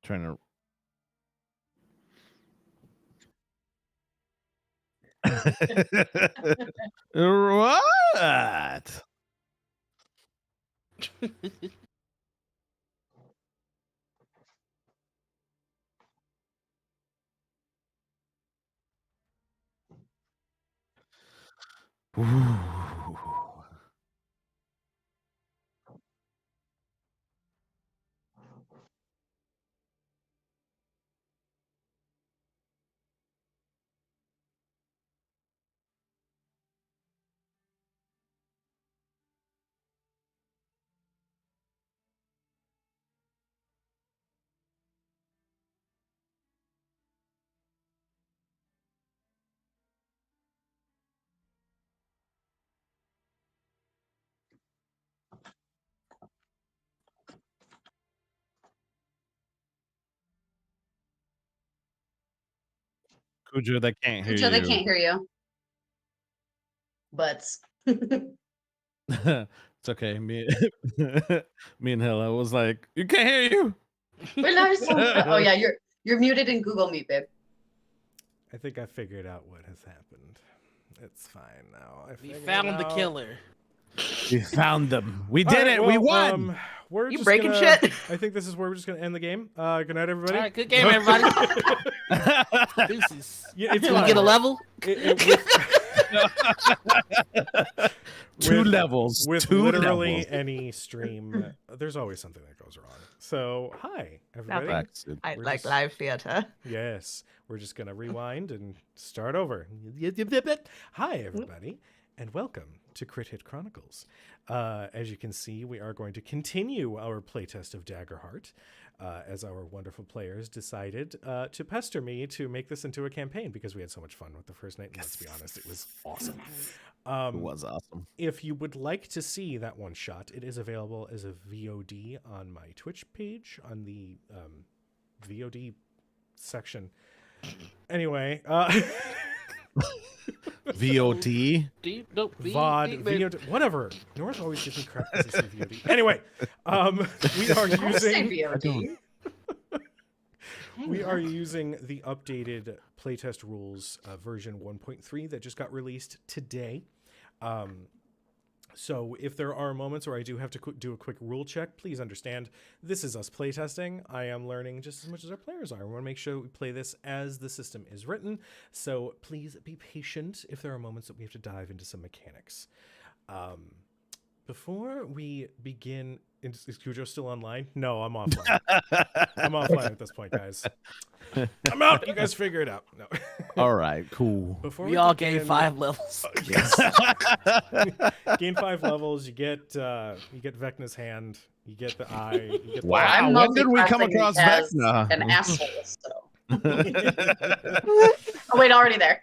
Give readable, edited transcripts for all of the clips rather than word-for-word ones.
Trying to. What? Ooh. Cujo, they can't hear Cujo, they you. can't hear you. Butts. It's okay. Me and Hella was like, you can't hear you. Oh yeah, you're muted in Google Meet, babe. I think I figured out what has happened. It's fine now. We found the killer. We found them. We did it. Well, we won. We're You just breaking gonna, shit? I think this is where we're just gonna end the game. Good night, everybody. All right, good game, everybody. Deuces. Yeah, it's Can we fine. get a level? Two levels. With two literally levels. any stream, there's always something that goes wrong. So, hi, everybody. Facts, dude. I We're like just- live theater. Yes, we're just gonna rewind and start over. Hi, everybody, and welcome to Crit Hit Chronicles. As you can see, we are going to continue our playtest of Daggerheart, as our wonderful players decided to pester me to make this into a campaign because we had so much fun with the first night. And let's be honest, it was awesome. It was awesome. If you would like to see that one shot, it is available as a VOD on my Twitch page on the VOD section. Anyway, VOD. VOD, VOD, whatever. North always gives me crap because I say VOD. Anyway, we are using VOD. we are using the updated playtest rules version 1.3 that just got released today. So if there are moments where I do have to do a quick rule check, please understand this is us playtesting. I am learning just as much as our players are. We want to make sure we play this as the system is written. So please be patient if there are moments that we have to dive into some mechanics. Before we begin, is Cujo still online? No, I'm offline. I'm offline at this point, guys. I'm out. You guys figure it out. No. All right, cool. Before We all gained begin- 5 levels. Yes. Gain 5 levels. You get Vecna's hand. You get the eye. You get Wow. I'm when did we come multitasking across as Vecna? an asshole, so. Oh wait, already there.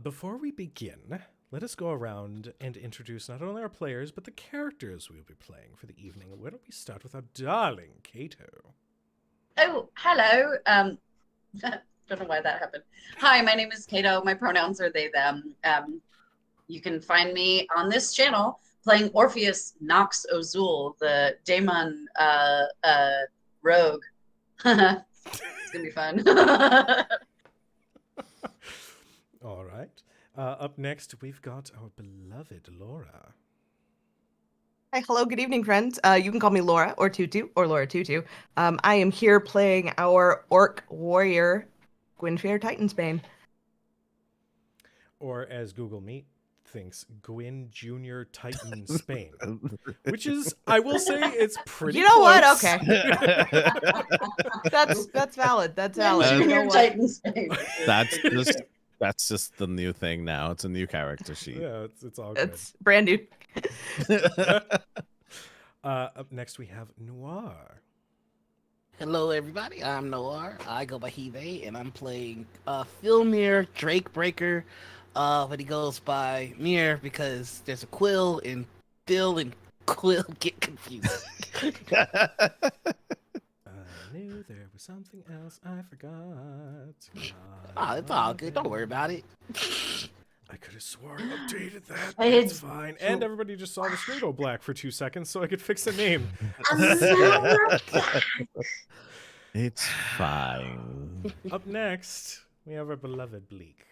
Before we begin, let us go around and introduce not only our players, but the characters we will be playing for the evening. Why don't we start with our darling Kato? Oh, hello. Don't know why that happened. Hi, my name is Kato. My pronouns are they, them. You can find me on this channel playing Orpheus Nox Ozul, the Daemon rogue. It's gonna be fun. All right. Up next, we've got our beloved Laura. Hi, hello, good evening, friends. You can call me Laura or Tutu or Laura Tutu. I am here playing our orc warrior, Gwynfair Titansbane. Or as Google Meet thinks, Gwyn Jr. Titan Spain. Which is, I will say, it's pretty You know what? close. Okay. That's valid. That's valid. You know Junior what? Titans. That's just the new thing now. It's a new character sheet. Yeah, it's all good. It's brand new. Up next, we have Noir. Hello, everybody. I'm Noir. I go by Hive, and I'm playing Philmir Drakebreaker. But he goes by Mir because there's a Quill, and Phil and Quill get confused. I knew there was something else I forgot. Oh, it's all good. Don't worry about it. I could have swore I updated that. I It's did- fine. And everybody just saw the screen go black for 2 seconds, so I could fix the name. It's fine. Up next, we have our beloved Bleak.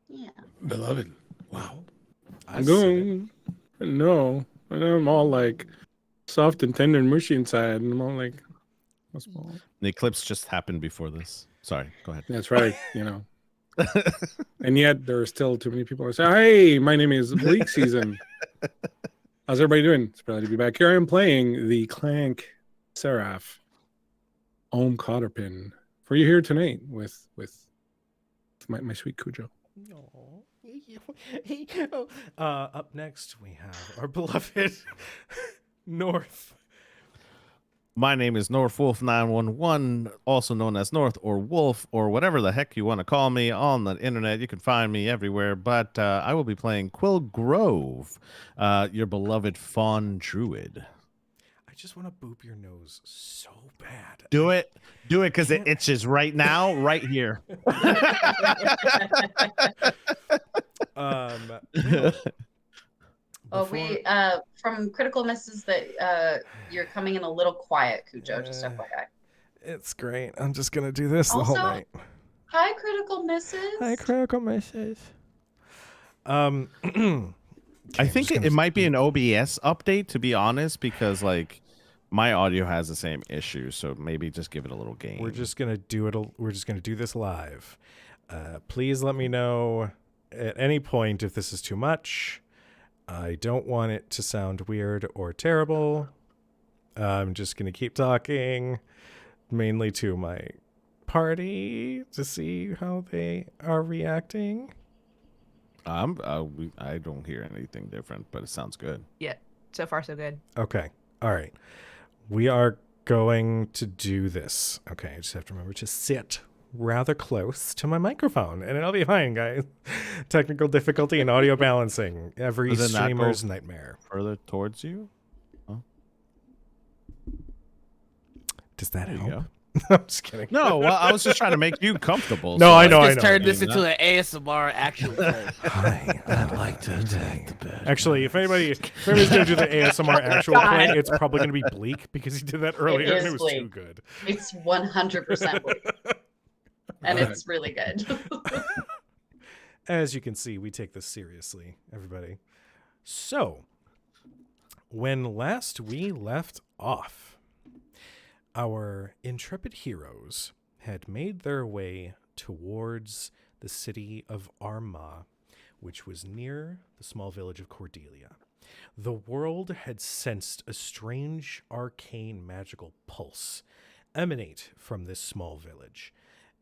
Yeah. Beloved. Wow. I I'm said it. going. No. And I'm all like soft and tender and mushy inside. And I'm all like, what's wrong? The eclipse just happened before this. Sorry, go ahead. That's right. And yet there are still too many people who say, hey, my name is Bleak Season. How's everybody doing? It's glad to be back. Here I am playing the Clank Seraph Ohm Cotterpin for you here tonight with my sweet Cujo. Up next, we have our beloved North. My name is North Wolf 911, also known as North or Wolf or whatever the heck you want to call me on the internet. You can find me everywhere, but I will be playing Quill Grove, your beloved fawn druid. I just want to boop your nose so bad. Do it, because it itches right now, right here. Oh, we from Critical Misses that you're coming in a little quiet, Cujo. Just FYI. It's great. I'm just gonna do this the whole Also, night. Hi, Critical Misses. Hi, Critical Misses. I think it might be an OBS update, to be honest, because like my audio has the same issue, so maybe just give it a little gain. We're just gonna do it. We're just gonna do this live. Please let me know at any point if this is too much. I don't want it to sound weird or terrible. I'm just gonna keep talking, mainly to my party to see how they are reacting. I don't hear anything different, but it sounds good. Yeah, so far so good. Okay. All right. We are going to do this. Okay. I just have to remember to sit rather close to my microphone and it'll be fine, guys. Technical difficulty and audio balancing. Every Does it not go streamer's nightmare. Further towards you? Does that There you help? go. I'm just kidding. No, well, I was just trying to make you comfortable. No, I know, Let's just turn this into an ASMR actual play. Hi, I'd like to take the bed. Actually, if anybody's gonna do the ASMR actual play, it's probably gonna be Bleak because he did that earlier and it was too Bleak. good. It's 100% Bleak. And it's really good. As you can see, we take this seriously, everybody. So, when last we left off, our intrepid heroes had made their way towards the city of Armagh, which was near the small village of Cordelia. The world had sensed a strange, arcane, magical pulse emanate from this small village.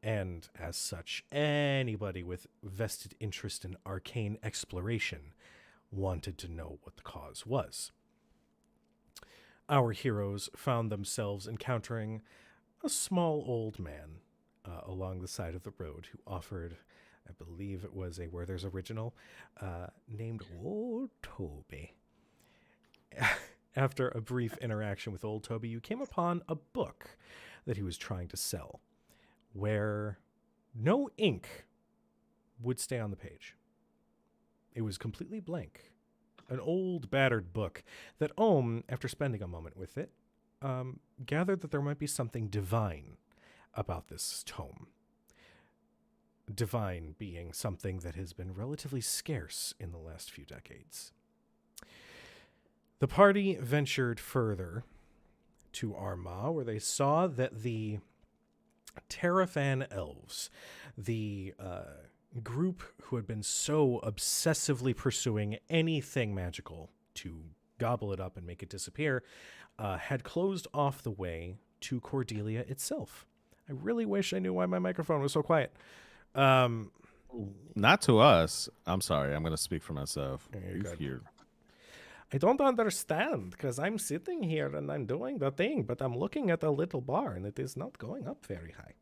And as such, anybody with vested interest in arcane exploration wanted to know what the cause was. Our heroes found themselves encountering a small old man along the side of the road who offered, I believe it was a Werther's original, named Old Toby. After a brief interaction with Old Toby, you came upon a book that he was trying to sell, where no ink would stay on the page. It was completely blank. An old, battered book that Ohm, after spending a moment with it, gathered that there might be something divine about this tome. Divine being something that has been relatively scarce in the last few decades. The party ventured further to Armagh, where they saw that the Terrafan elves, the group who had been so obsessively pursuing anything magical to gobble it up and make it disappear, had closed off the way to Cordelia itself. I really wish I knew why my microphone was so quiet. Not to us. I'm sorry. I'm going to speak for myself. You're Here. I don't understand, because I'm sitting here and I'm doing the thing, but I'm looking at a little bar and it is not going up very high.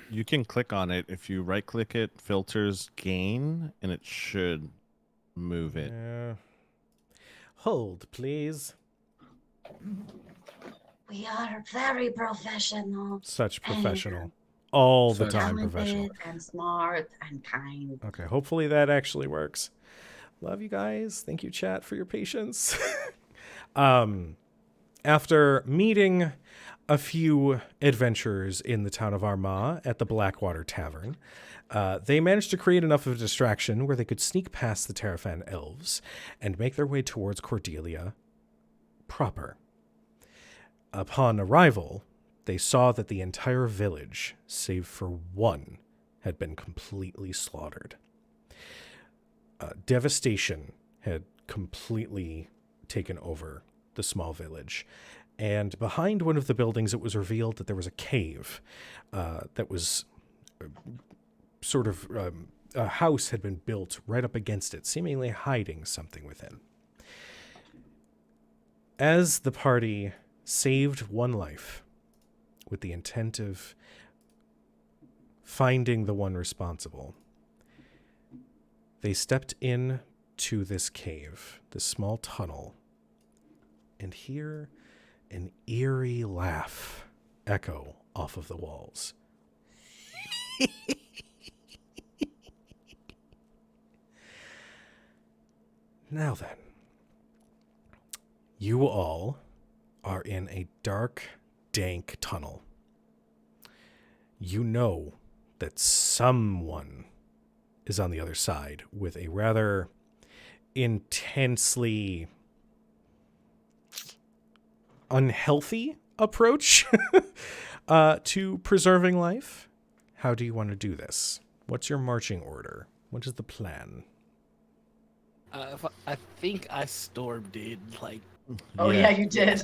You can click on it. If you right click it, filters gain, and it should move it. Hold, please. We are very professional. Such professional. all the Such- time professional. Talented and smart and kind. Okay, hopefully that actually works. Love you guys. Thank you, chat, for your patience. After meeting a few adventurers in the town of Armagh at the Blackwater Tavern, they managed to create enough of a distraction where they could sneak past the Terrafan elves and make their way towards Cordelia proper. Upon arrival, they saw that the entire village, save for one, had been completely slaughtered. Devastation had completely taken over the small village. And behind one of the buildings, it was revealed that there was a cave that was sort of a house had been built right up against it, seemingly hiding something within. As the party saved one life with the intent of finding the one responsible, they stepped in to this cave, this small tunnel, and hear an eerie laugh echo off of the walls. Now then, you all are in a dark, dank tunnel. You know that someone is on the other side with a rather intensely unhealthy approach to preserving life. How do you want to do this? What's your marching order? What is the plan? I think I stormed in, like, Oh yeah, you did.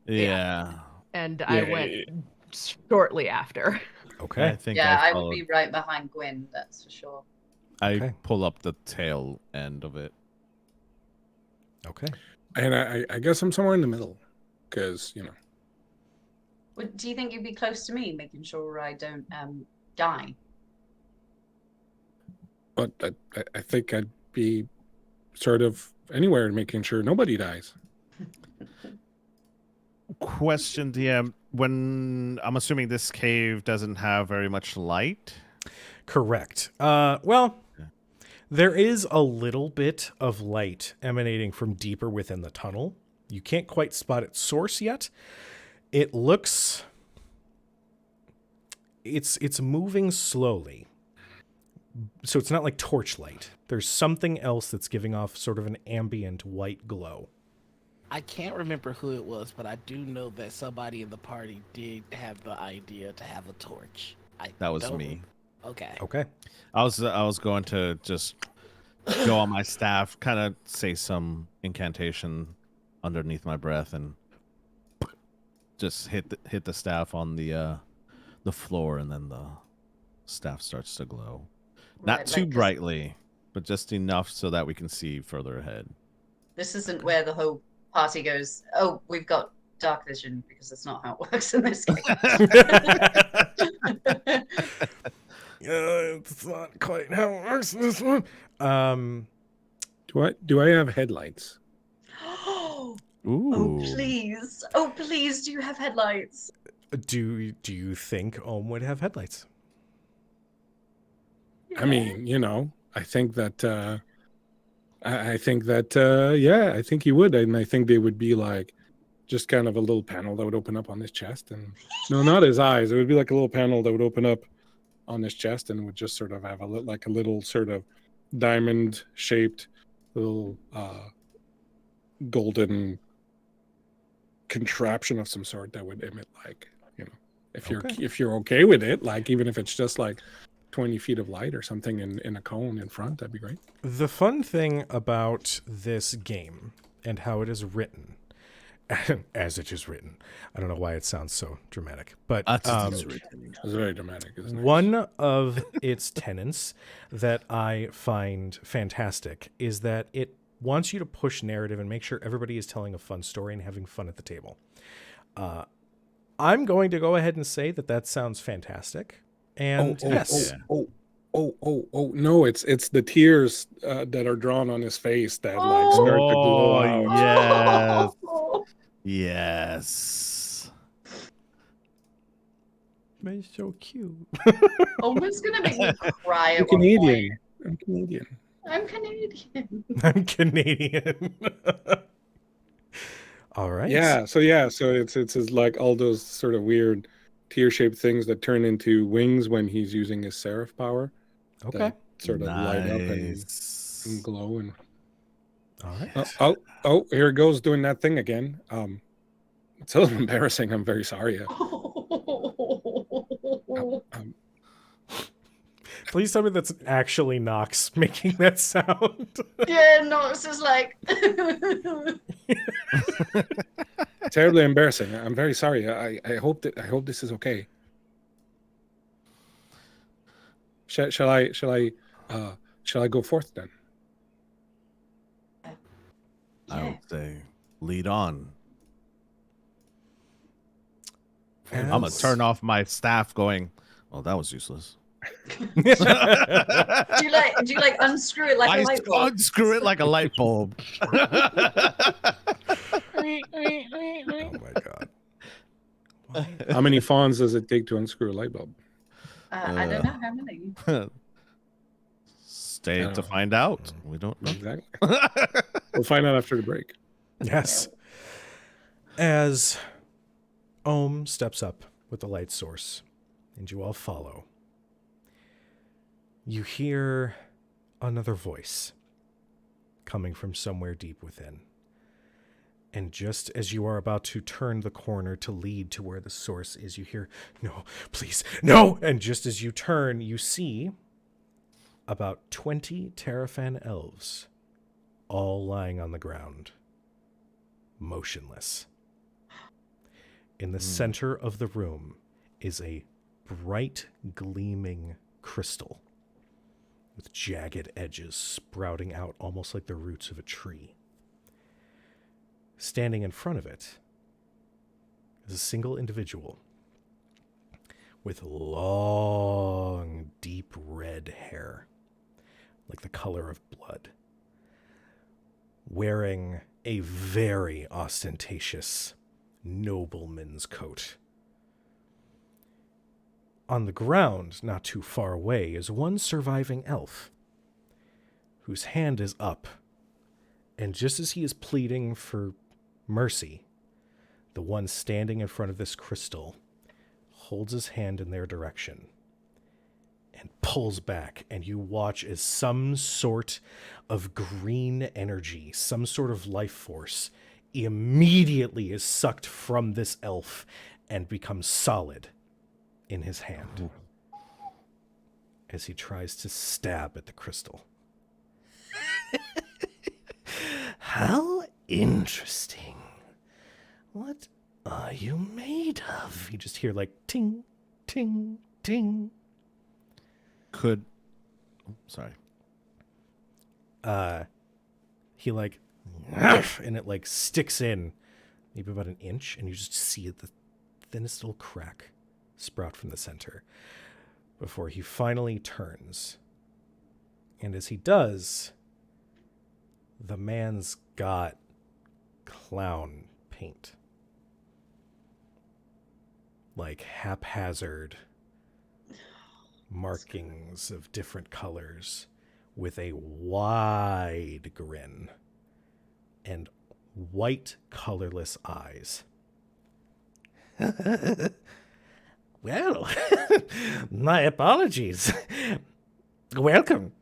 Yeah. And I went shortly after. Okay. I think Yeah, I would followed. be right behind Gwyn, that's for sure. I Okay. pull up the tail end of it. Okay. And I guess I'm somewhere in the middle, because Do you think you'd be close to me, making sure I don't die? but I think I'd be sort of anywhere, making sure nobody dies. Question, DM. When I'm assuming this cave doesn't have very much light. Correct. Well, there is a little bit of light emanating from deeper within the tunnel. You can't quite spot its source yet. It looks... It's moving slowly. So it's not like torchlight. There's something else that's giving off sort of an ambient white glow. I can't remember who it was, but I do know that somebody in the party did have the idea to have a torch. That was don't- me. Okay. Okay. I was going to just go on my staff, kind of say some incantation underneath my breath, and just hit the staff on the floor, and then the staff starts to glow. Not Right, too like, 'cause brightly, but just enough so that we can see further ahead. This isn't where the whole party goes, oh, we've got dark vision, because that's not how it works in this game. It's not quite how it works in this one. Do I have headlights? Oh, Ooh. please. Oh, please, do you have headlights? Do you think Ohm would have headlights? I mean, I think that I think that yeah, I think he would, and I think they would be like just kind of a little panel that would open up on his chest, and no, not his eyes. It would be like a little panel that would open up on his chest, and would just sort of have a little sort of diamond shaped little golden contraption of some sort that would emit, like, if you're okay with it, like, even if it's just like 20 feet of light or something in a cone in front, that'd be great. The fun thing about this game and how it is written, as it is written, I don't know why it sounds so dramatic, but It's very dramatic, isn't it? one of its tenets that I find fantastic is that it wants you to push narrative and make sure everybody is telling a fun story and having fun at the table. I'm going to go ahead and say that sounds fantastic. And yes. No, it's the tears that are drawn on his face that like start to glow out. Yes. Yes. They're so cute. Almost gonna make me cry I'm at one point. Canadian. I'm Canadian. I'm Canadian. I'm Canadian. All right. Yeah. So it's like all those sort of weird tear-shaped things that turn into wings when he's using his seraph power. Okay. That sort of light up and Nice. glow and. All right. Oh, here it goes doing that thing again. It's a little embarrassing. I'm very sorry. Please tell me that's actually Nox making that sound. Yeah, no, it's just like. Terribly embarrassing. I'm very sorry. I hope this is okay. Shall I go forth then? I would say lead on. I'm gonna turn off my staff going, well, that was useless. Do you like unscrew it like a light bulb? Unscrew it like a light bulb. Oh my god. How many fawns does it take to unscrew a light bulb? I don't know how many. Stay to find out. We don't know. Exactly. We'll find out after the break. Yes. As Ohm steps up with the light source, and you all follow, you hear another voice coming from somewhere deep within. And just as you are about to turn the corner to lead to where the source is, you hear, "No, please, no!" And just as you turn, you see about 20 Terrafan elves all lying on the ground, motionless. In the center of the room is a bright, gleaming crystal with jagged edges sprouting out almost like the roots of a tree. Standing in front of it is a single individual with long, deep red hair, like the color of blood, wearing a very ostentatious nobleman's coat. On the ground, not too far away, is one surviving elf whose hand is up, and just as he is pleading for mercy, the one standing in front of this crystal holds his hand in their direction and pulls back, and you watch as some sort of green energy, some sort of life force, immediately is sucked from this elf and becomes solid in his hand as he tries to stab at the crystal. How interesting. What are you made of? You just hear like ting, ting, ting. Sorry. He like, and it like sticks in maybe about an inch, and you just see the thinnest little crack sprout from the center before he finally turns. And as he does, the man's got clown paint. Like haphazard markings of different colors with a wide grin and white, colorless eyes. Well, my apologies. Welcome.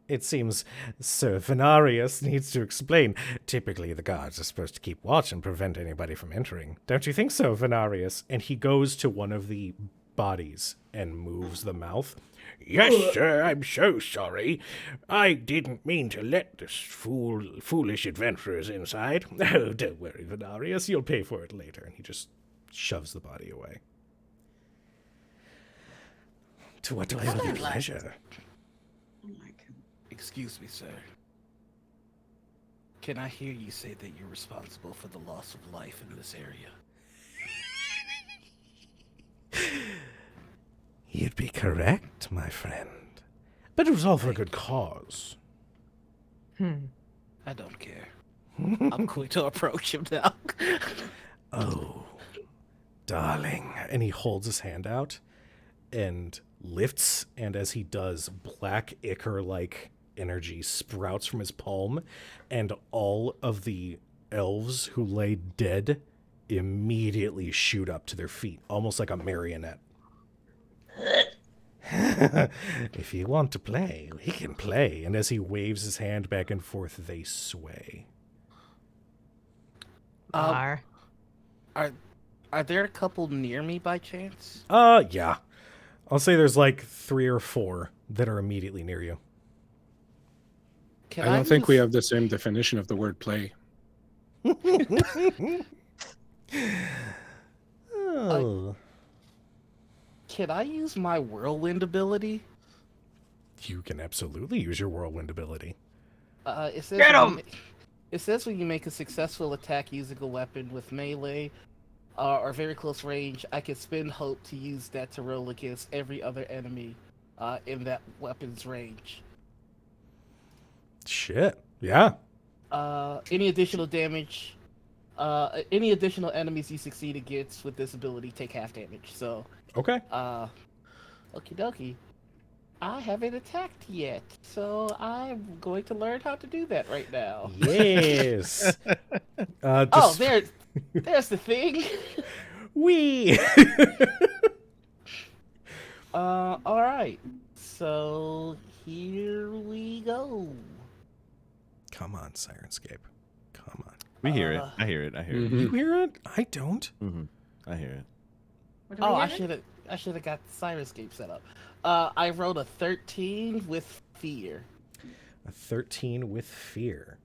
It seems Sir Venarius needs to explain. Typically, the guards are supposed to keep watch and prevent anybody from entering. Don't you think so, Venarius? And he goes to one of the bodies and moves the mouth. Yes, sir, I'm so sorry. I didn't mean to let this foolish adventurers inside. Oh, don't worry, Venarius, you'll pay for it later. And he just shoves the body away. To what do I owe the pleasure? Oh my god. Excuse me, sir. Can I hear you say that you're responsible for the loss of life in this area? You'd be correct, my friend. But it was all for a good cause. I don't care. I'm going to approach him now. Oh, darling. And he holds his hand out and lifts, and as he does, black ichor-like energy sprouts from his palm, and all of the elves who lay dead immediately shoot up to their feet, almost like a marionette. If you want to play, we can play. And as he waves his hand back and forth, they sway. Are. Are there a couple near me by chance? Yeah. I'll say there's like 3 or 4 that are immediately near you. Can I don't think we have the same definition of the word play. Oh. Can I use my whirlwind ability? You can absolutely use your whirlwind ability. It says Get when 'em! you it says when you make a successful attack using a weapon with melee or very close range, I can spend hope to use that to roll against every other enemy in that weapon's range. Shit. Yeah. Any additional damage, any additional enemies you succeed against with this ability take half damage. So, Okay. okie dokie. I haven't attacked yet, so I'm going to learn how to do that right now. Yes. Oh, there's the thing. Wee. All right. So here we go. Come on, Sirenscape. Come on. We hear it. I hear it. I hear it. You hear it? I don't. I hear it. What are Oh, we I hearing? should have got Sirenscape set up. I rolled a 13 with fear. A 13 with fear.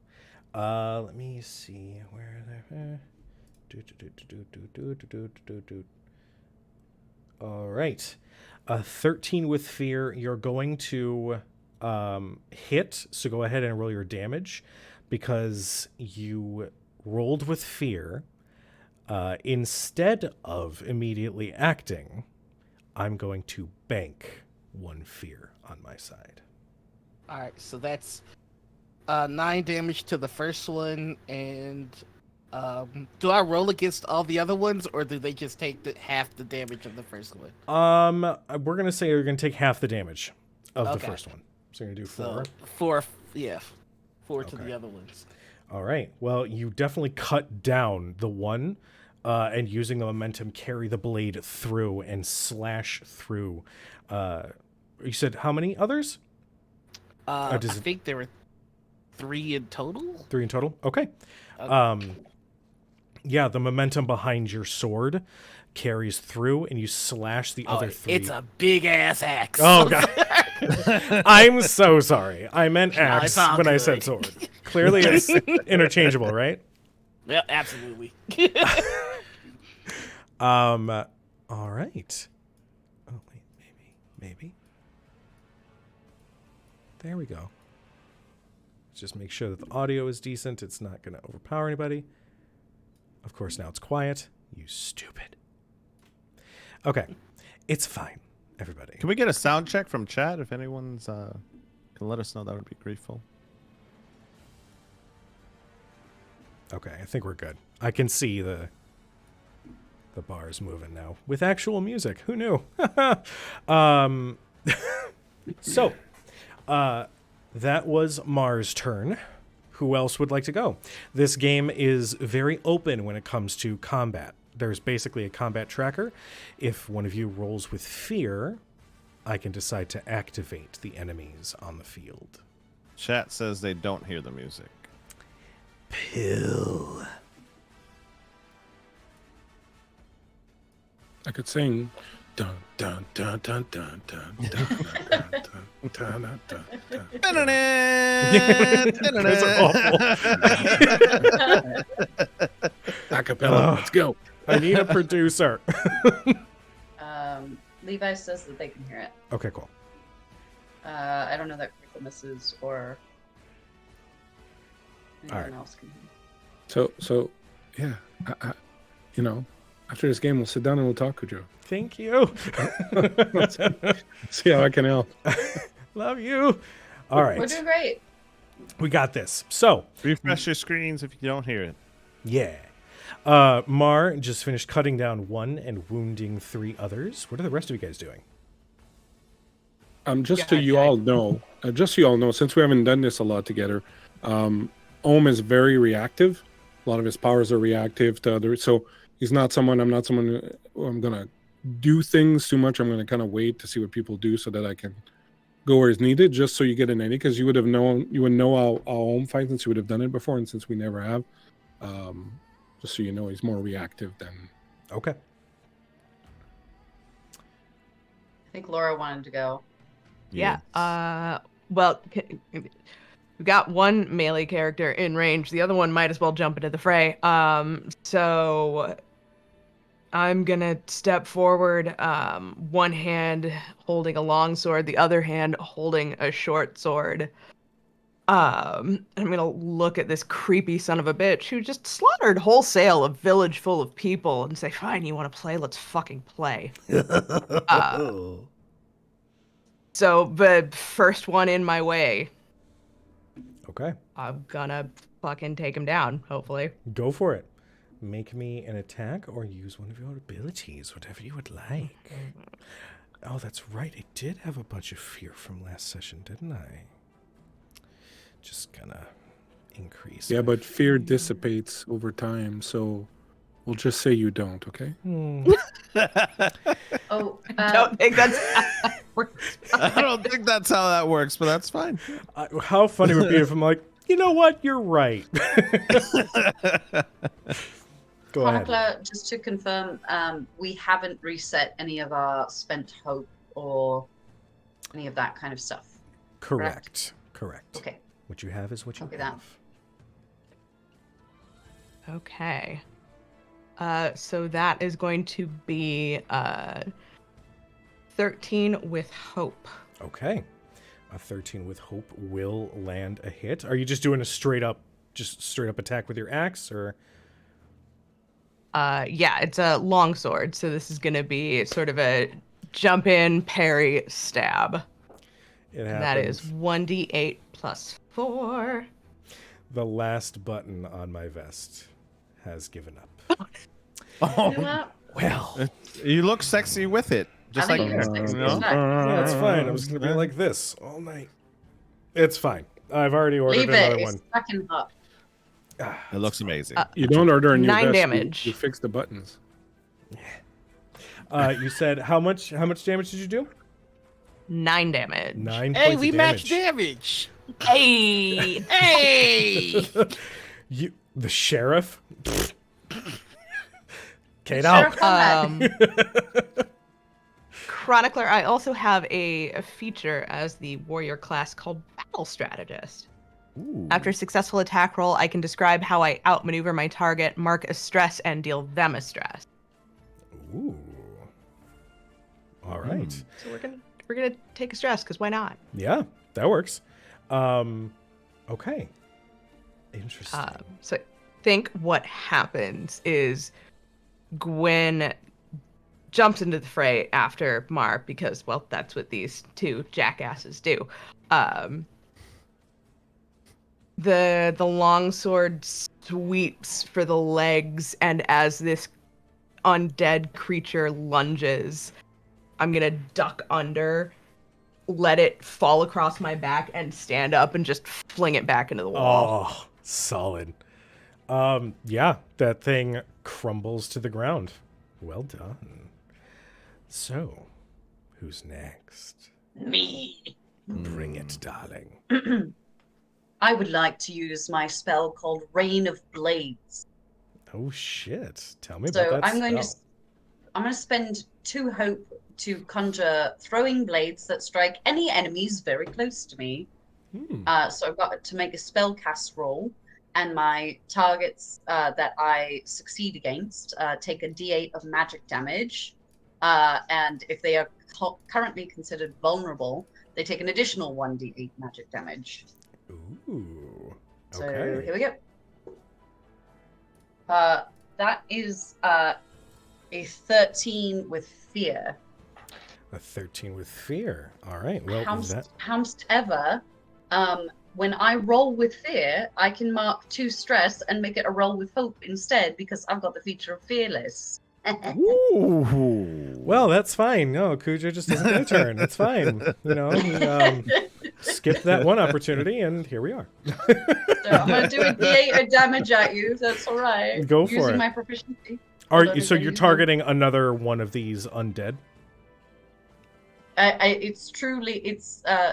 Let me see where they're. All right. A 13 with fear. You're going to hit. So go ahead and roll your damage because you rolled with fear. Instead of immediately acting, I'm going to bank 1 fear on my side. All right, so that's 9 damage to the first one, and do I roll against all the other ones, or do they just take half the damage of the first one? We're gonna say you're gonna take half the damage of the Okay. first one. So you're gonna do 4. So 4, yeah, 4 to Okay. the other ones. All right. Well, you definitely cut down the one, and using the momentum, carry the blade through and slash through. You said how many others? I does it- think there were 3 in total. 3 in total. Okay. Okay. Yeah, the momentum behind your sword carries through, and you slash the other 3. It's a big ass axe. Oh god. I'm so sorry. I meant No, axe it's all when I good. said sword. Clearly, it's interchangeable, right? Yeah, absolutely. All right. Oh wait, maybe. There we go. Let's just make sure that the audio is decent. It's not going to overpower anybody. Of course, now it's quiet. You stupid. Okay, it's fine, everybody. Can we get a sound check from chat if anyone's can let us know? That would be grateful. Okay, I think we're good. I can see the bars moving now with actual music. Who knew? So, that was Mars' turn. Who else would like to go? This game is very open when it comes to combat. There's basically a combat tracker. If one of you rolls with fear, I can decide to activate the enemies on the field. Chat says they don't hear the music. Pill. I could sing. Dun dun dun dun dun dun dun dun dun dun dun dun. Those are awful. Acapella. Let's go. I need a producer. Levi says that they can hear it. Okay, cool. I don't know that Critical Misses or anyone Alright. else can hear. So, yeah. After this game, we'll sit down and we'll talk, Kujo. Thank you. See how I can help. Love you. All We're right. doing great. We got this. So, Refresh your screens if you don't hear it. yeah. Mar just finished cutting down one and wounding 3 others. What are the rest of you guys doing? Just so you all know, since we haven't done this a lot together, Ohm is very reactive. A lot of his powers are reactive to others. So I'm not someone who I'm going to do things too much. I'm going to kind of wait to see what people do so that I can go where it's needed, just so you get an idea, because you would know how Ohm fights since you would have done it before, and since we never have. Just so you know, he's more reactive than... Okay. I think Laura wanted to go. Yeah. Well, we got one melee character in range. The other one might as well jump into the fray. So I'm gonna step forward, one hand holding a long sword, the other hand holding a short sword. I'm gonna look at this creepy son of a bitch who just slaughtered wholesale a village full of people and say, "Fine, you want to play? Let's fucking play." So the first one in my way, Okay. I'm gonna fucking take him down, hopefully. Go for it. Make me an attack or use one of your abilities, whatever you would like. Oh, that's right. I did have a bunch of fear from last session, didn't I? Just gonna increase. Yeah, my but fear dissipates over time, so we'll just say you don't, okay? Oh, I don't think that's how it works. I don't think that's how that works, but that's fine. How funny would it be if I'm like, you know what? You're right. Go ahead. Chronicler, just to confirm, we haven't reset any of our spent hope or any of that kind of stuff. Correct. Okay. What you have is what you Copy that. have. Okay. So that is going to be 13 with hope. Okay. A 13 with hope will land a hit. Are you just doing a straight up attack with your axe, or? Yeah, it's a long sword, so this is going to be sort of a jump in, parry, stab. It And that is happens. 1d8 plus 4. The last button on my vest has given up. Oh, You know what? Well, you look sexy with it, just I like think you. you're sexy You as know? fuck. yeah, it's fine. I'm just gonna be like this all night. It's fine. I've already ordered Leave another it. one. It's fucking hot. It looks amazing. You don't order a new 9 vest, damage. You fix the buttons. You said how much damage did you do? 9 damage. 9 Hey, points we of match damage. damage. Hey! Hey! You, the sheriff? Kate Sheriff out. Combat. Chronicler, I also have a feature as the warrior class called Battle Strategist. Ooh. After a successful attack roll, I can describe how I outmaneuver my target, mark a stress, and deal them a stress. Ooh. All right. So we're gonna take a stress, because why not? Yeah, that works. Okay. Interesting. So I think what happens is Gwen jumps into the fray after Mar, because, well, that's what these two jackasses do. The longsword sweeps for the legs, and as this undead creature lunges, I'm gonna duck under, let it fall across my back, and stand up and just fling it back into the wall. Oh, solid. Yeah, that thing crumbles to the ground. Well done. So, who's next? Me. Bring it, darling. I would like to use my spell called Rain of Blades. Oh shit! Tell me So about that I'm going to spell. I'm going to spend 2 hope to conjure throwing blades that strike any enemies very close to me. So I've got to make a spell cast roll, and my targets that I succeed against take a d8 of magic damage, and if they are currently considered vulnerable, they take an additional 1d8 magic damage. Ooh. So Okay. here we go. That is a 13 with fear. A 13 with fear. All right. Well, Hamst that. ever, when I roll with fear, I can mark 2 stress and make it a roll with hope instead because I've got the feature of fearless. Ooh. Well, that's fine. No, Kuja just doesn't get a turn. That's fine. You know, we skipped that one opportunity, and here we are. So I'm gonna do a D8 of damage at you. If that's all right. Go for Using it. my proficiency. Hold on, So I'm gonna you're use targeting another one of these undead? it's truly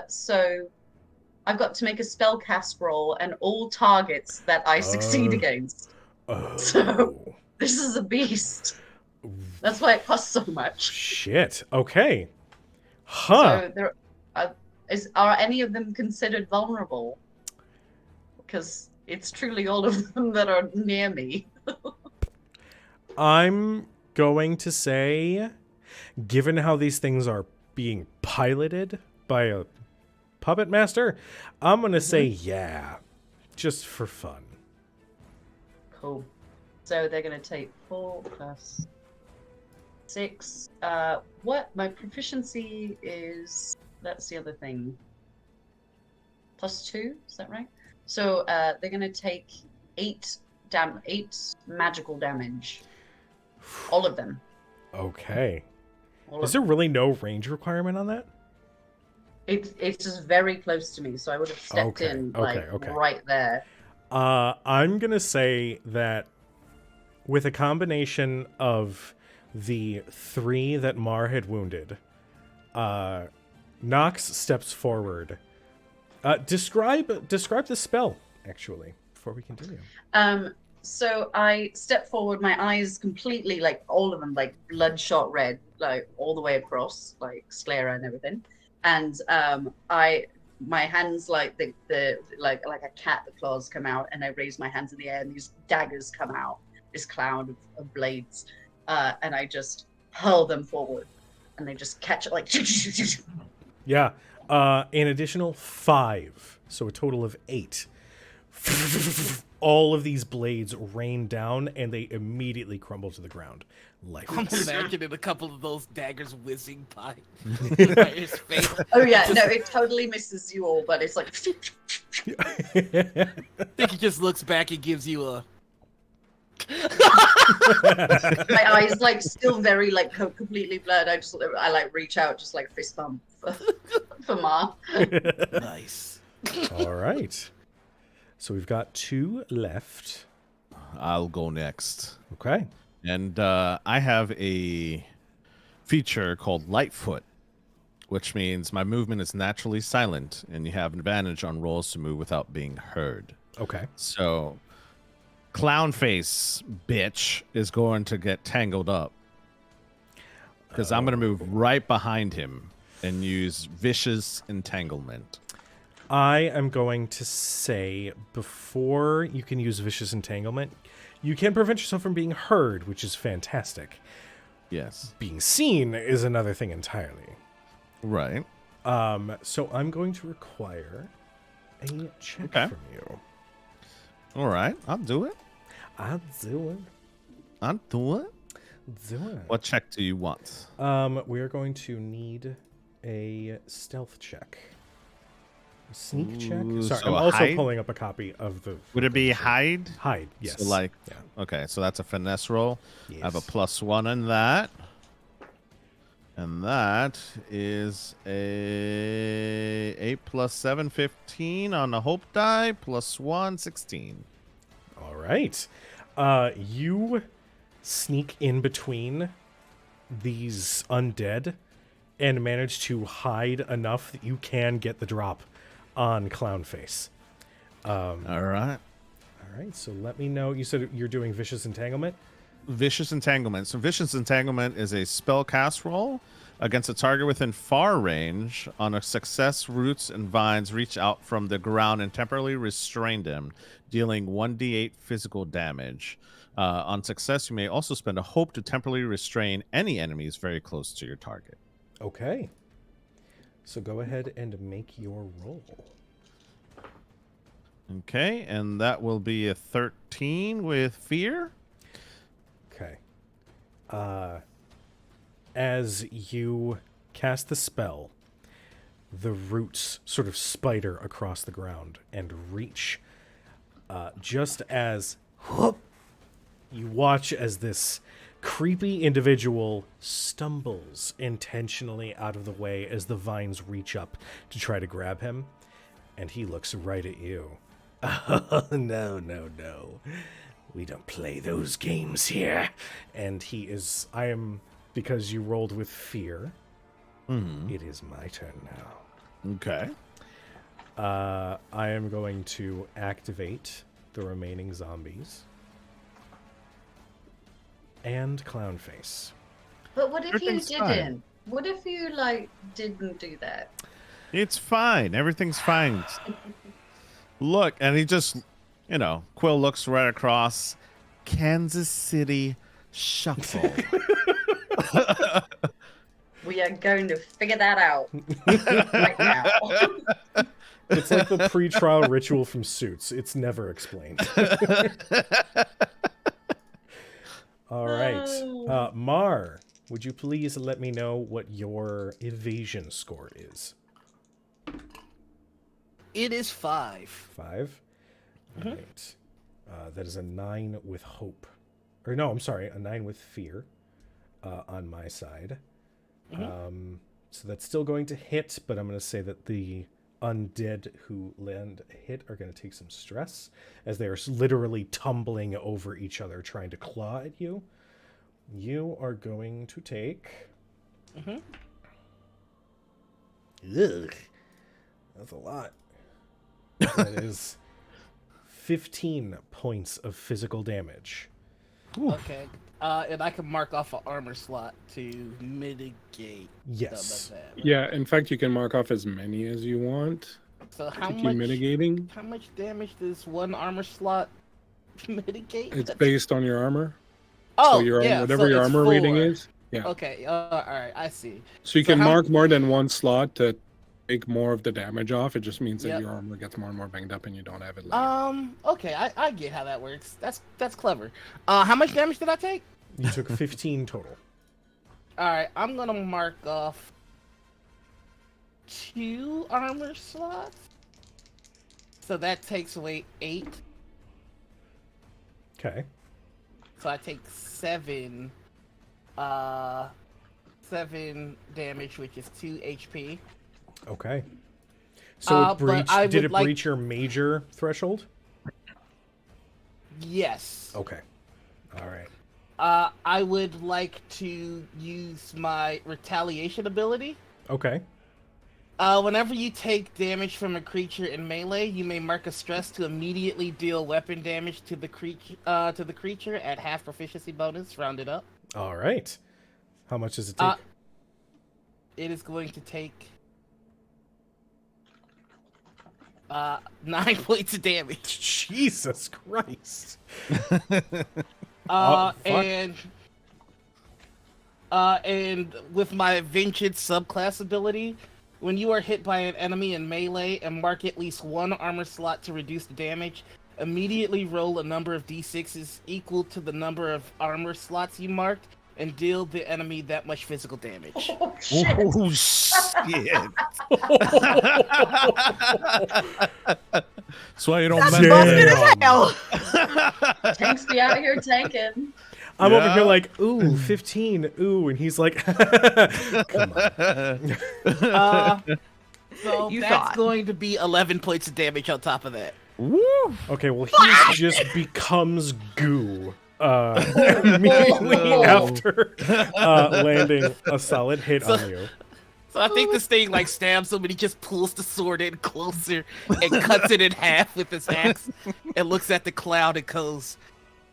so I've got to make a spell cast roll and all targets that I succeed against. Oh. So this is a beast. That's why it costs so much. Shit. Okay. Huh. So there are any of them considered vulnerable? Because it's truly all of them that are near me. I'm going to say, given how these things are being piloted by a puppet master, I'm going to say yeah, just for fun. Cool. So they're going to take 4 plus 6. What? My proficiency is... That's the other thing. +2, is that right? So they're going to take 8 magical damage. All of them. Okay. All Is of there them. really no range requirement on that? It's just very close to me, so I would have stepped Okay, in okay, like okay. right there. I'm going to say that with a combination of the 3 that Mar had wounded, Nox steps forward. Describe the spell, actually, before we continue. So I step forward, my eyes completely, like all of them, like bloodshot red, like all the way across, like sclera and everything. And my hands like like a cat, the claws come out, and I raise my hands in the air, and these daggers come out, this cloud of blades, and I just hurl them forward, and they just catch it like. Yeah. An additional 5, so a total of 8. All of these blades rain down, and they immediately crumble to the ground. I'm Lifeless. imagining a couple of those daggers whizzing by his face. Oh yeah, no, it totally misses you all, but it's like. I think he just looks back and gives you a. My eyes like still very like completely blurred. I like reach out, just like fist bump for Ma. Nice. All right. So we've got 2 left. I'll go next. Okay. And I have a feature called Lightfoot, which means my movement is naturally silent, and you have an advantage on rolls to move without being heard. Okay. So, Clownface, bitch, is going to get tangled up. Because I'm going to move right behind him and use Vicious Entanglement. I am going to say, before you can use Vicious Entanglement, you can prevent yourself from being heard, which is fantastic. Yes. Being seen is another thing entirely. Right. So I'm going to require a check Okay. from you. All right. I'll do it. I'll do it. I'll do it. Do it. What check do you want? We are going to need a stealth check. A sneak check? Ooh, Sorry, so I'm a also hide? pulling up a copy of the... Would it be hide? Hide, yes. So like, Yeah. okay, so that's a finesse roll. Yes. I have a +1 in that. And that is a 8 + 7, 15 on the hope die, +1, 16. All right. You sneak in between these undead and manage to hide enough that you can get the drop on Clownface. All right. All right, so let me know. You said you're doing Vicious Entanglement? Vicious Entanglement. So Vicious Entanglement is a spell cast roll against a target within far range. On a success, roots and vines reach out from the ground and temporarily restrain them, dealing 1d8 physical damage. On success, you may also spend a hope to temporarily restrain any enemies very close to your target. Okay. So go ahead and make your roll. Okay, and that will be a 13 with fear. Okay. As you cast the spell, the roots sort of spider across the ground and reach. Just as whoop, you watch as this creepy individual stumbles intentionally out of the way as the vines reach up to try to grab him, and he looks right at you. Oh, no. We don't play those games here. And because you rolled with fear, it is my turn now. Okay. I am going to activate the remaining zombies. And Clownface. But what if you Everything's didn't? fine. What if you didn't do that? It's fine. Everything's fine. Look, and he just, Quill looks right across. Kansas City Shuffle. We are going to figure that out right now. It's like the pre-trial ritual from Suits. It's never explained. All right. Mar, would you please let me know what your evasion score is? It is 5. 5? All right. That is a 9 with hope. Or no, I'm sorry, a 9 with fear on my side. So that's still going to hit, but I'm going to say that the undead who land a hit are going to take some stress as they are literally tumbling over each other trying to claw at you. You are going to take... Ugh. That's a lot. That is 15 points of physical damage. Okay. And I can mark off an armor slot to mitigate Yes. some of that. Yeah, in fact, you can mark off as many as you want So to keep mitigating. how much damage does one armor slot mitigate? It's based on your armor. Oh, So your yeah, whatever so your it's armor rating 4. is. Yeah. Okay, all right, I see. So you So can how- mark more than one slot to take more of the damage off. It just means that Yep. your armor gets more and more banged up and you don't have it later. Okay, I get how that works. That's clever. How much damage did I take? You took 15 total. All right, I'm gonna mark off 2 armor slots. So that takes away 8. Okay. So I take 7. 7 damage, which is 2 HP. Okay. So but I did would it like- breach your major threshold? Yes. Okay. All right. I would like to use my retaliation ability. Okay. Whenever you take damage from a creature in melee, you may mark a stress to immediately deal weapon damage to the creature at half proficiency bonus, rounded up. All right. How much does it take? It is going to take 9 points of damage. Jesus Christ. fuck. And with my Vengeance subclass ability, when you are hit by an enemy in melee and mark at least 1 armor slot to reduce the damage, immediately roll a number of d6s equal to the number of armor slots you marked and deal the enemy that much physical damage. Oh, shit. Oh, shit. That's why you don't That's mess busted as Damn. hell. Tanks be out here tanking. I'm over Yeah. here like, ooh, 15, ooh, and he's like, come on. So You that's thought. going to be 11 points of damage on top of that. Woo. Okay, well, he just becomes goo immediately Oh. after landing a solid hit on you. So I think this thing like stabs him and he just pulls the sword in closer and cuts it in half with his axe and looks at the cloud and goes,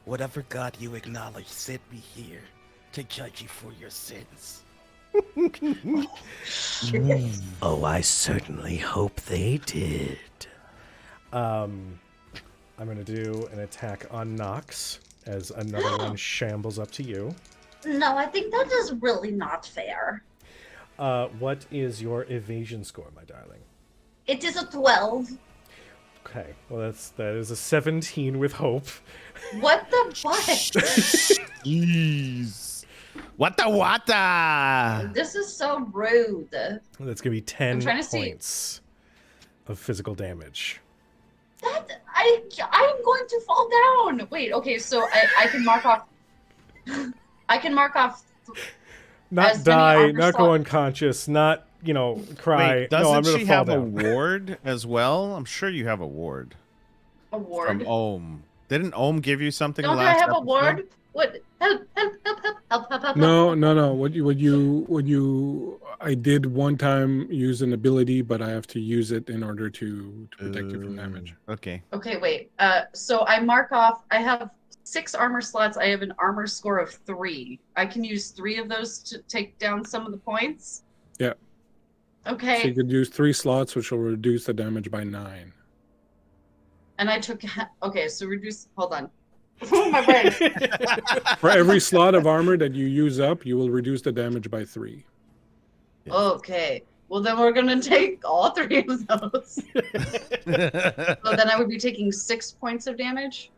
"Whatever God you acknowledge sent me here to judge you for your sins." Oh, I certainly hope they did. I'm going to do an attack on Nox as another one shambles up to you. No, I think that is really not fair. What is your evasion score, my darling? It is a 12. Okay, well, that is a 17 with hope. What the fuck? Jeez. Wata. This is so rude. That's gonna be 10 trying to see- points of physical damage. That I'm going to fall down. Wait, okay, so I can mark off. I can mark off. Not As many die, armor not go slot- unconscious, not, cry. Wait, no, I'm doesn't gonna she fall have a down. ward as well? I'm sure you have a ward Award. from Ohm. Didn't Ohm give you something Don't I last have a episode? ward? What? Help! Help! Help! Help! Help! Help! Help! No. I did one time use an ability, but I have to use it in order to protect you from damage. Okay. Okay, wait. So I mark off. I have 6 armor slots. I have an armor score of 3. I can use 3 of those to take down some of the points. Yeah. Okay. So you could use 3 slots, which will reduce the damage by 9. And I took. Okay, so reduce. Hold on. My brain. For every slot of armor that you use up, you will reduce the damage by 3. Okay. Well, then we're gonna take all 3 of those. So then I would be taking 6 points of damage.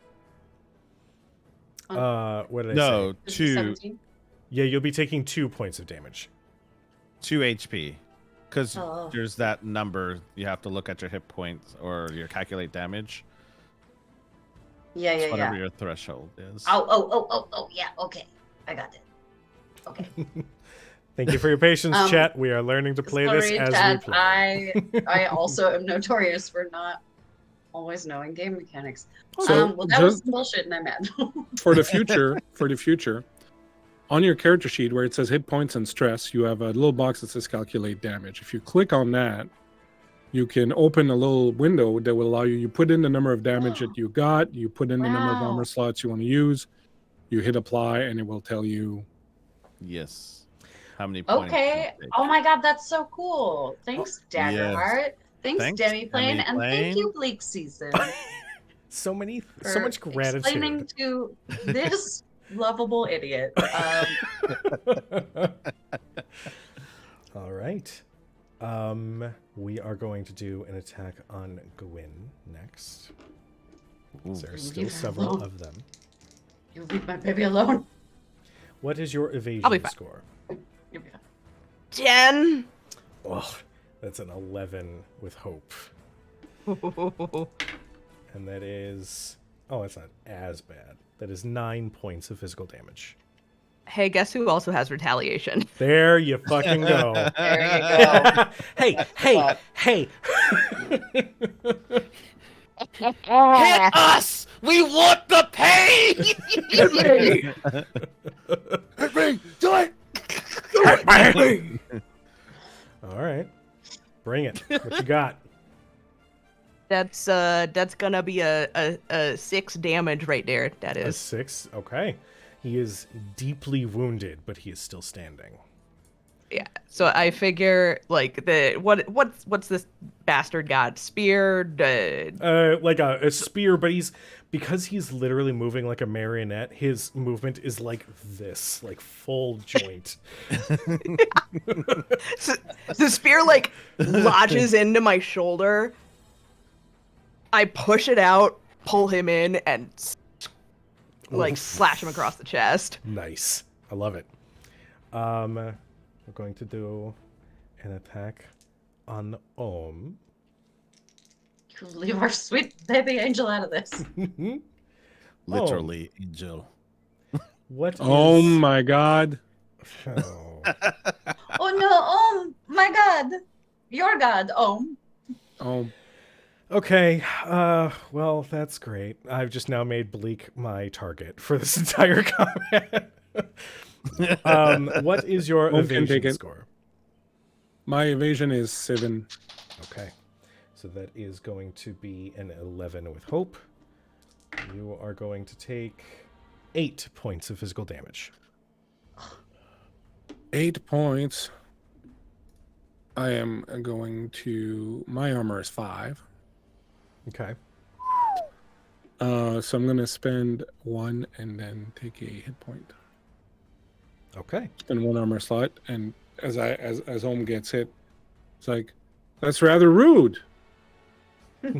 What did I say? No, This is 2 17. Yeah, you'll be taking 2 points of damage. 2 HP. Because Oh. there's that number. You have to look at your hit points or your calculate damage. Yeah, It's yeah, whatever yeah. your threshold is. Oh, yeah. Okay, I got it. Okay. Thank you for your patience, Um, chat. We are learning to play Sorry, this as Chad, we play. I also am notorious for not always knowing game mechanics. So Well, that was just some bullshit, and I'm mad. for the future, on your character sheet where it says hit points and stress, you have a little box that says calculate damage. If you click on that, you can open a little window that will allow you put in the number of damage that you got, you put in the number of Wow. armor slots you want to use, you hit apply, and it will tell you. Yes. How many points? Okay. you take. Oh my god, that's so cool. Thanks, Daggerheart. Thanks, Thanks, Demiplane, and thank Demiplane. you, Bleak Season, So for much gratitude. explaining to this lovable idiot. All right. We are going to do an attack on Gwyn next. Ooh. There are Leave still her several alone. of them. You leave my baby alone. What is your I'll be evasion fine. score? You'll be fine. 10. Oh, that's an 11 with hope. And that is... Oh, it's not as bad. That is 9 points of physical damage. Hey, guess who also has retaliation? There you fucking go. There you go. Hey! Hit us! We want the pain! Hit me! Hit me! Do it! Hit me! All right. Bring it. What you got? That's gonna be a 6 damage right there. That A is. 6? Okay. He is deeply wounded, but he is still standing. Yeah. So I figure like what's this bastard got? Spear? Like a spear, but because he's literally moving like a marionette, his movement is like this, like full joint. So the spear like lodges into my shoulder. I push it out, pull him in, and like Oof. slash him across the chest. Nice. I love it. We're going to do an attack on Ohm. You leave our sweet baby angel out of this. Literally, angel. What is... Oh my god. Oh. Oh no, oh my god. Your god, Oh, Okay, well, that's great. I've just now made Bleak my target for this entire combat. What is your Ohm can take evasion it. score? my evasion is 7. Okay, so that is going to be an 11 with hope. You are going to take 8 points of physical damage. 8 points. I am going to. My armor is 5. Okay. So I'm going to spend 1 and then take a hit point. Okay. Spend 1 armor slot, and as Ohm gets hit, it's like, that's rather rude.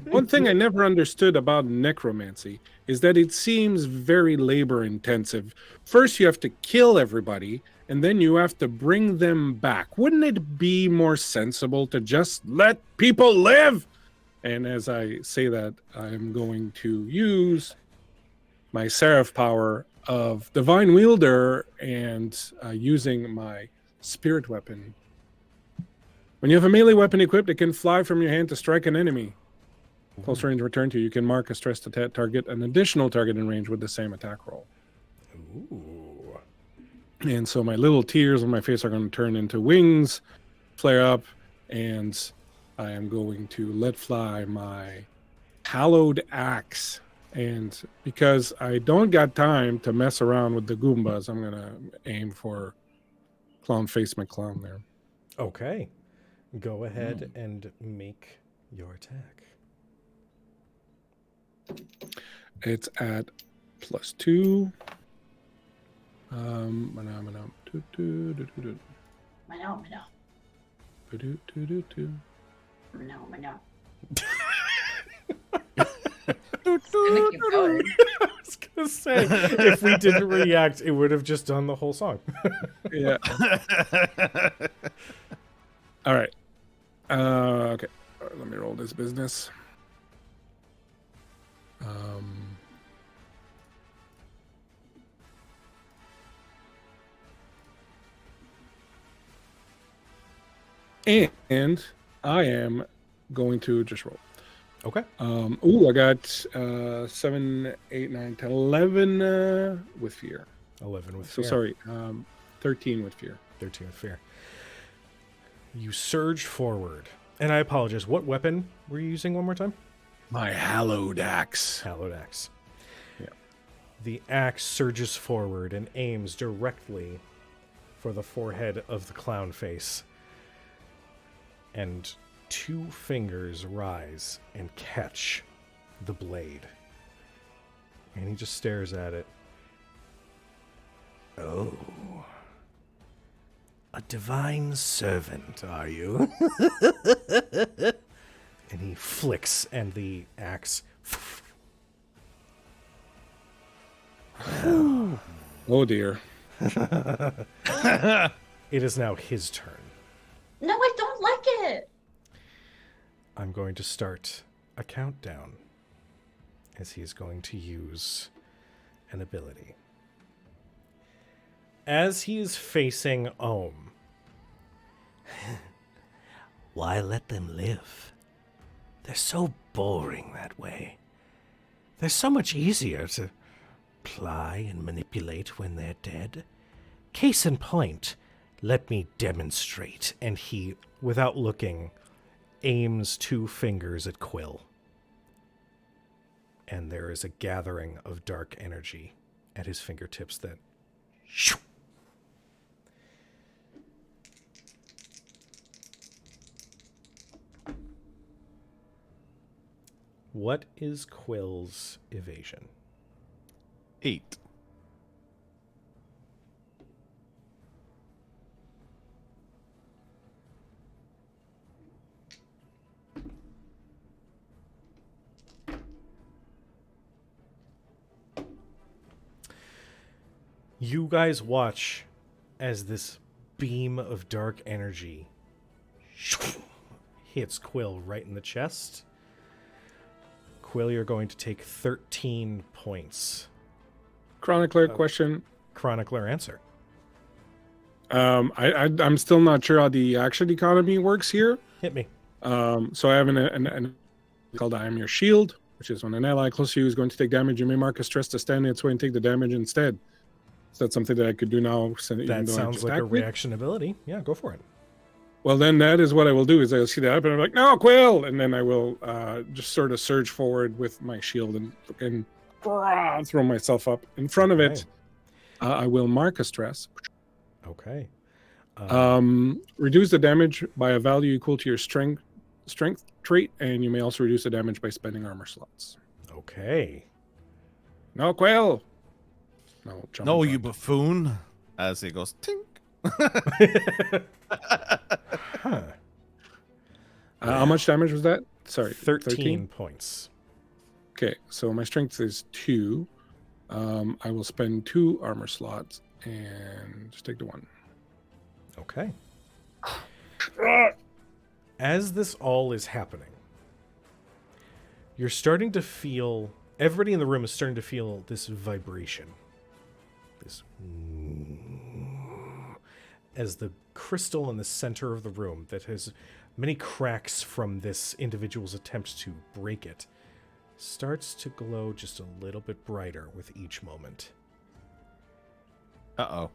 One thing I never understood about necromancy is that it seems very labor intensive. First, you have to kill everybody, and then you have to bring them back. Wouldn't it be more sensible to just let people live? And as I say that, I'm going to use my Seraph power of Divine Wielder and using my Spirit Weapon. When you have a melee weapon equipped, it can fly from your hand to strike an enemy. Close range return to you can mark a stress to target an additional target in range with the same attack roll. Ooh. And so my little tears on my face are going to turn into wings, flare up, and I am going to let fly my hallowed axe. And because I don't got time to mess around with the Goombas, I'm going to aim for Clown Face McClown there. Okay. Go ahead and make your attack. It's at +2. Gonna keep going. I was gonna say, if we didn't react, it would have just done the whole song. Yeah. All right. Okay. All right, let me roll this business. And I am going to just roll. Okay. I got 7, 8, 9, 10, 11 with fear. 11 with So fear. sorry, 13 with fear. 13 with fear. You surge forward. And I apologize. What weapon were you using one more time? My hallowed axe. Hallowed axe. Yeah. The axe surges forward and aims directly for the forehead of the clown face. And 2 fingers rise and catch the blade. And he just stares at it. Oh. A divine servant, are you? And he flicks, and the axe... Oh dear. It is now his turn. No, I don't like it. I'm going to start a countdown as he is going to use an ability. As he is facing Ohm, why let them live? They're so boring that way. They're so much easier to ply and manipulate when they're dead. Case in point, let me demonstrate. And he, without looking, aims 2 fingers at Quill. And there is a gathering of dark energy at his fingertips that... What is Quill's evasion? 8. You guys watch as this beam of dark energy hits Quill right in the chest. Quill, you're going to take 13 points. Chronicler question. Chronicler answer. I'm still not sure how the action economy works here. Hit me. So I have an called I Am Your Shield, which is when an ally close to you is going to take damage, you may mark a stress to stand in its way and take the damage instead. Is that something that I could do now? That sounds like a reaction ability. Yeah, go for it. Well, then that is what I will do, is I'll see that happen, and I'm like, no, Quill! And then I will just sort of surge forward with my shield and throw myself up in front of it. I will mark a stress. Okay. Reduce the damage by a value equal to your strength trait, and you may also reduce the damage by spending armor slots. Okay. No, Quill! No, you buffoon! As he goes, tink. Huh. How much damage was that? Sorry, 13 points. Okay, so my strength is 2. I will spend 2 armor slots and just take the 1. Okay. As this all is happening, you're starting to feel, everybody in the room is starting to feel this vibration. This, as the crystal in the center of the room that has many cracks from this individual's attempt to break it starts to glow just a little bit brighter with each moment. Uh-oh.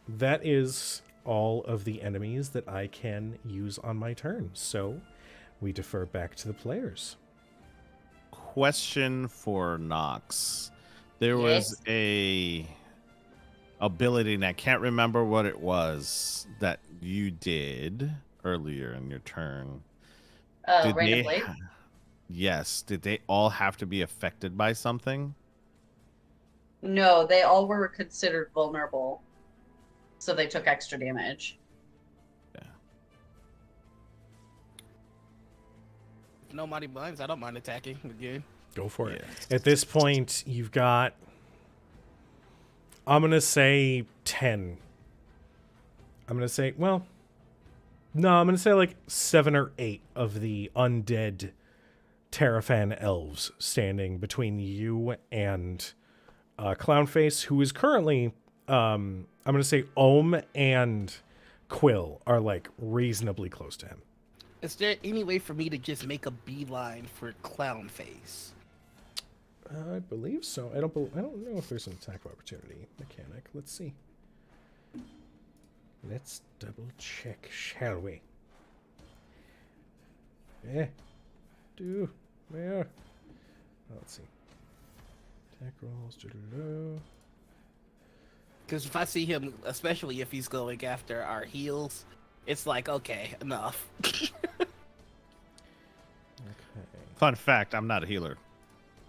That is all of the enemies that I can use on my turn. So we defer back to the players. Question for Nox. There was a ability, and I can't remember what it was, that you did earlier in your turn. Rain of Blade? Yes. Did they all have to be affected by something? No, they all were considered vulnerable. So they took extra damage. Yeah. If nobody minds, I don't mind attacking again. Go for it. Yes. At this point, you've got, I'm going to say 10. I'm going to say, well, no, I'm going to say like 7 or 8 of the undead Terrafan elves standing between you and Clownface, who is currently, I'm going to say Ohm and Quill are like reasonably close to him. Is there any way for me to just make a beeline for Clownface? I believe so. I don't know if there's an attack of opportunity mechanic. Let's see. Let's double check, shall we? Where? Let's see. Attack rolls. Because if I see him, especially if he's going after our heals, it's like, okay, enough. Okay. Fun fact, I'm not a healer.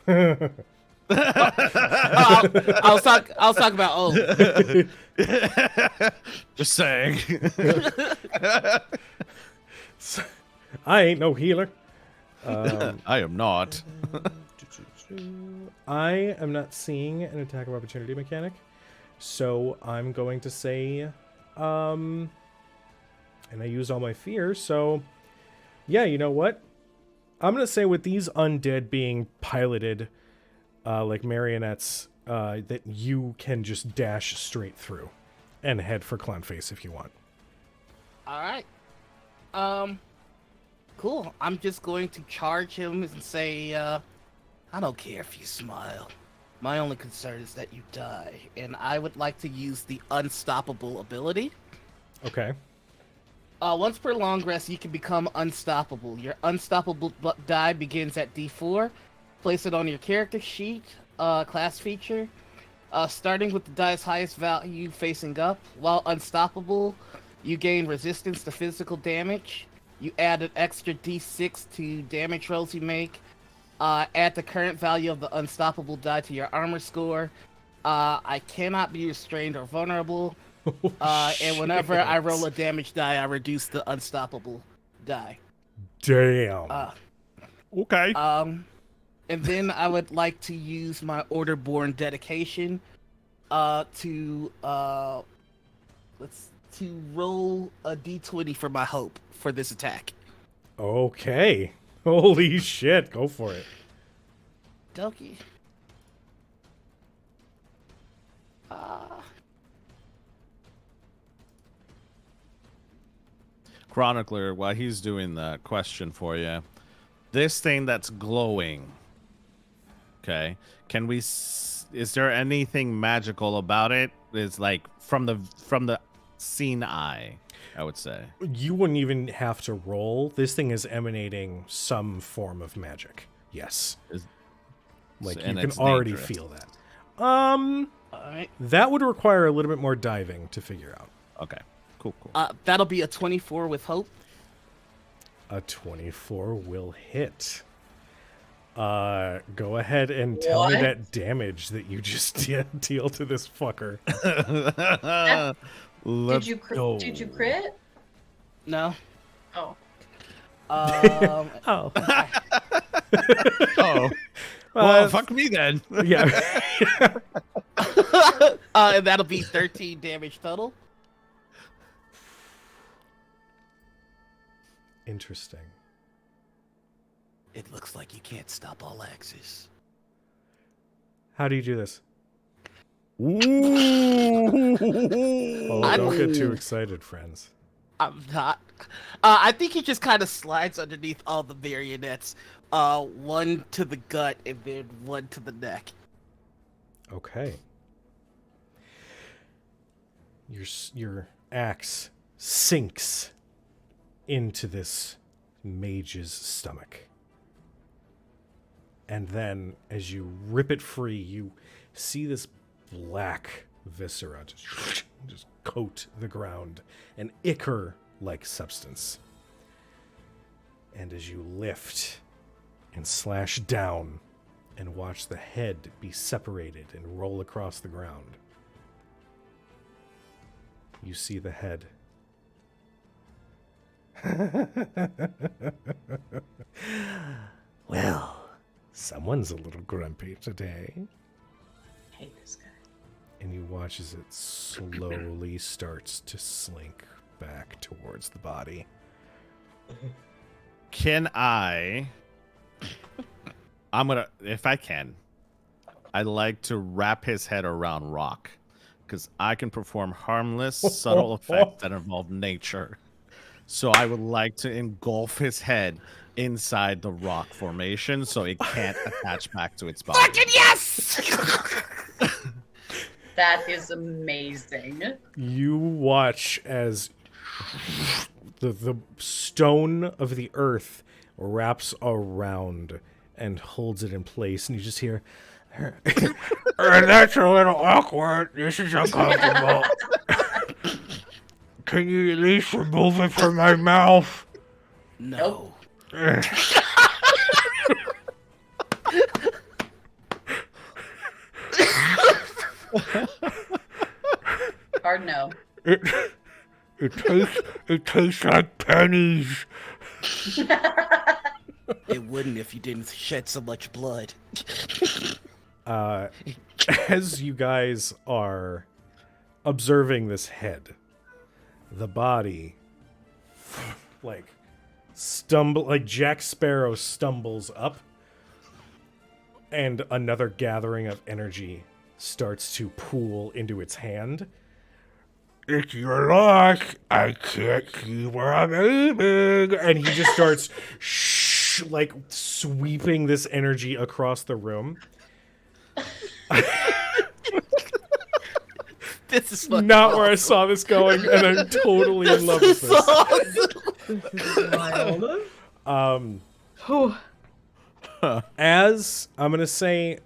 I was talking about, oh, Just saying. I ain't no healer. I am not. I am not seeing an attack of opportunity mechanic, so I'm going to say, and I used all my fears, so yeah, you know what? I'm going to say with these undead being piloted like marionettes, that you can just dash straight through and head for Clownface if you want. all right. Cool. I'm just going to charge him and say, I don't care if you smile. My only concern is that you die, and I would like to use the Unstoppable ability. Okay. Once per long rest, you can become unstoppable. Your unstoppable die begins at D4. Place it on your character sheet, class feature. Starting with the die's highest value facing up. While unstoppable, you gain resistance to physical damage. You add an extra D6 to damage rolls you make. Add the current value of the unstoppable die to your armor score. I cannot be restrained or vulnerable. And whenever I roll a damage die, I reduce the unstoppable die. Damn. Okay. And then I would like to use my Orderborn dedication to roll a d20 for my hope for this attack. Okay. Holy shit. Go for it. Dokie. Chronicler, while he's doing the question for you, this thing that's glowing, okay, can we is there anything magical about it? It's like from the seen eye, I would say. You wouldn't even have to roll. This thing is emanating some form of magic. Yes. Like, you And can it's already dangerous. feel that. Alright. That would require a little bit more diving to figure out. Okay. Cool. That'll be a 24 with hope. A 24 will hit. Go ahead and tell me What? that damage that you just deal to this fucker. Let's Did you crit? No. Oh. Oh. Oh. Well, fuck me then. Yeah. And that'll be 13 damage total. Interesting. It looks like you can't stop all axes. How do you do this? Ooh. Oh, don't get too excited, friends. I'm not. I think he just kind of slides underneath all the marionettes. One to the gut and then one to the neck. Okay. Your axe sinks into this mage's stomach. And then, as you rip it free, you see this black viscera just coat the ground, an ichor-like substance. And as you lift and slash down and watch the head be separated and roll across the ground, you see the head. Well, someone's a little grumpy today. I hate this guy. And you watch as it slowly starts to slink back towards the body. Can I'm gonna, if I can, I'd like to wrap his head around rock, because I can perform harmless, subtle effects that involve nature. So I would like to engulf his head inside the rock formation so it can't attach back to its body. Fucking yes! That is amazing. You watch as the stone of the earth wraps around and holds it in place, and you just hear, "That's a little awkward. This is uncomfortable. Can you at least remove it from my mouth?" No. Hard no. It tastes like pennies. It wouldn't if you didn't shed so much blood. As you guys are observing this head, the body, like Jack Sparrow stumbles up, and another gathering of energy starts to pool into its hand. It's your loss. I can't see where I'm aiming. And he just starts like sweeping this energy across the room. This is fucking Not awesome. where I saw this going, and I'm totally in love with This is this. awesome. This is wild. Whew. As I'm gonna say,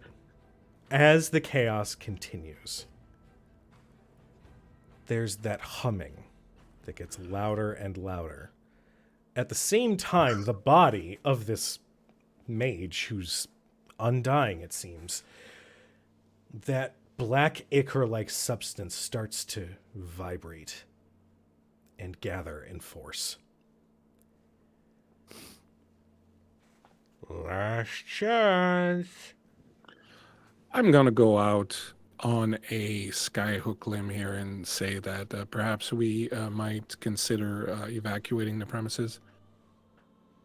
as the chaos continues, there's that humming that gets louder and louder. At the same time, the body of this mage, who's undying, it seems, that black ichor-like substance starts to vibrate and gather in force. Last chance. I'm gonna go out on a skyhook limb here and say that perhaps we might consider evacuating the premises.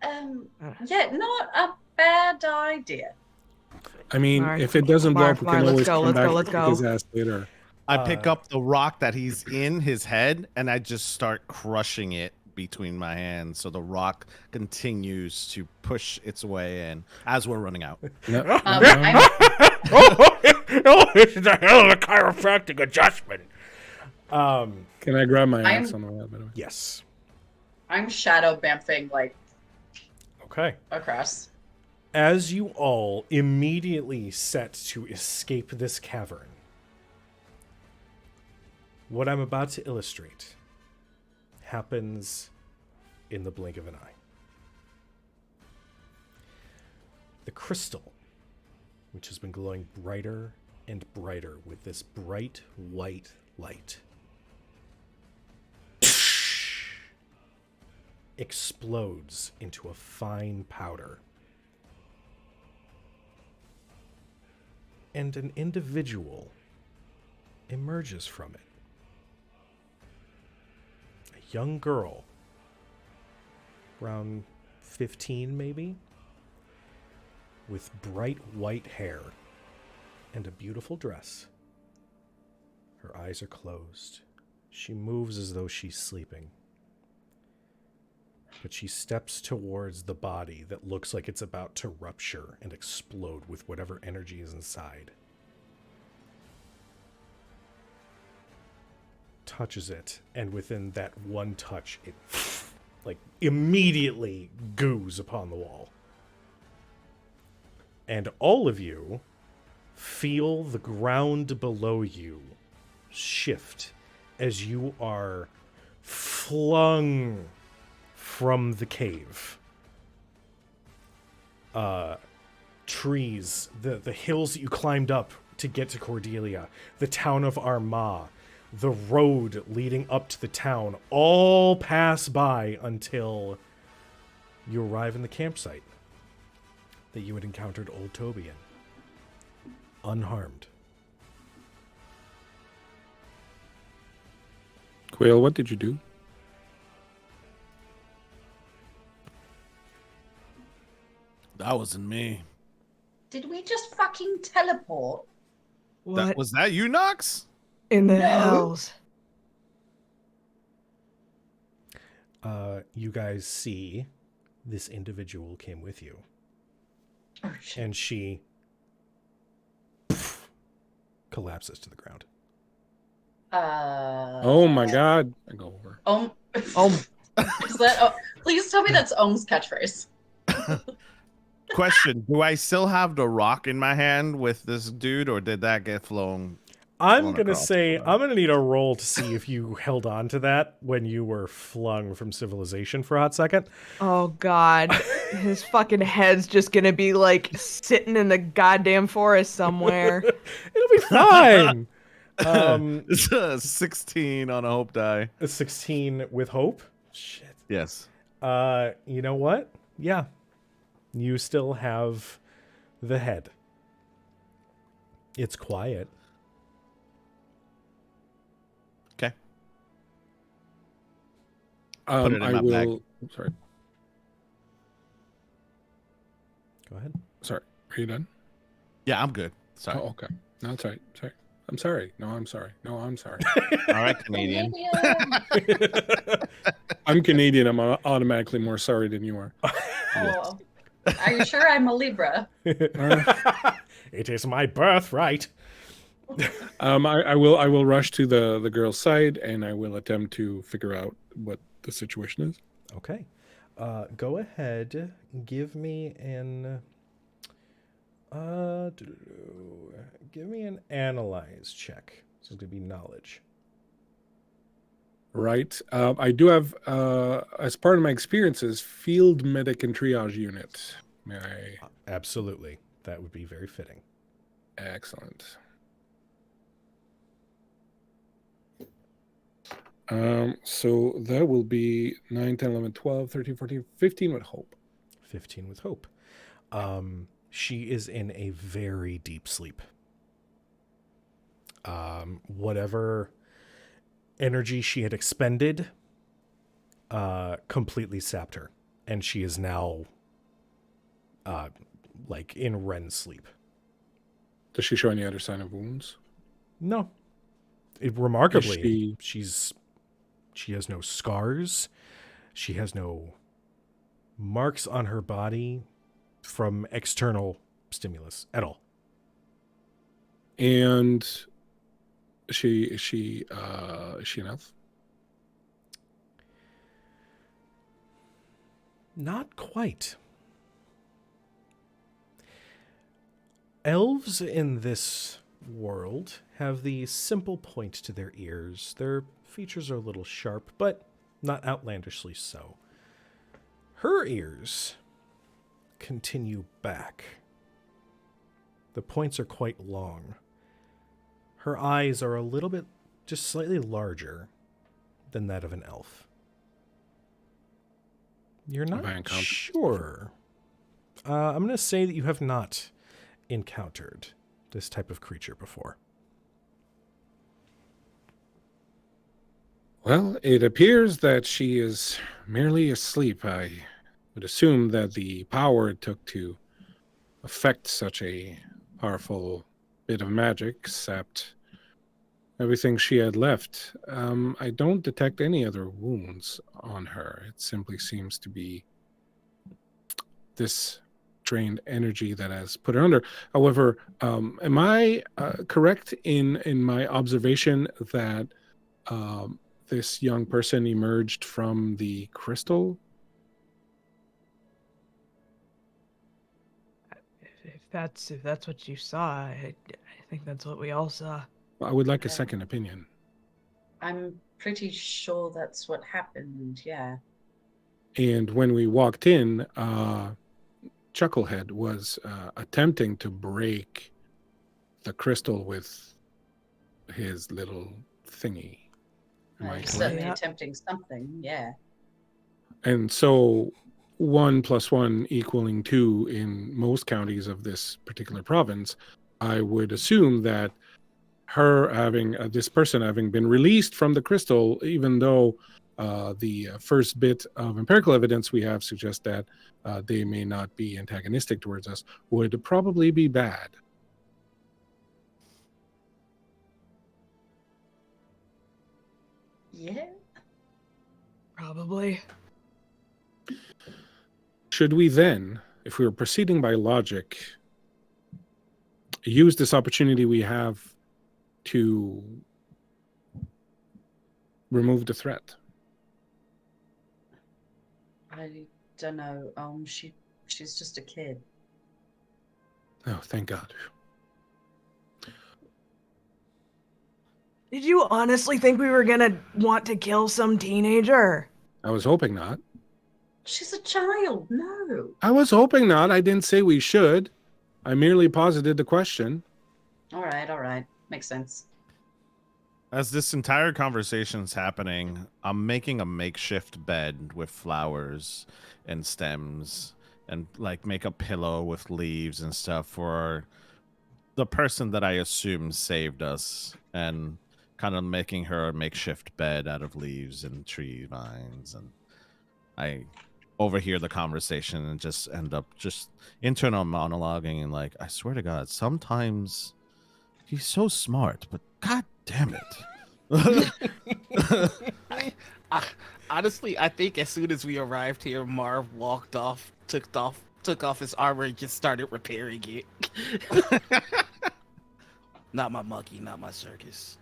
Yeah, not a bad idea. I mean, Mark, if it doesn't blow up, we Mark, can let's always go, come let's back go, let's and go. kick his ass later. I pick up the rock that he's in his head, and I just start crushing it between my hands, so the rock continues to push its way in as we're running out. No, I'm, Oh, this is a hell of a chiropractic adjustment. can I grab my axe I'm- on the way out, by the way? Yes. I'm shadow bamfing like Okay. across. As you all immediately set to escape this cavern, what I'm about to illustrate happens in the blink of an eye. The crystal, which has been glowing brighter and brighter with this bright white light, explodes into a fine powder. And an individual emerges from it. A young girl around 15 maybe, with bright white hair and a beautiful dress. Her eyes are closed. She moves as though she's sleeping. But she steps towards the body that looks like it's about to rupture and explode with whatever energy is inside. Touches it, and within that one touch, it like immediately goos upon the wall. And all of you feel the ground below you shift as you are flung from the cave. Trees, the hills that you climbed up to get to Cordelia, the town of Armagh, the road leading up to the town, all pass by until you arrive in the campsite that you had encountered old Toby in, unharmed. Quail, what did you do? That wasn't me. Did we just fucking teleport? What Was that you, Nox? in the No. hells? You guys see this individual came with you, Oh, shit. and she collapses to the ground. Oh my god. I go over. Is that? Oh, please tell me that's Ohm's catchphrase. Question: do I still have the rock in my hand with this dude, or did that get flown? I'm Flown gonna across say the I'm gonna need a roll to see if you held on to that when you were flung from civilization for a hot second. Oh god, his fucking head's just gonna be like sitting in the goddamn forest somewhere. It'll be fine. It's a 16 on a hope die. A 16 with hope. Shit. Yes. You know what? Yeah, you still have the head. It's quiet. Okay. Put it in I my bag. will. Sorry. Go ahead. Sorry. Are you done? Yeah, I'm good. Sorry. Oh, okay. No, it's all right. Sorry. I'm sorry. No, I'm sorry. No, I'm sorry. All right, Canadian. I'm Canadian. I'm automatically more sorry than you are. Oh, are you sure I'm a Libra? It is my birthright. I will rush to the girl's side and I will attempt to figure out what the situation is. Okay. Go ahead. Give me an analyze check. This is gonna be knowledge. Right. I do have, as part of my experiences, field medic and triage unit. May I? Absolutely. That would be very fitting. Excellent. So that will be 9, 10, 11, 12, 13, 14, 15 with hope. 15 with hope. She is in a very deep sleep. Whatever energy she had expended completely sapped her, and she is now like in REM sleep. Does she show any other sign of wounds? No. Remarkably, she has no scars. She has no marks on her body from external stimulus at all. And is she an elf? Not quite. Elves in this world have the simple point to their ears. Their features are a little sharp, but not outlandishly so. Her ears continue back. The points are quite long. Her eyes are a little bit, just slightly larger than that of an elf. You're not sure. I'm going to say that you have not encountered this type of creature before. Well, it appears that she is merely asleep. I would assume that the power it took to affect such a powerful bit of magic, except everything she had left. I don't detect any other wounds on her. It simply seems to be this drained energy that has put her under. However, am I correct in my observation that this young person emerged from the crystal? If that's what you saw, I think that's what we all saw. I would like a Okay. second opinion. I'm pretty sure that's what happened. Yeah. And when we walked in, Chucklehead was attempting to break the crystal with his little thingy. Am I He's correct? certainly Yeah. attempting something. Yeah. And so 1 + 1 equaling 2 in most counties of this particular province, I would assume that her having this person having been released from the crystal, even though the first bit of empirical evidence we have suggests that they may not be antagonistic towards us, would probably be bad. Yeah. Probably. Should we then, if we were proceeding by logic, use this opportunity we have to remove the threat? I don't know. She's just a kid. Oh, thank God. Did you honestly think we were gonna want to kill some teenager? I was hoping not. She's a child. No. I was hoping not. I didn't say we should. I merely posited the question. All right. All right. Makes sense. As this entire conversation's happening, I'm making a makeshift bed with flowers and stems and like make a pillow with leaves and stuff for the person that I assume saved us, and kind of making her a makeshift bed out of leaves and tree vines. And I overhear the conversation and just end up just internal monologuing and like, I swear to God, sometimes he's so smart, but God damn it. Honestly, I think as soon as we arrived here, Marv walked off, took off his armor, and just started repairing it. Not my monkey, not my circus.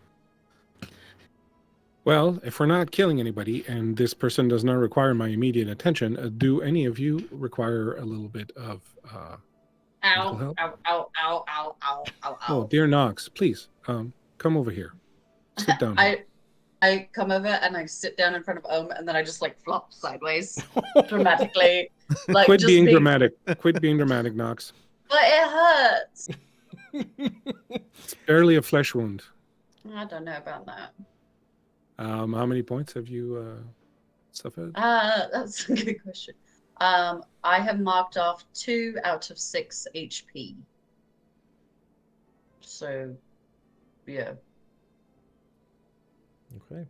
Well, if we're not killing anybody and this person does not require my immediate attention, do any of you require a little bit of Ow, Mental ow, health? ow, ow, ow, ow, ow, ow. Oh, dear Knox, please come over here. Sit down. here. I come over and I sit down in front of Ohm, and then I just like flop sideways dramatically. Like Quit just being being- dramatic. Quit being dramatic, Knox. But it hurts. It's barely a flesh wound. I don't know about that. How many points have you suffered? That's a good question. I have marked off 2 out of 6 HP. So, yeah. Okay.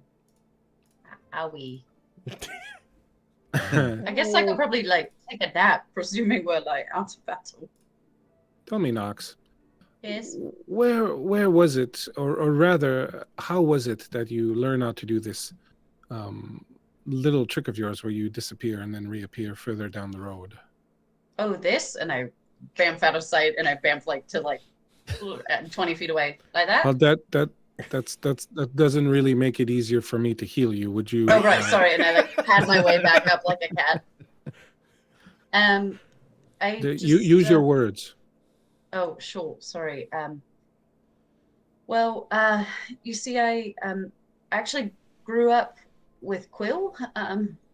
Owie. I guess I could probably like take a nap, presuming we're like out of battle. Tell me, Knox, Yes. where was it, or rather, how was it that you learned how to do this little trick of yours where you disappear and then reappear further down the road? Oh, this, and I bamf out of sight, and I bamf like to like 20 feet away, like that. Well, that doesn't really make it easier for me to heal you. Would you? Oh, right, sorry, and I like pad my way back up like a cat. You use your words. Oh, sure. Sorry. Well, you see, I actually grew up with Quill.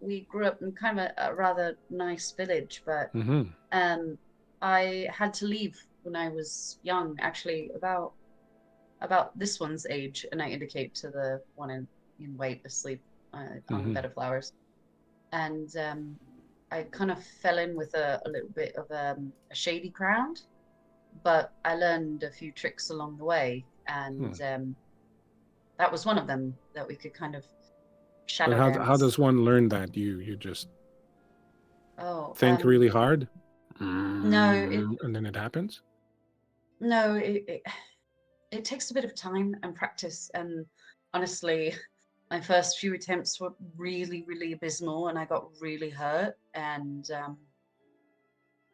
We grew up in kind of a rather nice village, but Mm-hmm. I had to leave when I was young, actually about this one's age, and I indicate to the one in white asleep on a bed of flowers. And I kind of fell in with a little bit of a shady crowd. But I learned a few tricks along the way, and that was one of them that we could kind of shadow. But how does one learn that? You just Oh, think really hard? No, And then it happens? no, it takes a bit of time and practice. And honestly, my first few attempts were really, really abysmal, and I got really hurt. And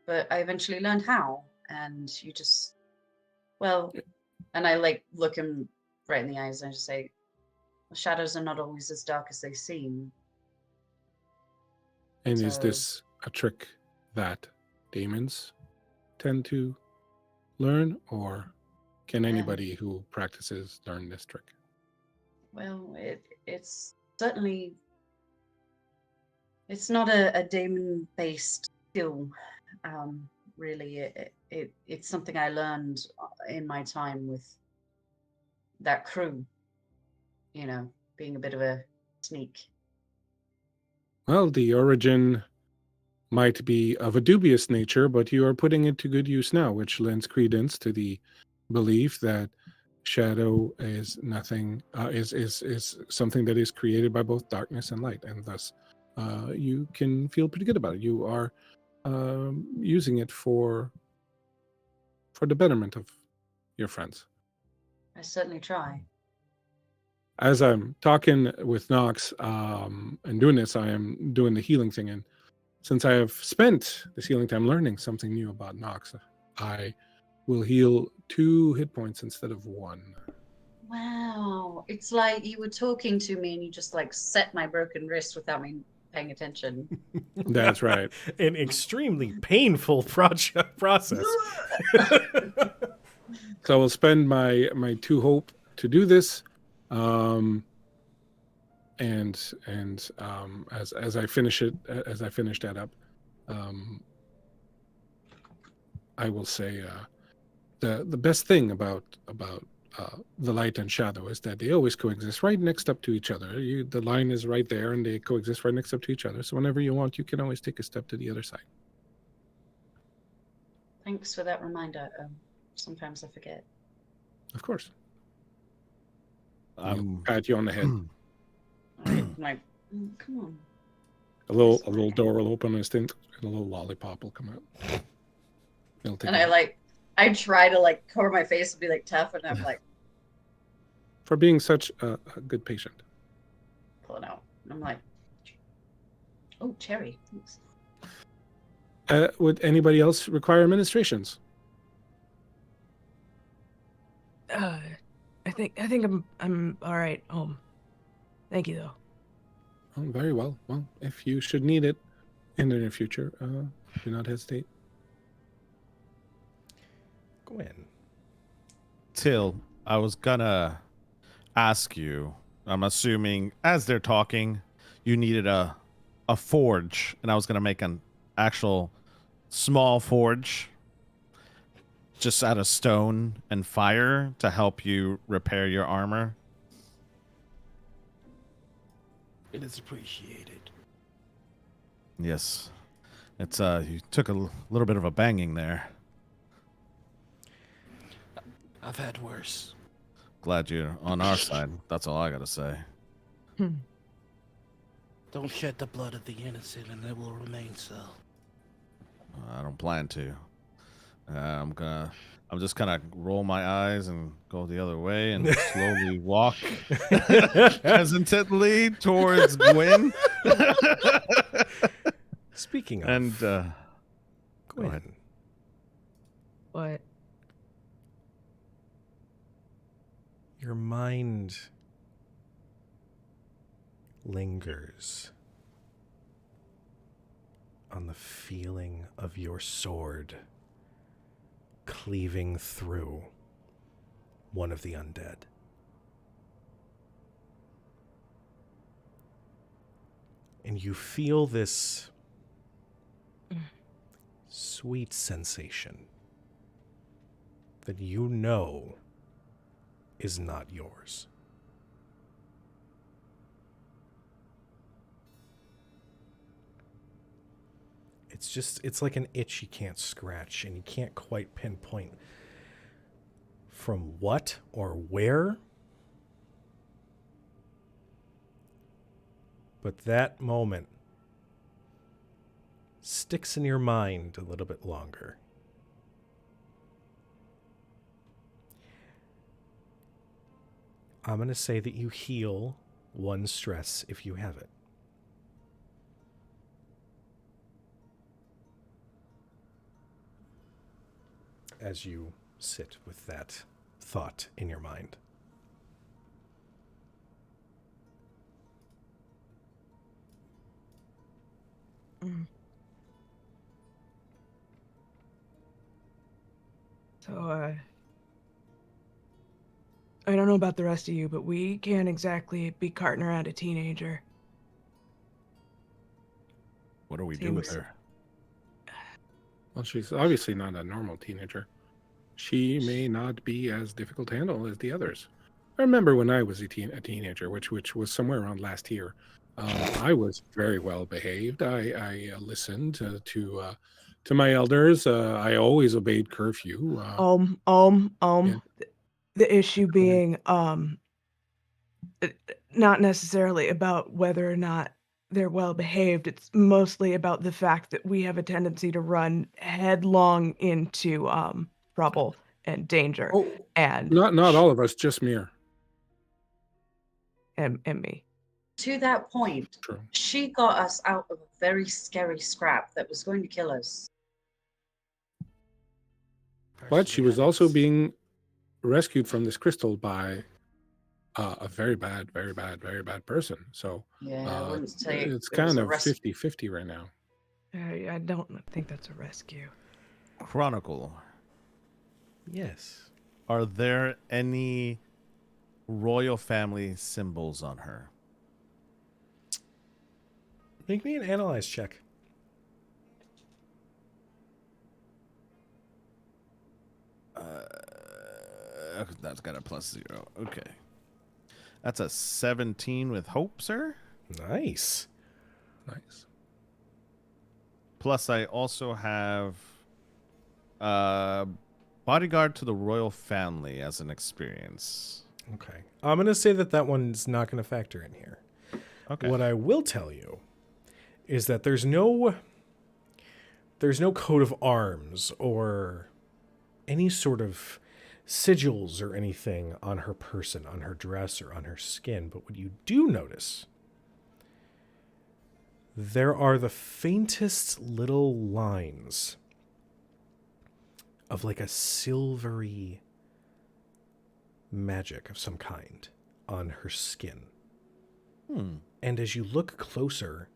but I eventually learned how. And you just, well, and I like look him right in the eyes and I just say, shadows are not always as dark as they seem. And is So- this a trick that demons tend to learn, or can anybody who practices learn this trick? Well, it's certainly it's not a demon based skill. Really, it's something I learned in my time with that crew. You know, being a bit of a sneak. Well, the origin might be of a dubious nature, but you are putting it to good use now, which lends credence to the belief that shadow is nothing, is something that is created by both darkness and light, and thus you can feel pretty good about it. You are using it for the betterment of your friends. I certainly try. As I'm talking with Nox and doing this, I am doing the healing thing. And since I have spent this healing time learning something new about Nox, I will heal 2 hit points instead of 1. Wow, it's like you were talking to me and you just like set my broken wrist without me paying attention. That's right. An extremely painful process. So I will spend my 2 hope to do this. And as I finish it, as I finish that up, I will say the best thing about the light and shadow is that they always coexist right next up to each other. The line is right there, and they coexist right next up to each other. So whenever you want, you can always take a step to the other side. Thanks for that reminder. Sometimes I forget. Of course. I'm Pat you on the head. I'm like, come on. A little door will open and a little lollipop will come out. It'll take And a- I try to like cover my face and be like tough, and I'm like for being such a good patient. pulling out. And I'm like, oh, cherry. Thanks. Would anybody else require administrations? I think I'm all right. Thank you though. Oh, very well. Well, if you should need it in the near future, do not hesitate. Gwen. Till, I was gonna ask you, I'm assuming as they're talking, you needed a forge, and I was gonna make an actual small forge just out of stone and fire to help you repair your armor. It is appreciated. Yes. It's you took a little bit of a banging there. I've had worse. Glad you're on our side. That's all I gotta say. Don't shed the blood of the innocent, and it will remain so. I don't plan to. I'm just gonna roll my eyes and go the other way and slowly walk hesitantly towards Gwen. Speaking of, And go Gwen, ahead. What? your mind lingers on the feeling of your sword cleaving through one of the undead. And you feel this sweet sensation that you know is not yours. It's like an itch you can't scratch, and you can't quite pinpoint from what or where. But that moment sticks in your mind a little bit longer. I'm going to say that you heal 1 stress if you have it. As you sit with that thought in your mind. So, I don't know about the rest of you, but we can't exactly be carting around a teenager. What do we do with her? Well, she's obviously not a normal teenager. She may not be as difficult to handle as the others. I remember when I was a teenager, which was somewhere around last year. I was very well behaved. I listened to my elders. I always obeyed curfew. Yeah. The issue being, not necessarily about whether or not they're well behaved. It's mostly about the fact that we have a tendency to run headlong into trouble and danger, Oh, and not all of us, just Mir. and me. To that point, True. she got us out of a very scary scrap that was going to kill us. But she was also being rescued from this crystal by a very bad person. So Yeah, I wouldn't say it's it was kind a of rescue. 50-50 right now. I don't think that's a rescue. Chronicle. Yes. Are there any royal family symbols on her? Make me an analyze check. That's got a +0. Okay. That's a 17 with hope, sir. Nice. Nice. Plus, I also have bodyguard to the royal family as an experience. Okay. I'm going to say that one's not going to factor in here. Okay. What I will tell you is that there's no coat of arms or any sort of sigils or anything on her person, on her dress, or on her skin. But what you do notice, there are the faintest little lines of like a silvery magic of some kind on her skin. And as you look closer,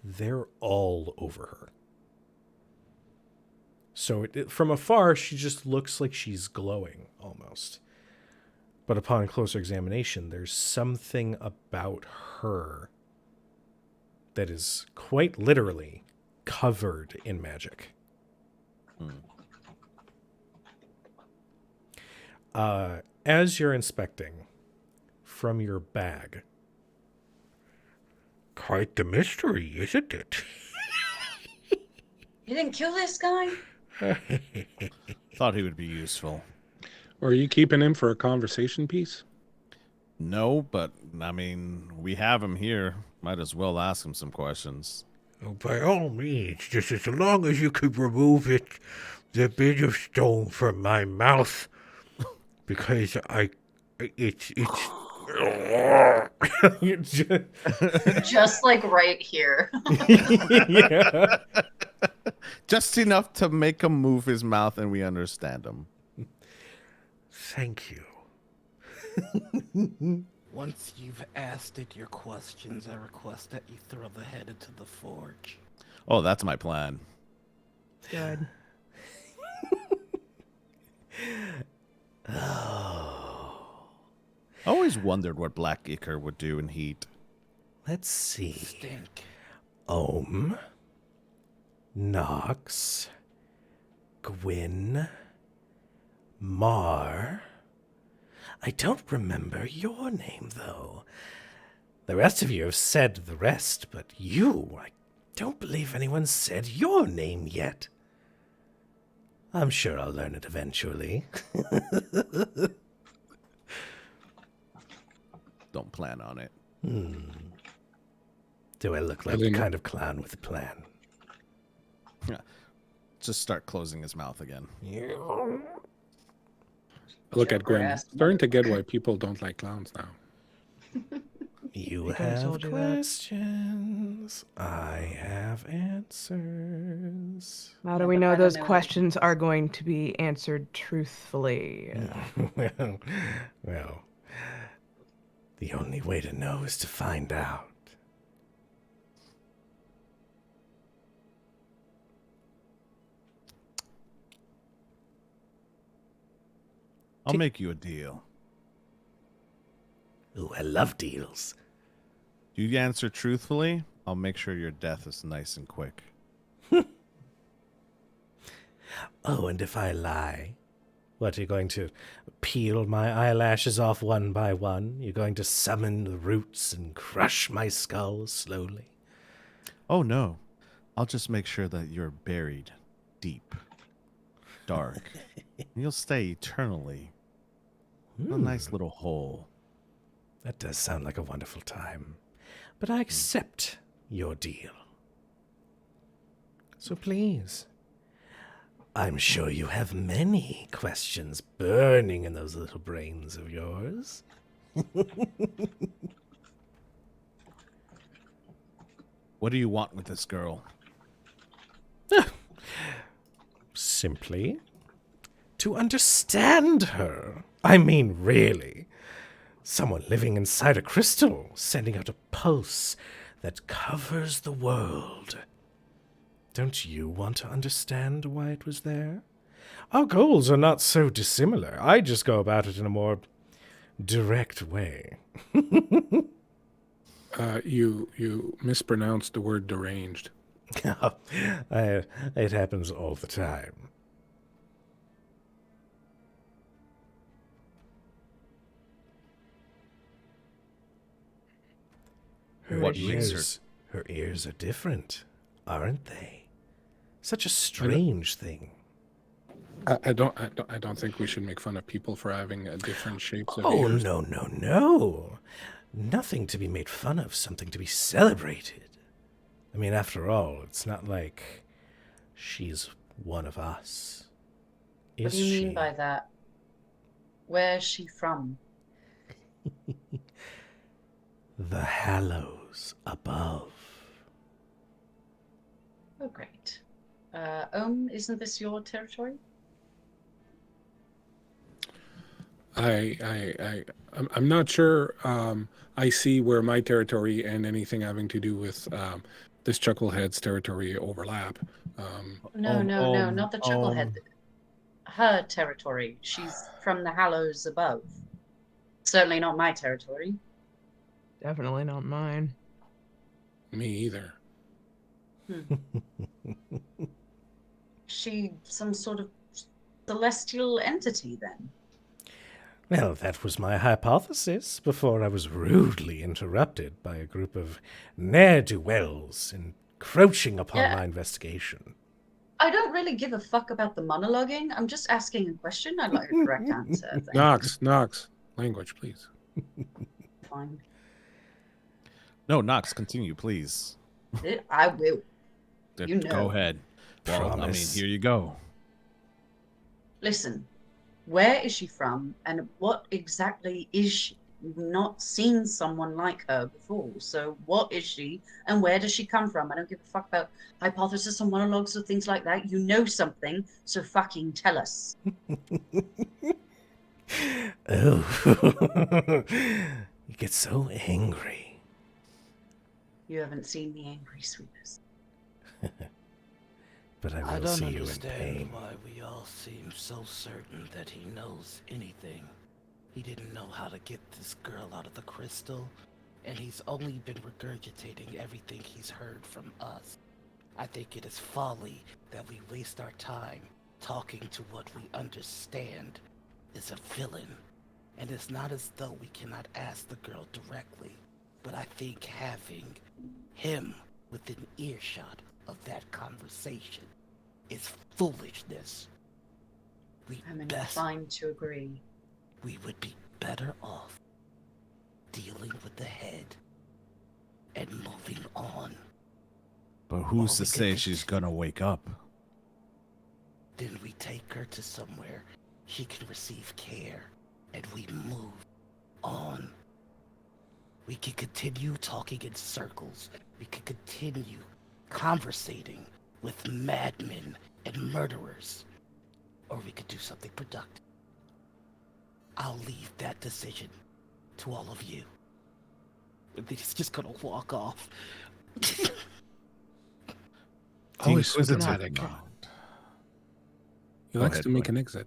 they're all over her. So from afar, she just looks like she's glowing almost. But upon closer examination, there's something about her that is quite literally covered in magic. As you're inspecting from your bag, quite the mystery, isn't it? You didn't kill this guy? Thought he would be useful. Or are you keeping him for a conversation piece? No, but I mean, we have him here. Might as well ask him some questions. Oh, by all means, just as long as you could remove the bit of stone from my mouth, because it's Just like right here. Yeah. Just enough to make him move his mouth and we understand him. Thank you. Once you've asked it your questions, I request that you throw the head into the forge. Oh, that's my plan. Good. I always wondered what black ichor would do in heat. Let's see. Stink. Ohm, Nox, Gwyn, Mar. I don't remember your name, though. The rest of you have said the rest, but you, I don't believe anyone said your name yet. I'm sure I'll learn it eventually. Don't plan on it. Do I look like the kind of clown with a plan? Just start closing his mouth again. Look at Gwen. Jackass Starting to get why people don't like clowns now. You I could've have told you that. questions. I have answers. How do Yeah, we but know I don't those know that. questions are going to be answered truthfully? well, the only way to know is to find out. I'll make you a deal. Ooh, I love deals. You answer truthfully, I'll make sure your death is nice and quick. Oh, and if I lie, what, are you going to peel my eyelashes off one by one? You're going to summon the roots and crush my skull slowly? Oh no, I'll just make sure that you're buried deep, dark. And you'll stay eternally. A nice little hole. That does sound like a wonderful time. But I accept your deal. So please, I'm sure you have many questions burning in those little brains of yours. What do you want with this girl? Simply to understand her. I mean, really. Someone living inside a crystal, sending out a pulse that covers the world. Don't you want to understand why it was there? Our goals are not so dissimilar. I just go about it in a more direct way. You mispronounced the word deranged. It happens all the time. What makes Her ears are different, aren't they? Such a strange thing. I don't think we should make fun of people for having different shapes of Oh, ears. no. Nothing to be made fun of, something to be celebrated. I mean, after all, it's not like she's one of us. What do you mean by that? Where's she from? The Hallows above. Oh, great. Isn't this your territory? I'm not sure. I see where my territory and anything having to do with this Chucklehead's territory overlap. No, not the Chucklehead. Her territory. She's from the Hallows above. Certainly not my territory. Definitely not mine. Me either. She some sort of celestial entity then? Well, that was my hypothesis before I was rudely interrupted by a group of ne'er-do-wells encroaching upon my investigation. I don't really give a fuck about the monologuing. I'm just asking a question. I'd like a correct answer. Thank Knox. Language, please. you. Fine. No, Knox, continue, please. I will. You know. Go ahead. Well, I mean, Promise. here you go. Listen, where is she from and what exactly is she? We've not seen someone like her before. So what is she and where does she come from? I don't give a fuck about hypothesis and monologues or things like that. You know something, so fucking tell us. Oh, you get so angry. You haven't seen me angry, sweetness. But I I will don't see you in understand pain. why we all seem so certain that he knows anything. He didn't know how to get this girl out of the crystal, and he's only been regurgitating everything he's heard from us. I think it is folly that we waste our time talking to what we understand is a villain. And it's not as though we cannot ask the girl directly, but I think having him within earshot of that conversation is foolishness. I'm inclined to agree. We would be better off dealing with the head and moving on. But who's Or to we say could she's gonna wake up? Then we take her to somewhere she can receive care, and we move on. We can continue talking in circles. We can continue conversating with madmen and murderers. Or we could do something productive. I'll leave that decision to all of you. And then he's just gonna walk off. Always so Inquisitive dramatic. mind. He Go likes ahead, to make Gwen. an exit.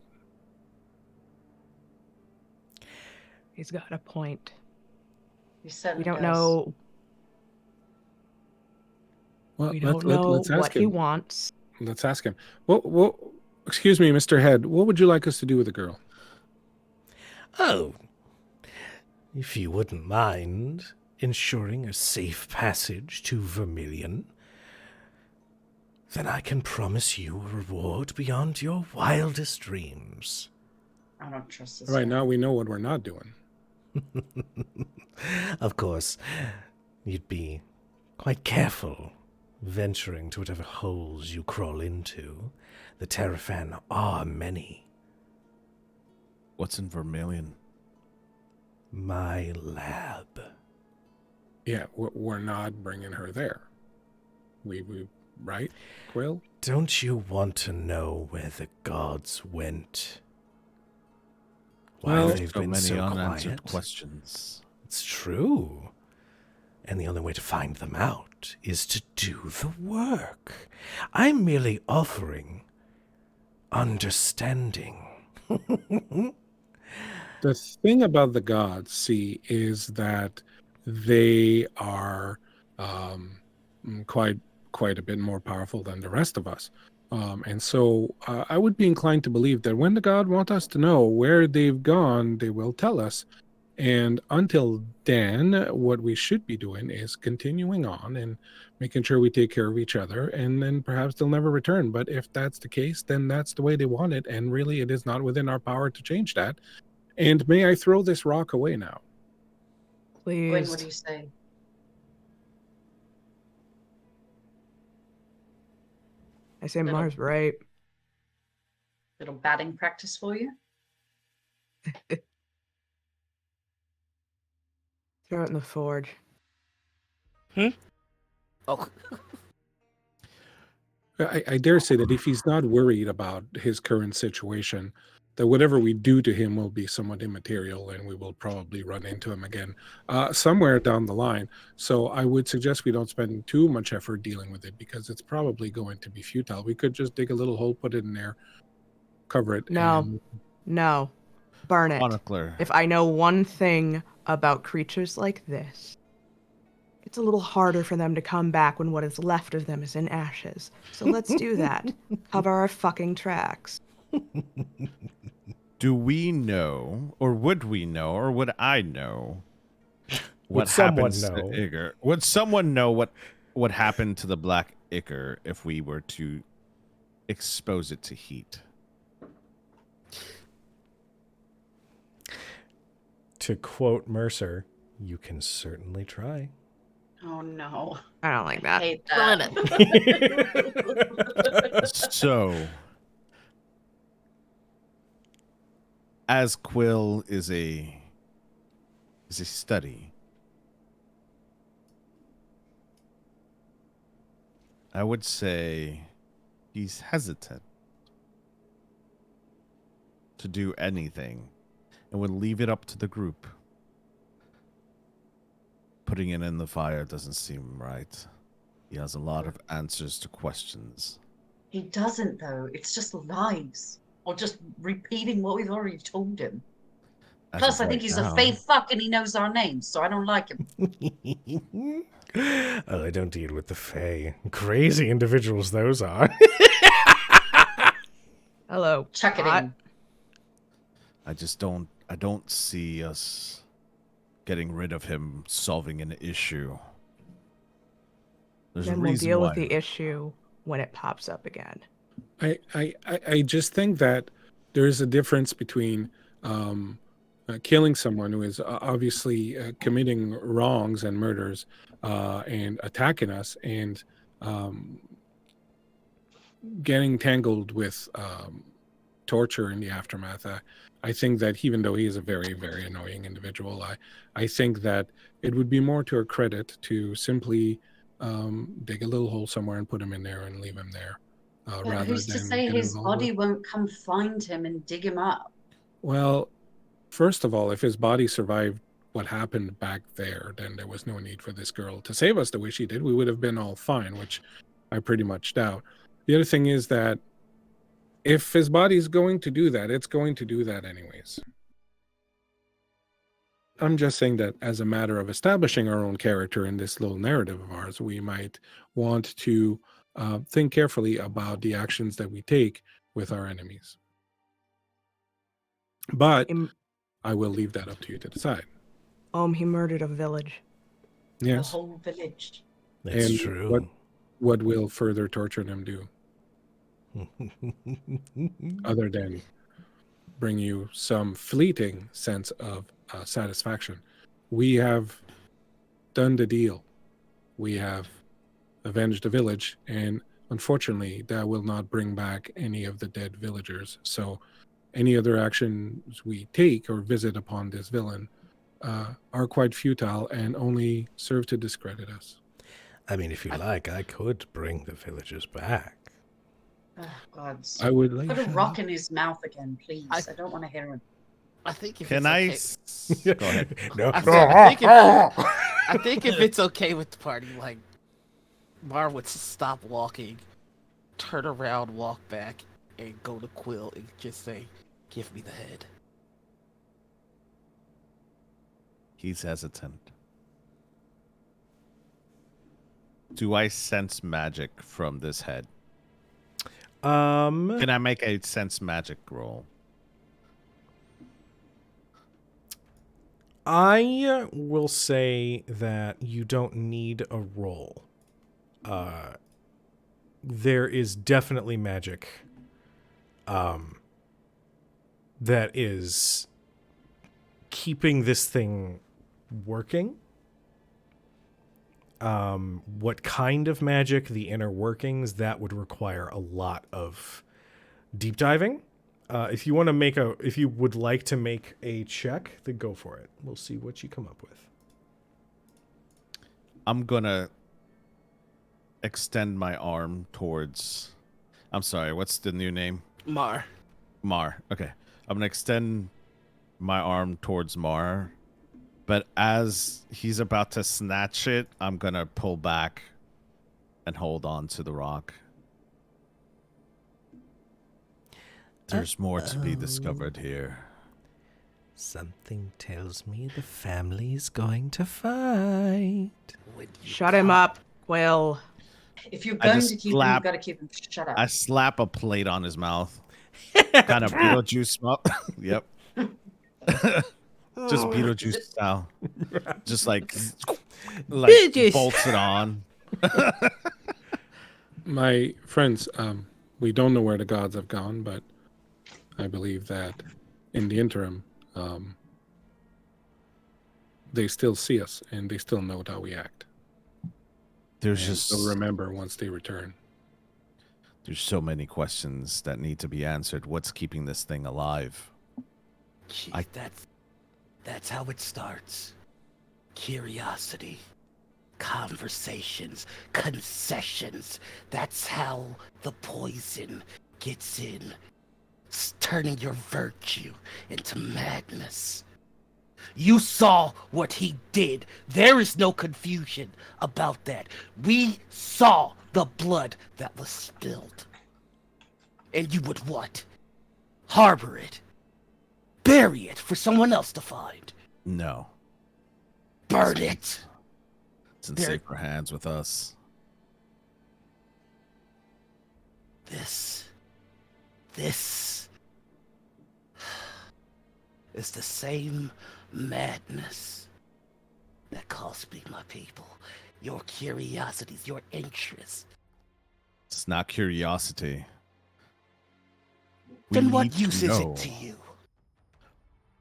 He's got a point. You said We it don't does. know. Well, We don't know let's ask what he him. wants. Let's ask him. What? Excuse me, Mr. Head. What would you like us to do with the girl? Oh, if you wouldn't mind ensuring a safe passage to Vermilion, then I can promise you a reward beyond your wildest dreams. I don't trust this All right, guy. now we know what we're not doing. Of course, you'd be quite careful venturing to whatever holes you crawl into. The Terrafan are many. What's in Vermilion? My lab. Yeah, we're not bringing her there. We right, Quill? Don't you want to know where the gods went? Why Well, they've So been many so unanswered quiet? questions. It's true. And the only way to find them out is to do the work. I'm merely offering understanding. The thing about the gods, see, is that they are quite a bit more powerful than the rest of us. And so I would be inclined to believe that when the god want us to know where they've gone, they will tell us. And until then, what we should be doing is continuing on and making sure we take care of each other, and then perhaps they'll never return. But if that's the case, then that's the way they want it, and really it is not within our power to change that. And may I throw this rock away now? Gwen, Please. what do you say? I say Little- Mars right. Little batting practice for you? Throw it in the forge. Oh, I dare say that if he's not worried about his current situation, that whatever we do to him will be somewhat immaterial, and we will probably run into him again somewhere down the line. So I would suggest we don't spend too much effort dealing with it, because it's probably going to be futile. We could just dig a little hole, put it in there, cover it. No. And No. Burn it. Chronicler. If I know one thing about creatures like this, it's a little harder for them to come back when what is left of them is in ashes. So let's do that. Cover our fucking tracks. Do we know, or would we know, or would I know what Would someone happens to know? Igor? Would someone know what happened to the black ichor if we were to expose it to heat? To quote Mercer, you can certainly try. Oh no. I don't like I that. hate Run that. So, as Quill is a study, I would say he's hesitant to do anything and would leave it up to the group. Putting it in the fire doesn't seem right. He has a lot of answers to questions. He doesn't though. It's just lies. Or just repeating what we've already told him. As Plus, of I think right he's now. a fey fuck and he knows our names, so I don't like him. Oh, I don't deal with the Fae. Crazy individuals those are. Hello. Chuck it Hot. in. I don't see us getting rid of him solving an issue. There's a Then we'll reason deal why. with the issue when it pops up again. I just think that there is a difference between killing someone who is obviously committing wrongs and murders and attacking us, and getting tangled with torture in the aftermath. I think that even though he is a very, very annoying individual, I think that it would be more to her credit to simply dig a little hole somewhere and put him in there and leave him there, Yeah, rather who's to than say get his involved body with. won't come find him and dig him up? Well, first of all, if his body survived what happened back there, then there was no need for this girl to save us the way she did. We would have been all fine, which I pretty much doubt. The other thing is that if his body's going to do that, it's going to do that anyways. I'm just saying that as a matter of establishing our own character in this little narrative of ours, we might want to think carefully about the actions that we take with our enemies. But I will leave that up to you to decide. He murdered a village. The Yes. whole village. That's And true. What will further torture them do other than bring you some fleeting sense of satisfaction? We have done the deal. We have avenged the village, and unfortunately, that will not bring back any of the dead villagers. So, any other actions we take or visit upon this villain are quite futile and only serve to discredit us. I mean, if you like, I could bring the villagers back. Oh, God. I would Put a rock in his mouth again, please. I don't want to hear him. I think if Can it's I? okay, Go ahead. No. I think if it's okay with the party, like Mar would stop walking, turn around, walk back, and go to Quill and just say, "Give me the head." He's hesitant. Do I sense magic from this head? Can I make a sense magic roll? I will say that you don't need a roll. There is definitely magic that is keeping this thing working. What kind of magic, the inner workings, that would require a lot of deep diving. If you would like to make a check, then go for it. We'll see what you come up with. I'm gonna extend my arm towards. I'm sorry. What's the new name? Mar. Mar. Okay. I'm gonna extend my arm towards Mar, but as he's about to snatch it, I'm gonna pull back and hold on to the rock. There's more to be discovered here. Something tells me the family's going to fight. Shut him up, Quill. If you're I going just to keep him, slap- you've got to keep him shut up. I slap a plate on his mouth. Kind of Beetlejuice smell. Yep. Just Beetlejuice style. Just like Beetlejuice. bolts it on. My friends, we don't know where the gods have gone, but I believe that in the interim, they still see us and they still know how we act. There's And just they'll remember once they return. there's so many questions that need to be answered. What's keeping this thing alive? Jeez, that's how it starts. Curiosity, conversations, concessions. That's how the poison gets in, turning your virtue into madness. You saw what he did. There is no confusion about that. We saw the blood that was spilled. And you would what? Harbor it. Bury it for someone else to find. No. Burn it. It's in There- safer hands with us. This is the same madness that cost me my people. Your curiosities, your interests. It's not curiosity. We Then what need to use is know. it to you?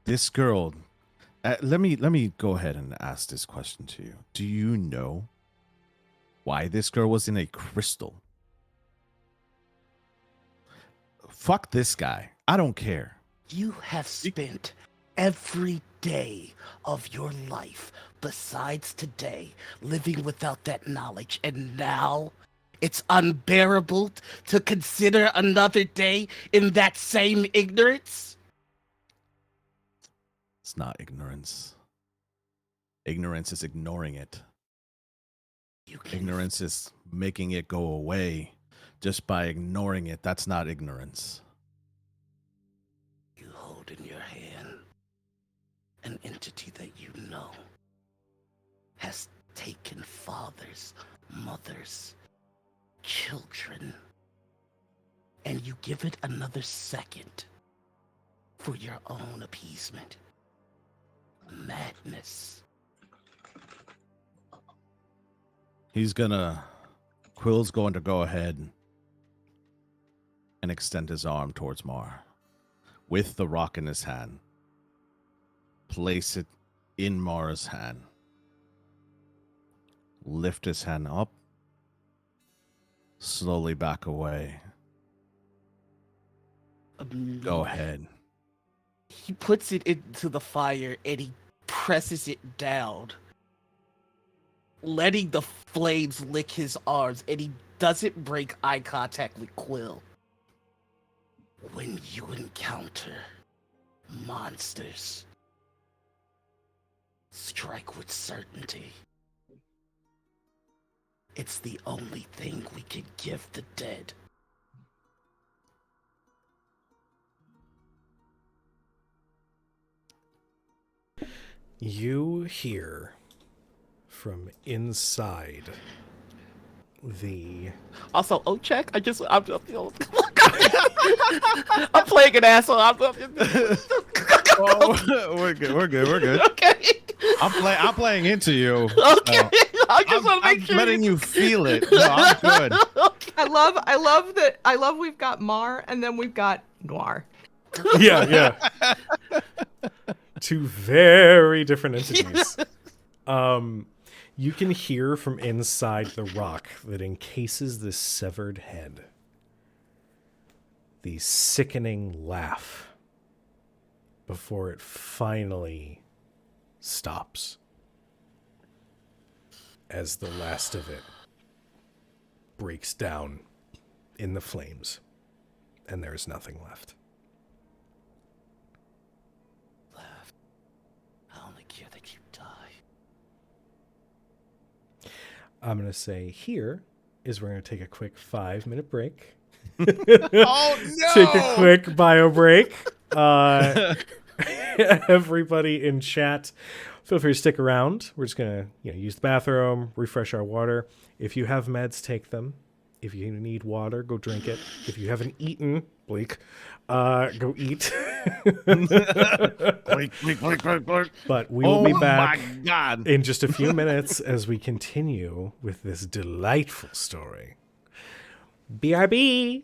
This girl. Let me go ahead and ask this question to you. Do you know why this girl was in a crystal. Fuck this guy. I don't care. You have spent every day of your life, besides today, living without that knowledge, and now it's unbearable to consider another day in that same ignorance? It's not ignorance. Ignorance is ignoring it. Ignorance is making it go away just by ignoring it. That's not ignorance. You hold in your hand an entity that you know has taken fathers, mothers, children, and you give it another second for your own appeasement. Madness. Quill's going to go ahead and extend his arm towards Mar with the rock in his hand. Place it in Mar's hand. Lift his hand up. Slowly back away. Go ahead. He puts it into the fire and he presses it down, letting the flames lick his arms, and he doesn't break eye contact with Quill. When you encounter monsters, strike with certainty. It's the only thing we can give the dead. You hear from inside the... Also, check. I'm playing an asshole. Oh, we're good. Okay. I'm playing into you. Okay. I just want to make sure. I'm letting you feel it. No, I'm good. Okay. I love we've got Mar and then we've got Noir. Yeah. Two very different entities. You can hear from inside the rock that encases this severed head the sickening laugh before it finally stops as the last of it breaks down in the flames and there's nothing left. I only care that you die. I'm going to say here is we're going to take a quick 5-minute break. Oh, no! Take a quick bio break. Everybody in chat, feel free to stick around. We're just going to use the bathroom, refresh our water. If you have meds, take them. If you need water, go drink it. If you haven't eaten, Bleak, go eat. But we will be back in just a few minutes as we continue with this delightful story. BRB!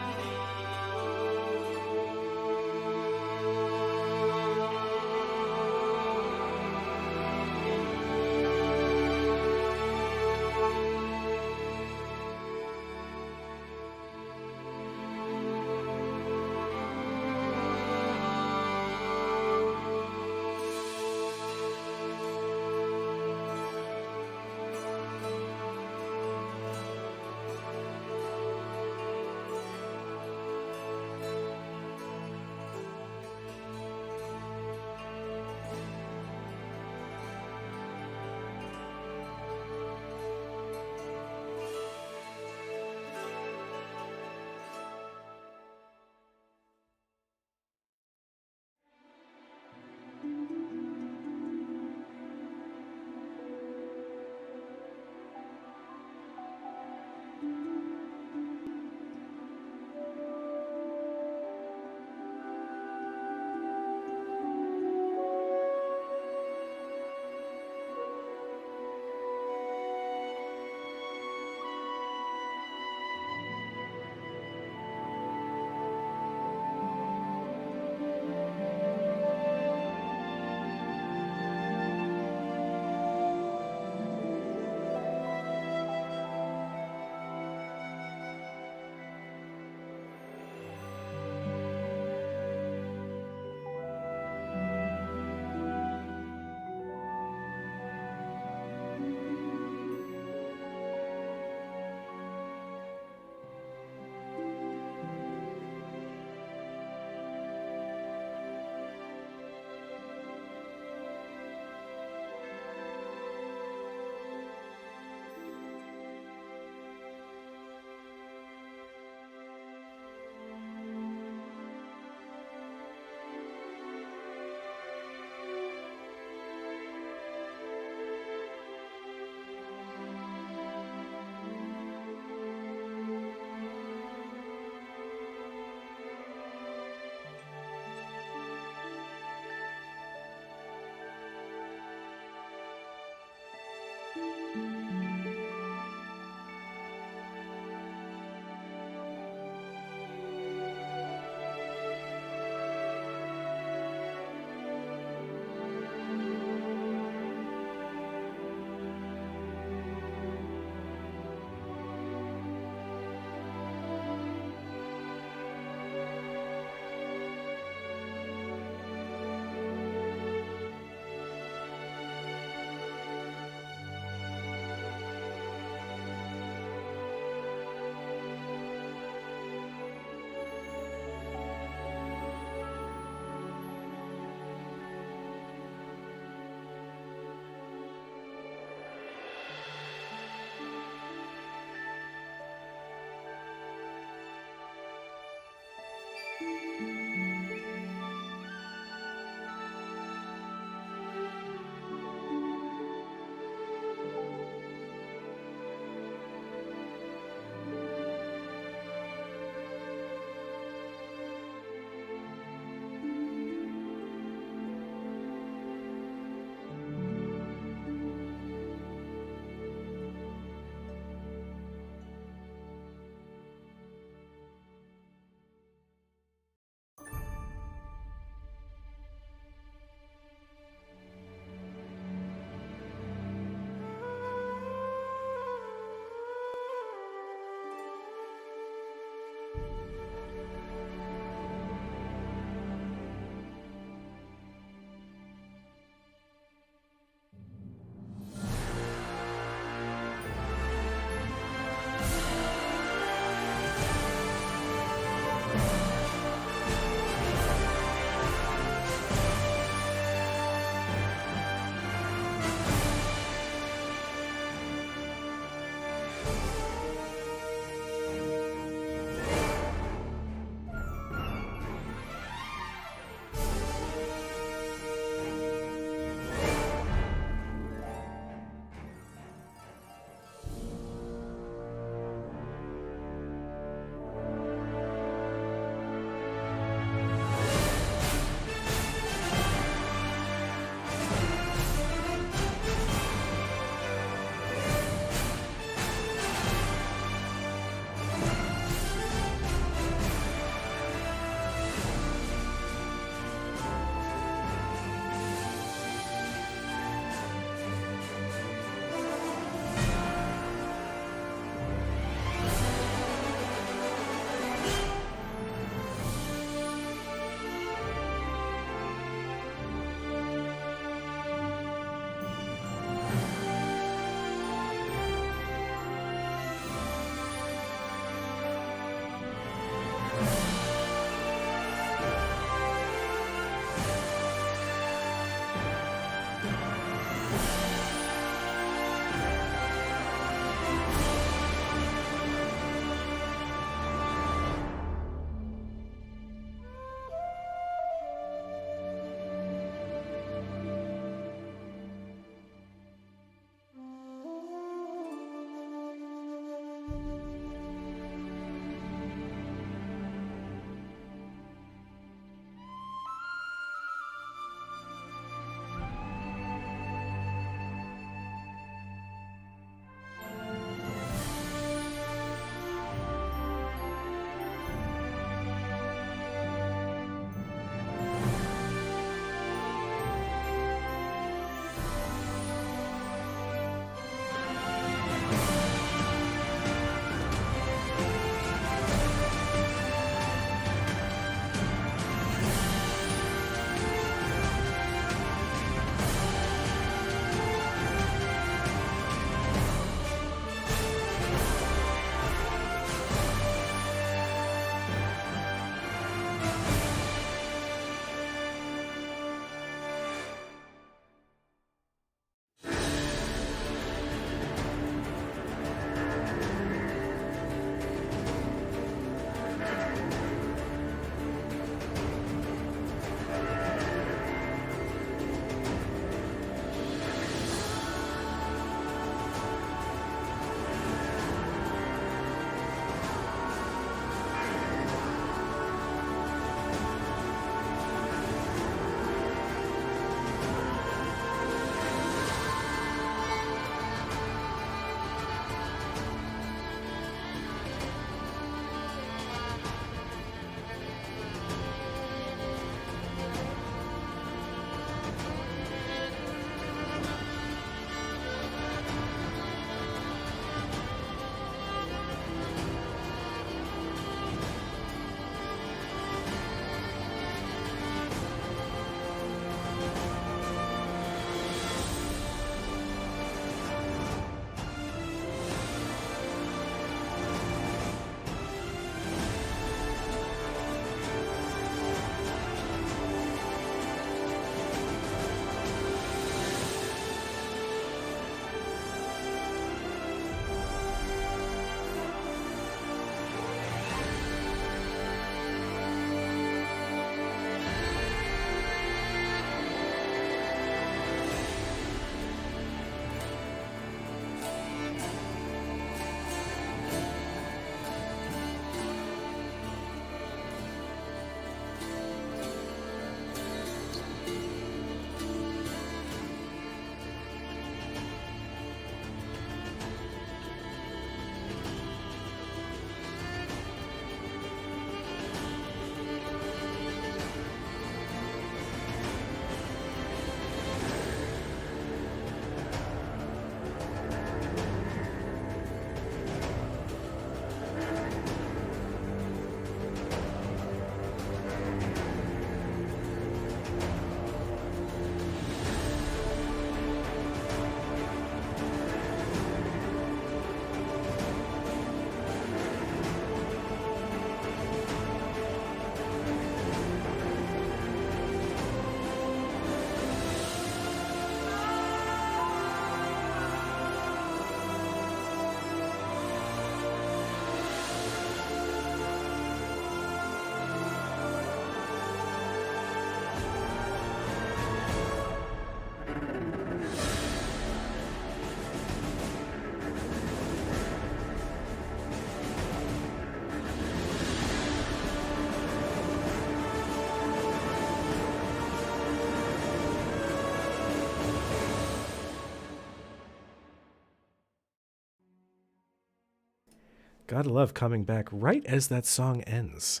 Gotta love coming back right as that song ends.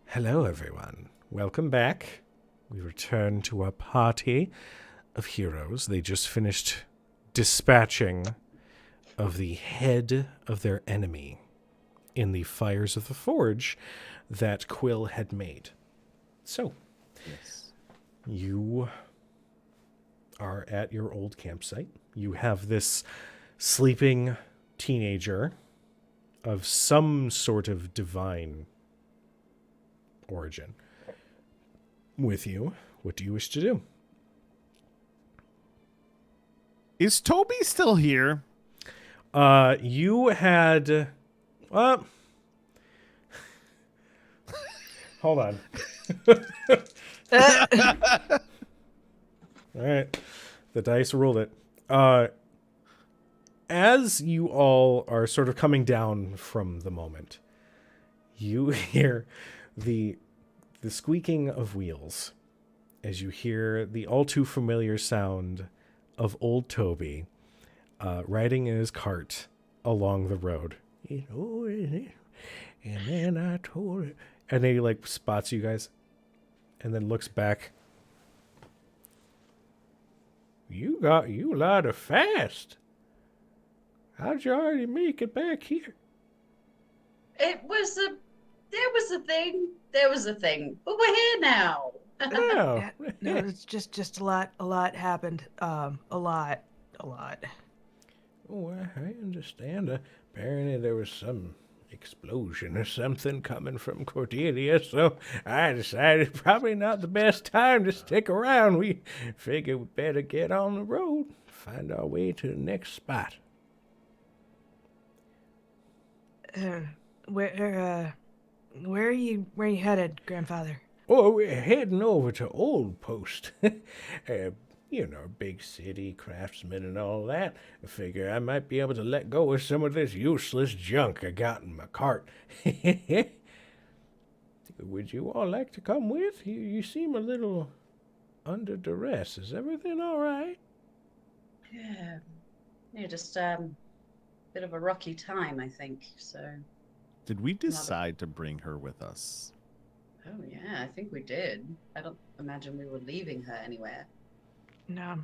Hello, everyone. Welcome back. We return to our party of heroes. They just finished dispatching of the head of their enemy in the fires of the forge that Quill had made. So, Yes. you are at your old campsite. You have this sleeping teenager of some sort of divine origin with you. What do you wish to do? Is Toby still here? You had... hold on. All right. The dice ruled it. As you all are sort of coming down from the moment, you hear the squeaking of wheels as you hear the all too familiar sound of old Toby riding in his cart along the road. And then I told it. And then he like spots you guys and then looks back. You got you a lot of fast. How'd you already make it back here? There was a thing. There was a thing. But we're here now. Oh, No, it's just a lot happened. A lot. Oh, I understand. Apparently there was some explosion or something coming from Cordelia, so I decided probably not the best time to stick around. We figured we'd better get on the road, find our way to the next spot. Where are you headed, grandfather? Oh, we're heading over to Old Post. Big city, craftsman and all that. I figure I might be able to let go of some of this useless junk I got in my cart. Would you all like to come with? You seem a little under duress. Is everything all right? Yeah, just bit of a rocky time, I think. So. Did we decide to bring her with us? Oh yeah, I think we did. I don't imagine we were leaving her anywhere. No,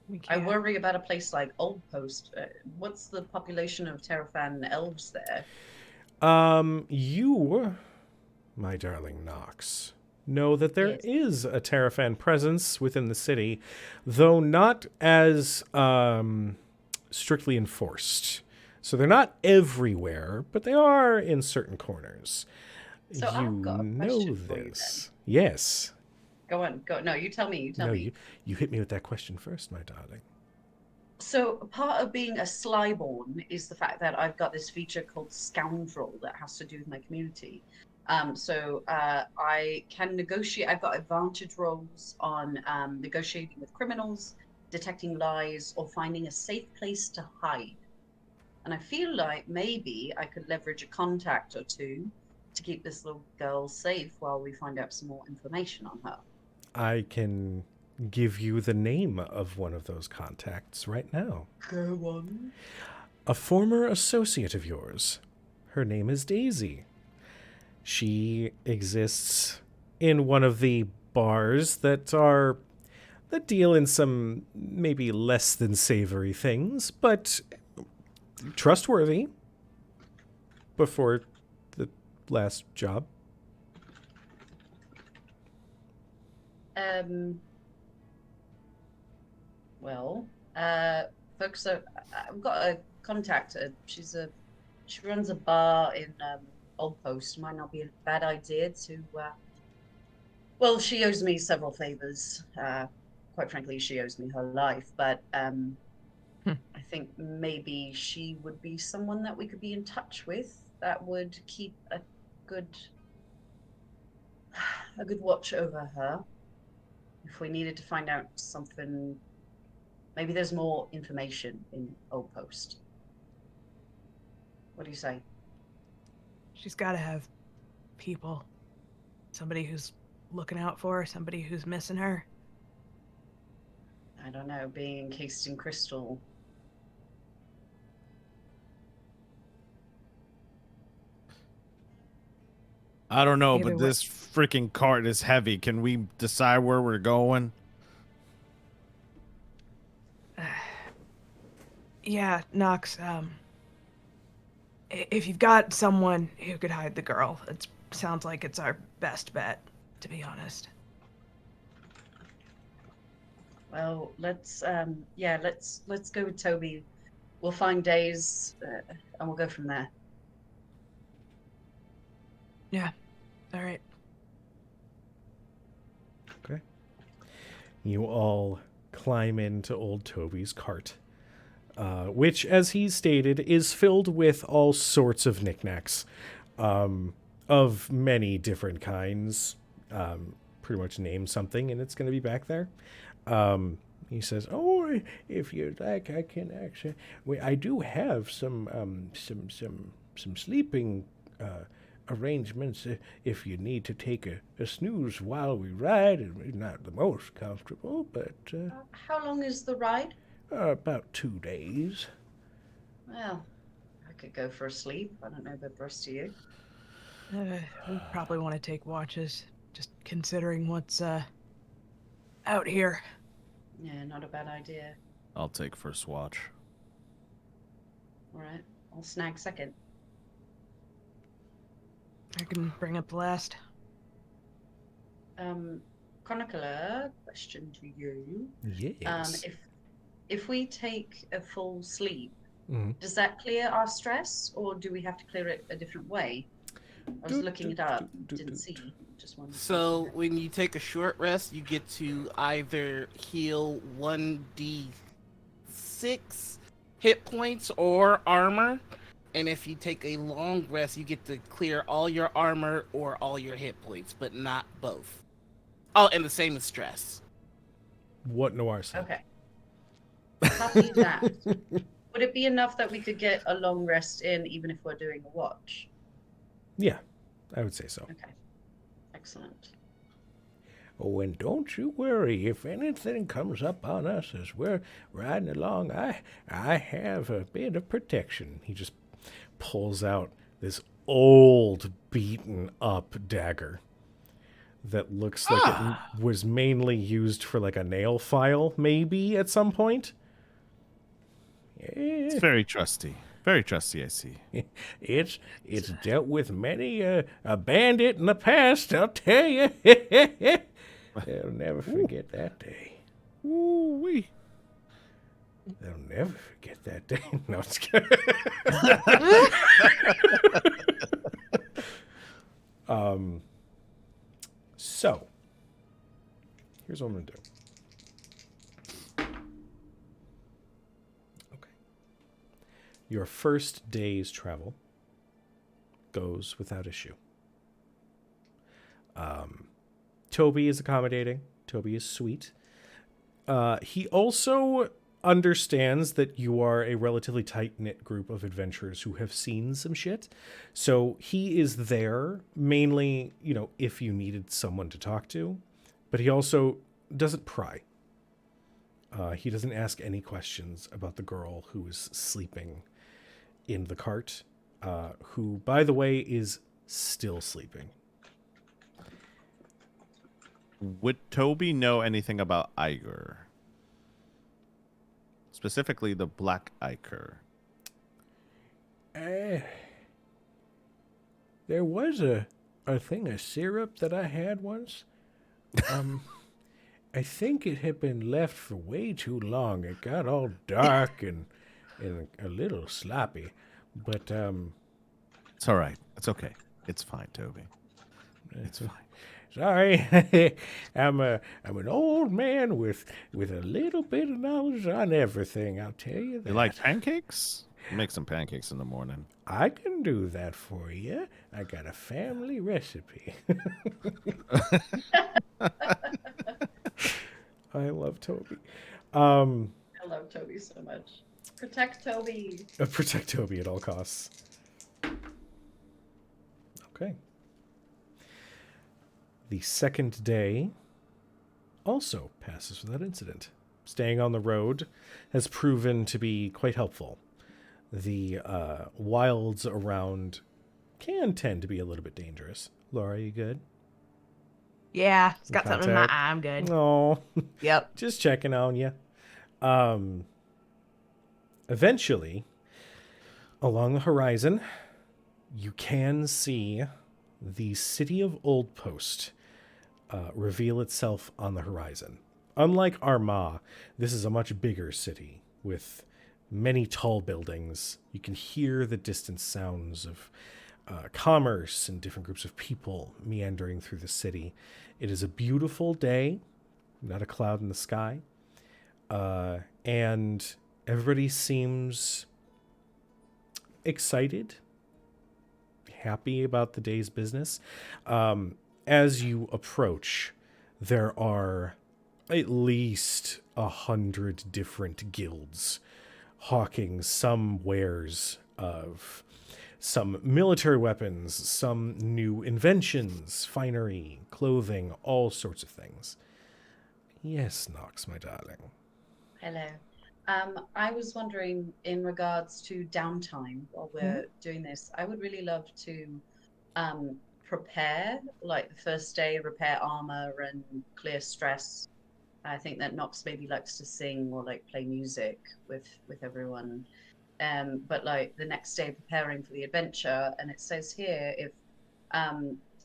we I can't. worry about a place like Old Post. What's the population of Terrafan elves there? You, my darling Nox, know that there is a Terrafan presence within the city, though not as strictly enforced. So they're not everywhere, but they are in certain corners. So I've got a question for you then. Yes. Go on, go. No, you tell me. You tell me. You hit me with that question first, my darling. So part of being a Slyborn is the fact that I've got this feature called Scoundrel that has to do with my community. I can negotiate. I've got advantage rolls on negotiating with criminals, detecting lies, or finding a safe place to hide. And I feel like maybe I could leverage a contact or two to keep this little girl safe while we find out some more information on her. I can give you the name of one of those contacts right now. Go on. A former associate of yours. Her name is Daisy. She exists in one of the bars that deal in some maybe less than savory things, but trustworthy before the last job. Folks, I've got a contact. She runs a bar in Old Post. Might not be a bad idea to. Well, she owes me several favors. Quite frankly, she owes me her life. But I think maybe she would be someone that we could be in touch with. That would keep a good watch over her. If we needed to find out something, maybe there's more information in Old Post. What do you say? She's got to have people. Somebody who's looking out for her, somebody who's missing her. I don't know, being encased in crystal. I don't know, Either but way. this freaking cart is heavy. Can we decide where we're going? Yeah, Nox, if you've got someone who could hide the girl, it sounds like it's our best bet, to be honest. Well, let's go with Toby. We'll find Days, and we'll go from there. Yeah, all right. Okay. You all climb into old Toby's cart, which, as he stated, is filled with all sorts of knickknacks, of many different kinds. Pretty much name something, and it's going to be back there. He says, "Oh, if you'd like, I can actually. I do have some sleeping arrangements if you need to take a snooze while we ride. It's not the most comfortable, but How long is the ride? about 2 days." Well, I could go for a sleep. I don't know about the rest of you. We probably want to take watches, just considering what's out here. Yeah, not a bad idea. I'll take first watch. All right, I'll snag second. I can bring up the last. Chronicler, question to you. Yes. If we take a full sleep, Mhm. does that clear our stress, or do we have to clear it a different way? I was looking it up, didn't see. Just wanted to So when you take a short rest, you get to either heal 1d6 hit points or armor. And if you take a long rest, you get to clear all your armor or all your hit points, but not both. Oh, and the same as stress. What Noir said. Okay. Copy that. Would it be enough that we could get a long rest in, even if we're doing a watch? Yeah, I would say so. Okay. Excellent. Oh, and don't you worry. If anything comes up on us as we're riding along, I have a bit of protection. He just pulls out this old, beaten up dagger that looks like it was mainly used for like a nail file, maybe at some point. It's very trusty. Very trusty, I see. It's dealt with many a bandit in the past, I'll tell you. They'll never forget that day. Ooh-wee. They'll never forget that day. No, it's kidding. So, here's what I'm going to do. Okay. Your first day's travel goes without issue. Toby is accommodating. Toby is sweet. He also understands that you are a relatively tight-knit group of adventurers who have seen some shit. So he is there mainly, if you needed someone to talk to. But he also doesn't pry. He doesn't ask any questions about the girl who is sleeping in the cart, who, by the way, is still sleeping. Would Toby know anything about Iger? Specifically, the black Iker. There was a thing of syrup that I had once. I think it had been left for way too long. It got all dark and a little sloppy. But It's all right. It's okay. It's fine, Toby. It's fine. sorry, I'm an old man with a little bit of knowledge on everything. I'll tell you that. You like pancakes? Make some pancakes in the morning. I can do that for you. I got a family recipe. I love Toby. I love Toby so much. Protect Toby. Protect Toby at all costs. Okay. The second day also passes without incident. Staying on the road has proven to be quite helpful. The wilds around can tend to be a little bit dangerous. Laura, you good? Yeah, it's In got something in my contact? eye. I'm good. No. Yep. Just checking on you. Eventually, along the horizon, you can see the city of Old Post reveal itself on the horizon. Unlike Armagh, this is a much bigger city with many tall buildings. You can hear the distant sounds of commerce and different groups of people meandering through the city. It is a beautiful day, not a cloud in the sky, and everybody seems excited, happy about the day's business. As you approach, there are at least 100 different guilds hawking some wares of some military weapons, some new inventions, finery, clothing, all sorts of things. Yes, Nox, my darling. Hello. I was wondering in regards to downtime while we're doing this, I would really love to prepare, like the first day, repair armor and clear stress. I think that Nox maybe likes to sing or like play music with everyone. But like the next day preparing for the adventure, and it says here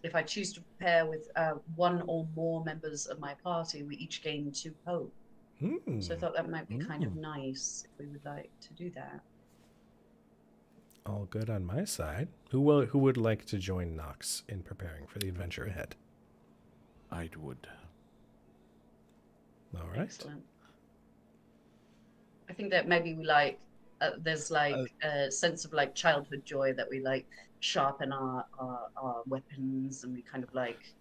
if I choose to prepare with one or more members of my party, we each gain 2 hope. So I thought that might be kind of nice if we would like to do that. All good on my side. Who would like to join Nox in preparing for the adventure ahead? I would. All right. Excellent. I think that maybe we like there's like a sense of like childhood joy that we like sharpen our weapons, and we kind of like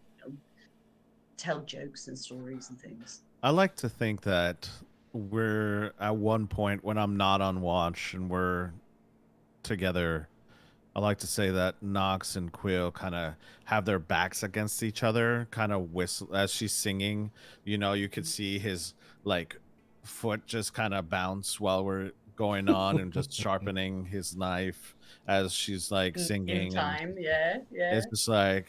tell jokes and stories and things. I like to think that we're at one point when I'm not on watch and we're together. I like to say that Nox and Quill kind of have their backs against each other, kind of whistle as she's singing. You know, you could see his like foot just kind of bounce while we're going on and just sharpening his knife as she's like singing. In time, yeah. It's just like,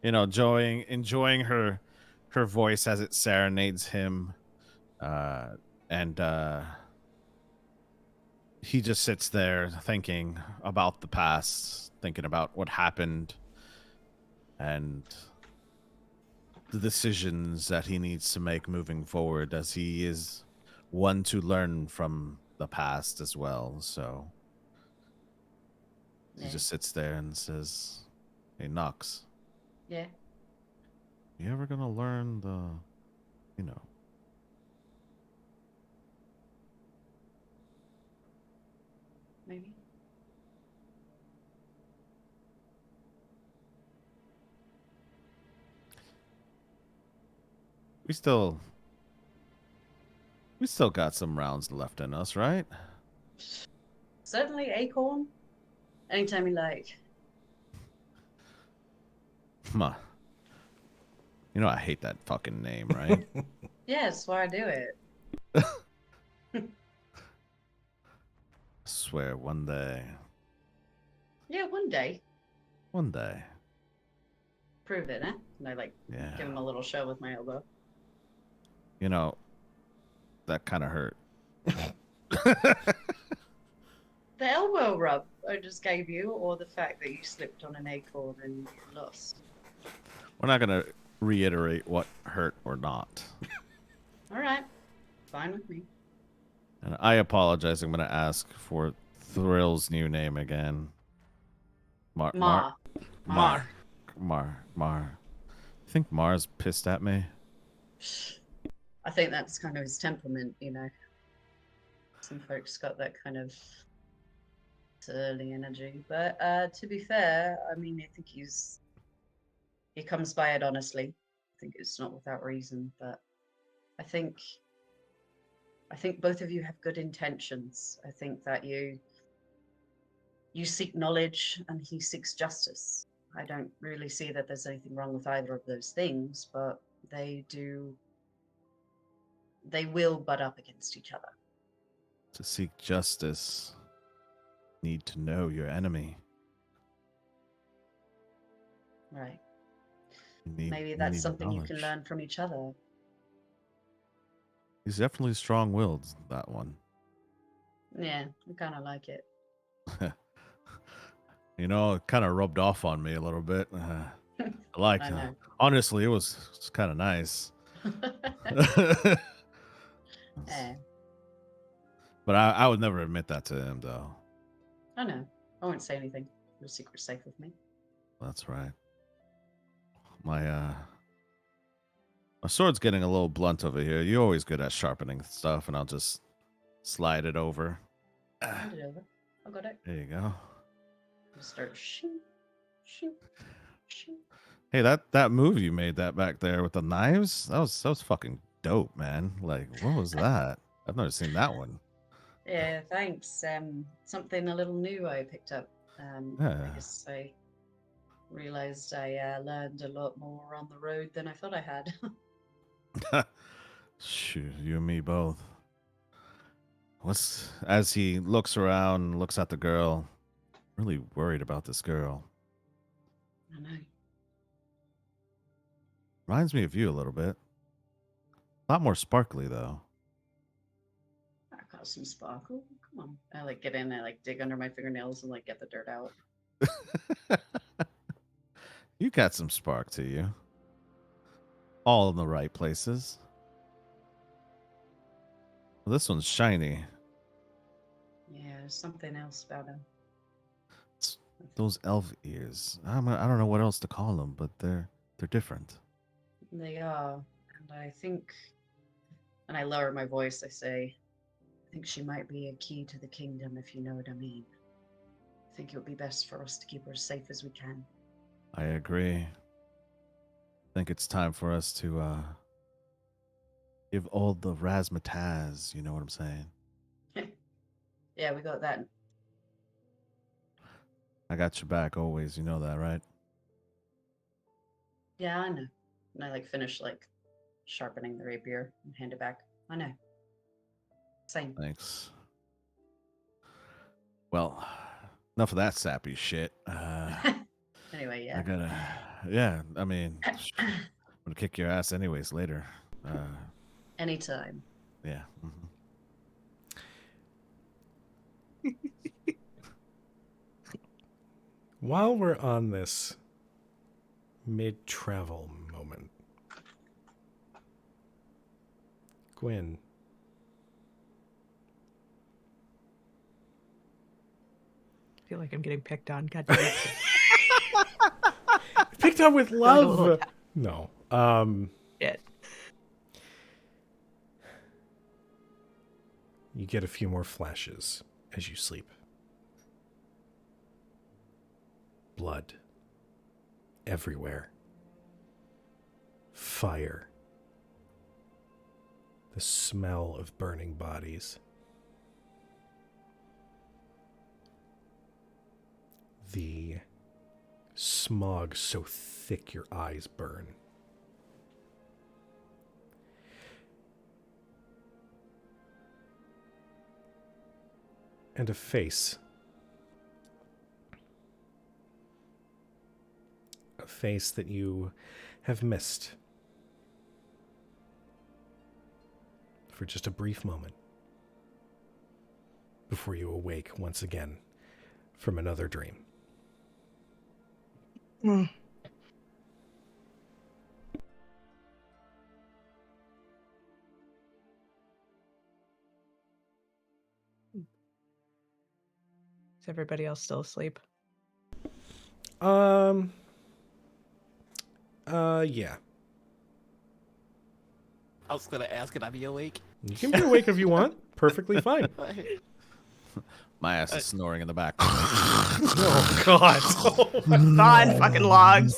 you know, enjoying her voice as it serenades him, and he just sits there thinking about the past, thinking about what happened and the decisions that he needs to make moving forward, as he is one to learn from the past as well. So he just sits there and says, "Hey, Nox. Yeah. You ever gonna learn the, you know, Maybe. we still got some rounds left in us, right?" Certainly, Acorn. Anytime you like. Huh. You know I hate that fucking name, right? Yeah, that's why I do it. I swear one day. Yeah, one day. One day. Prove it, eh? And I like Yeah. give him a little shove with my elbow. You know, that kind of hurt. The elbow rub I just gave you, or the fact that you slipped on an acorn and you lost. We're not going to reiterate what hurt or not. All right. Fine with me. And I apologize. I'm going to ask for Thrill's new name again. Ma. Mar. I think Mar's pissed at me. I think that's kind of his temperament, you know. Some folks got that kind of surly energy. But to be fair, I mean, I think he comes by it honestly. I think it's not without reason, but I think both of you have good intentions. I think that you seek knowledge and he seeks justice. I don't really see that there's anything wrong with either of those things, but they will butt up against each other. To seek justice, need to know your enemy. Right. You need- Maybe you that's need something you can knowledge. learn from each other. He's definitely strong-willed, that one. Yeah, I kind of like it. You know, it kind of rubbed off on me a little bit. I liked I it. know. Honestly, it was kind of nice. Yeah, But I would never admit that to him, though. I know. I won't say anything. Your secret's safe with me. That's right. My sword's getting a little blunt over here. You're always good at sharpening stuff, and I'll just slide it over. Hand it over. I got it. There you go. Just start shoot, shoot, shoot. Hey, that move you made that back there with the knives, that was fucking dope, man. Like, what was that? I've never seen that one. Yeah, thanks. Something a little new I picked up. I Yeah. guess I realized I learned a lot more on the road than I thought I had. Shoot, you and me both. As he looks around, looks at the girl, really worried about this girl. I know. Reminds me of you a little bit. A lot more sparkly though. I got some sparkle. Come on. I like get in, I like dig under my fingernails and like get the dirt out. You got some spark to you. All in the right places. Well, this one's shiny. Yeah, there's something else about him. It's those elf ears. I don't know what else to call them, but they're different. They are. And I think, and I lower my voice, I say, I think she might be a key to the kingdom, if you know what I mean. I think it would be best for us to keep her as safe as we can. I agree. I think it's time for us to give all the razzmatazz, you know what I'm saying? Yeah, we got that. I got your back always, you know that, right? Yeah, I know. And I like finish like sharpening the rapier and hand it back. I know. Same. Thanks. Well, enough of that sappy shit. Anyway, I yeah. gotta, I mean, I'm gonna kick your ass anyways later. Anytime. Yeah. Mhm. While we're on this mid-travel moment, Gwyn, I feel like I'm getting picked on. God damn it. picked up with like a little love. cat. No. Shit. You get a few more flashes as you sleep. Blood everywhere. Fire. The smell of burning bodies. The smog so thick your eyes burn. And a face. A face that you have missed for just a brief moment before you awake once again from another dream. Mm. Is everybody else still asleep? Yeah. I was gonna ask, can I be awake? You can be awake if you want. Perfectly fine. My ass is snoring in the back. Oh, God. God, fucking logs.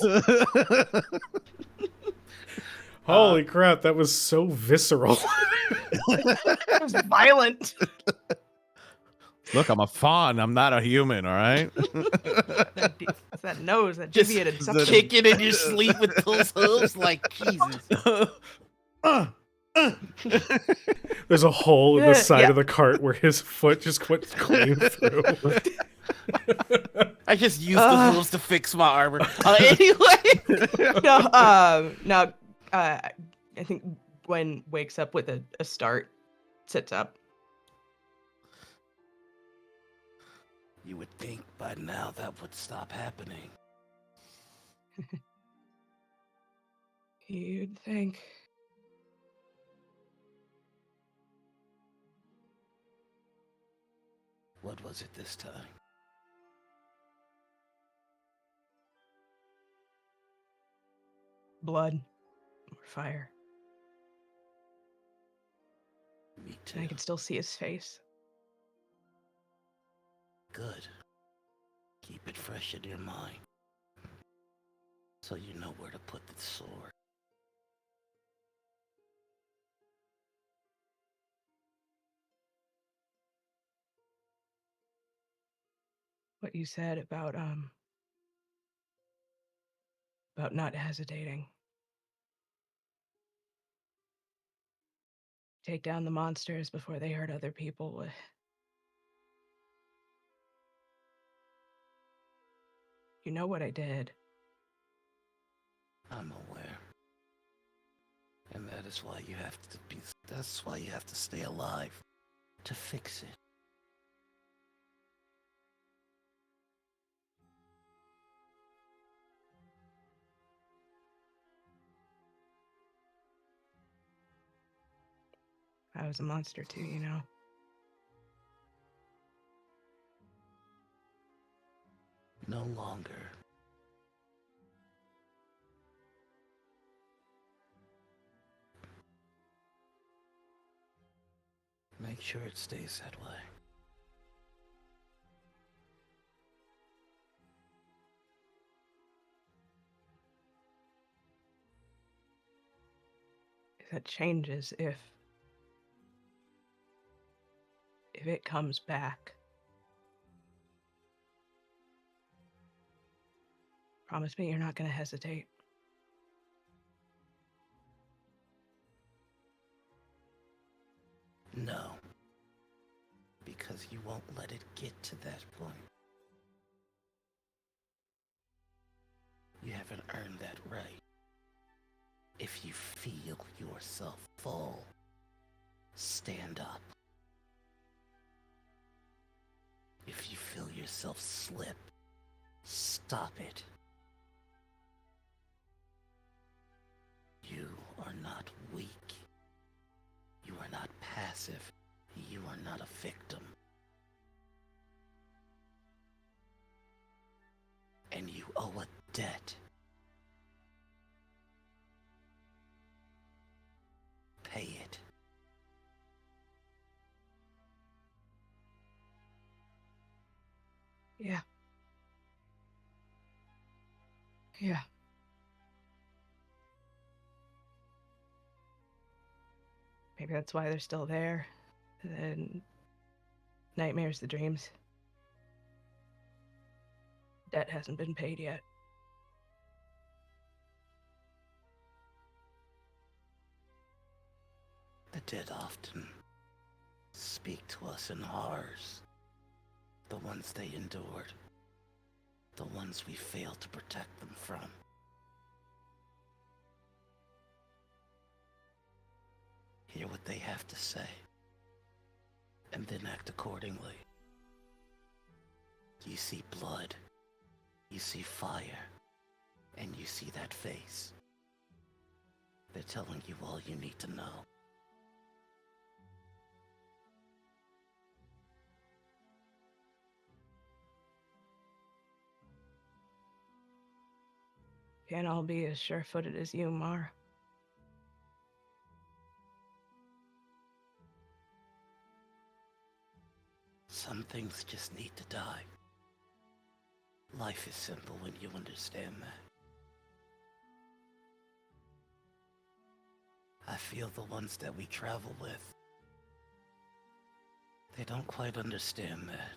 Holy crap, that was so visceral. It was violent. Look, I'm a fawn. I'm not a human, all right? It's that nose, that Just deviated the- septum. Kicking in your sleep with those hooves, like Jesus. There's a hole in the side Yeah. of the cart where his foot just went clean through. I just used the hooves to fix my armor. Anyway. No, I think Gwen wakes up with a start, sits up. You would think by now that would stop happening. You'd think. What was it this time? Blood or fire. Me And I too. can still see his face. Good. Keep it fresh in your mind. So you know where to put the sword. What you said about not hesitating. Take down the monsters before they hurt other people. You know what I did. I'm aware. And that is why you have to be, that's why you have to stay alive. To fix it. I was a monster too, you know. No longer. Make sure it stays that way. That changes if it comes back. Promise me you're not going to hesitate. No. Because you won't let it get to that point. You haven't earned that right. If you feel yourself fall, stand up. If you feel yourself slip, stop it. You are not weak. You are not passive. You are not a victim. And you owe a debt. Pay it. Yeah. Yeah. Maybe that's why they're still there. The nightmares, the dreams. Debt hasn't been paid yet. The dead often speak to us in horrors. The ones they endured. The ones we failed to protect them from. Hear what they have to say. And then act accordingly. You see blood. You see fire. And you see that face. They're telling you all you need to know. Can't all be as sure-footed as you, Mar. Some things just need to die. Life is simple when you understand that. I feel the ones that we travel with, they don't quite understand that.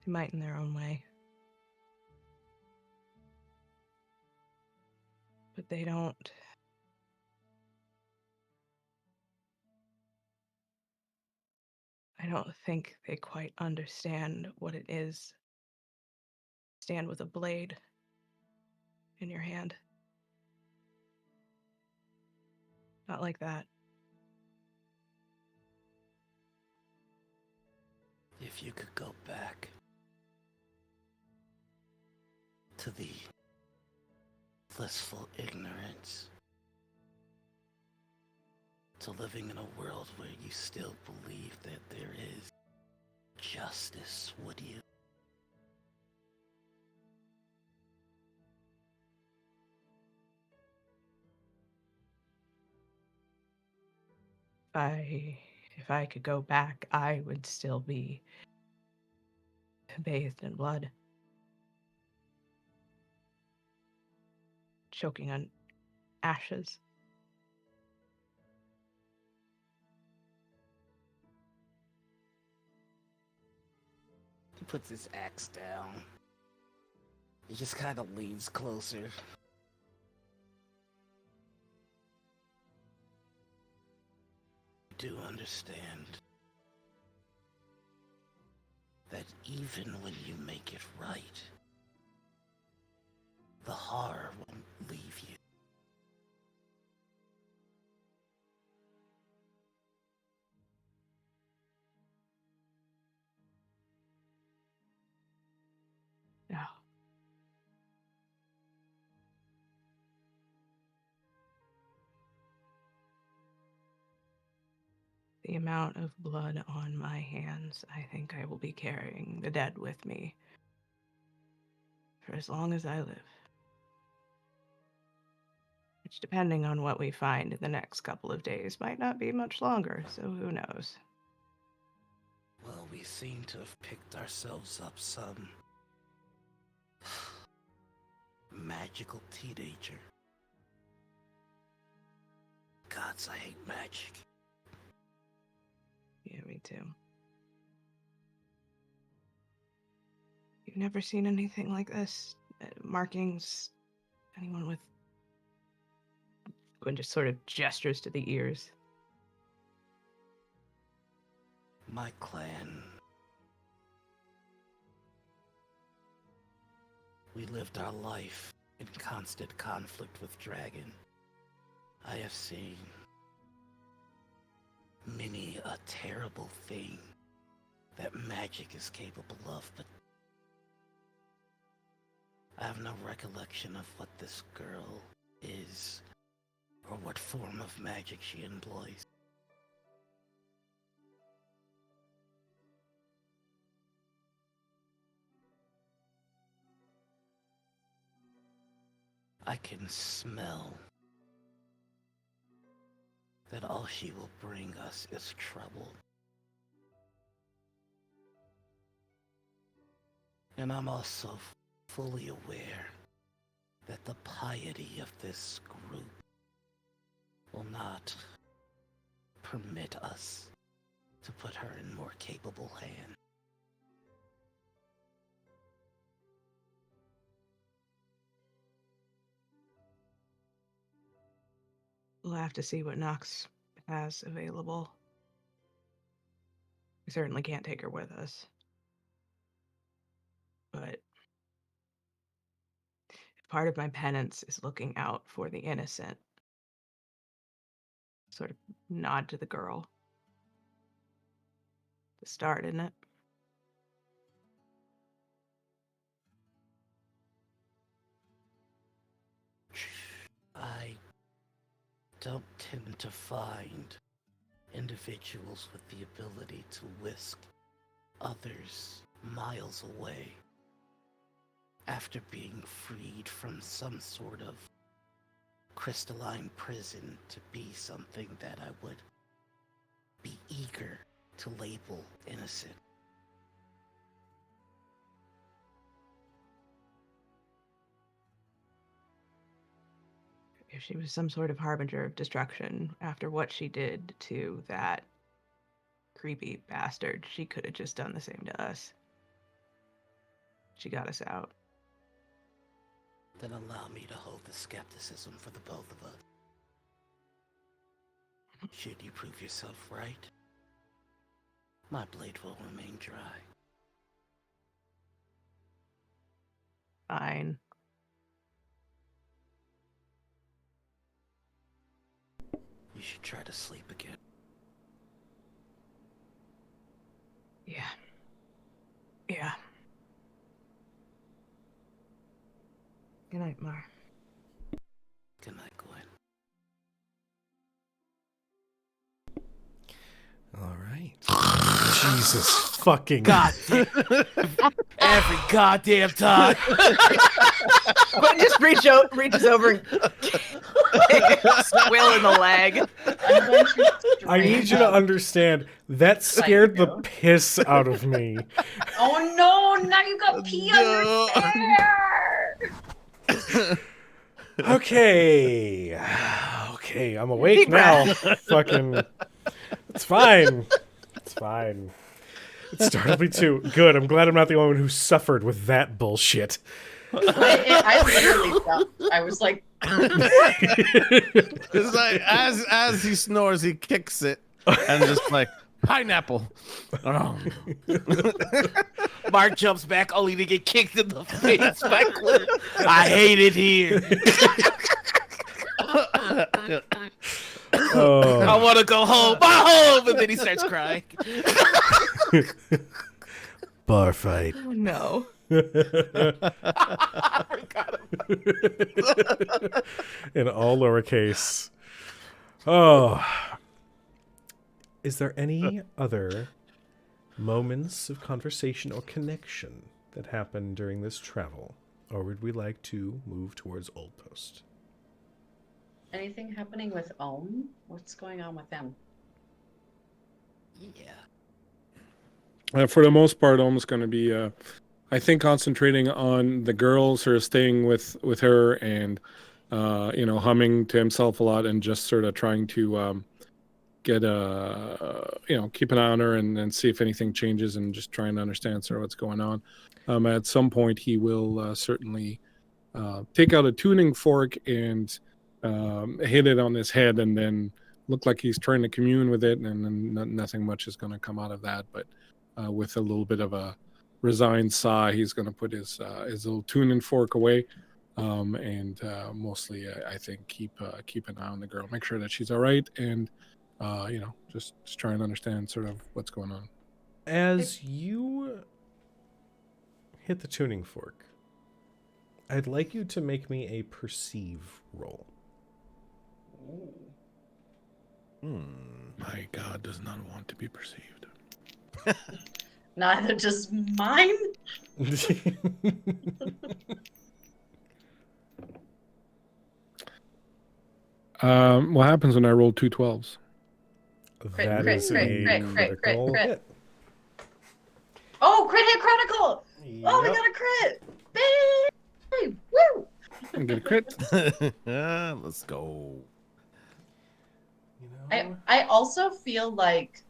They might in their own way. But they don't. I don't think they quite understand what it is. Stand with a blade in your hand. Not like that. If you could go back to the blissful ignorance, to living in a world where you still believe that there is justice, would you? If I could go back, I would still be bathed in blood. Choking on ashes. He puts his axe down. He just kind of leans closer. Do understand that even when you make it right, the horror won't leave you. No. The amount of blood on my hands, I think I will be carrying the dead with me for as long as I live. Which, depending on what we find in the next couple of days, might not be much longer, so who knows? Well, we seem to have picked ourselves up some magical teenager. Gods, I hate magic. Yeah, me too. You've never seen anything like this? Markings? Anyone with... Gwen just sort of gestures to the ears. My clan. We lived our life in constant conflict with Dragon. I have seen many a terrible thing that magic is capable of, but I have no recollection of what this girl is or what form of magic she employs. I can smell that all she will bring us is trouble. And I'm also fully aware that the piety of this group will not permit us to put her in more capable hands. We'll have to see what Nox has available. We certainly can't take her with us. But if part of my penance is looking out for the innocent, sort of nod to the girl. The start, isn't it? I don't tend to find individuals with the ability to whisk others miles away after being freed from some sort of crystalline prison to be something that I would be eager to label innocent. If she was some sort of harbinger of destruction after what she did to that creepy bastard, she could have just done the same to us. She got us out. Then allow me to hold the skepticism for the both of us. Should you prove yourself right, my blade will remain dry. Fine. You should try to sleep again. Yeah. Yeah. Good night, Mar. Good night, Gwen. All right. Jesus fucking God damn. Every goddamn time. But just reaches over and squill in the leg. I'm going to I need you to understand that scared the piss out of me. Oh no! Now you got pee on your hair. Okay. Okay, I'm awake Deep now. Fucking. It's fine. It's fine. It startled me too. Good. I'm glad I'm not the only one who suffered with that bullshit. I literally felt. I was like, It's like as he snores, he kicks it and just like pineapple. Oh. Mark jumps back only to get kicked in the face by Gwen. I hate it here. Oh. I want to go home. My home! And then he starts crying. Bar fight. Oh no. In all lowercase. Oh. Is there any other moments of conversation or connection that happened during this travel? Or would we like to move towards Old Post? anything happening with Ohm? What's going on with them? Yeah. For the most part, almost going to be, I think, concentrating on the girls who are staying with her and, humming to himself a lot and just sort of trying to get keep an eye on her and see if anything changes and just trying to understand sort of what's going on. At some point, he will certainly take out a tuning fork and hit it on his head and then look like he's trying to commune with it, and then nothing much is going to come out of that. But with a little bit of a resigned sigh, he's going to put his little tuning fork away, and mostly I think keep an eye on the girl, make sure that she's all right, and just try and understand sort of what's going on. As you hit the tuning fork, I'd like you to make me a perceive roll. My God does not want to be perceived. Neither does mine. What happens when I roll 2 12s? That crit, is crit, a crit, crit, critical crit. hit. Oh, crit hit chronicle! Oh, we Yep. got a crit! Babe! Woo! I get a crit. Let's go. You know? I also feel like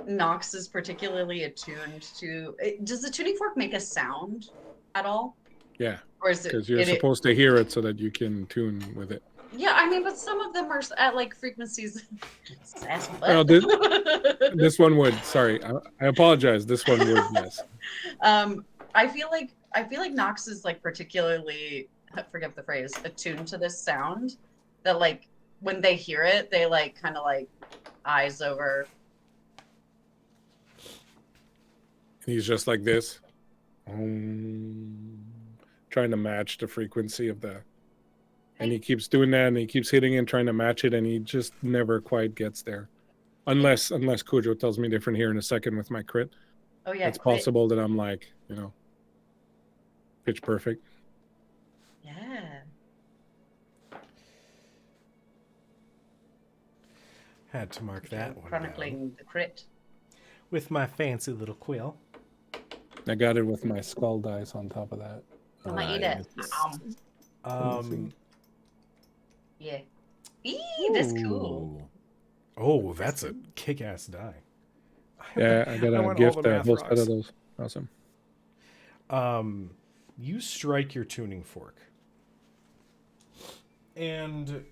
Nox is particularly attuned to. Does the tuning fork make a sound at all? Yeah, Or is it? because you're supposed to hear it so that you can tune with it. Yeah, I mean, but some of them are at like frequencies. Well, this one would. Sorry, I apologize. This one would. Yes. I feel like Nox is like particularly, forget the phrase, attuned to this sound. That like when they hear it, they like kind of like eyes over. He's just like this, trying to match the frequency of the. And he keeps doing that, and he keeps hitting and trying to match it, and he just never quite gets there, unless Cujo tells me different here in a second with my crit. Oh yeah, It's crit. possible that I'm like, pitch perfect. Yeah. Had to mark that one Chronicling down the crit. with my fancy little quill. I got it with my skull dice on top of that. I'm gonna eat it. Yeah. Eee, that's cool. Oh, that's a kick-ass die. Yeah, I got I a want all gift the a math whole set rocks. of those. Awesome. You strike your tuning fork. And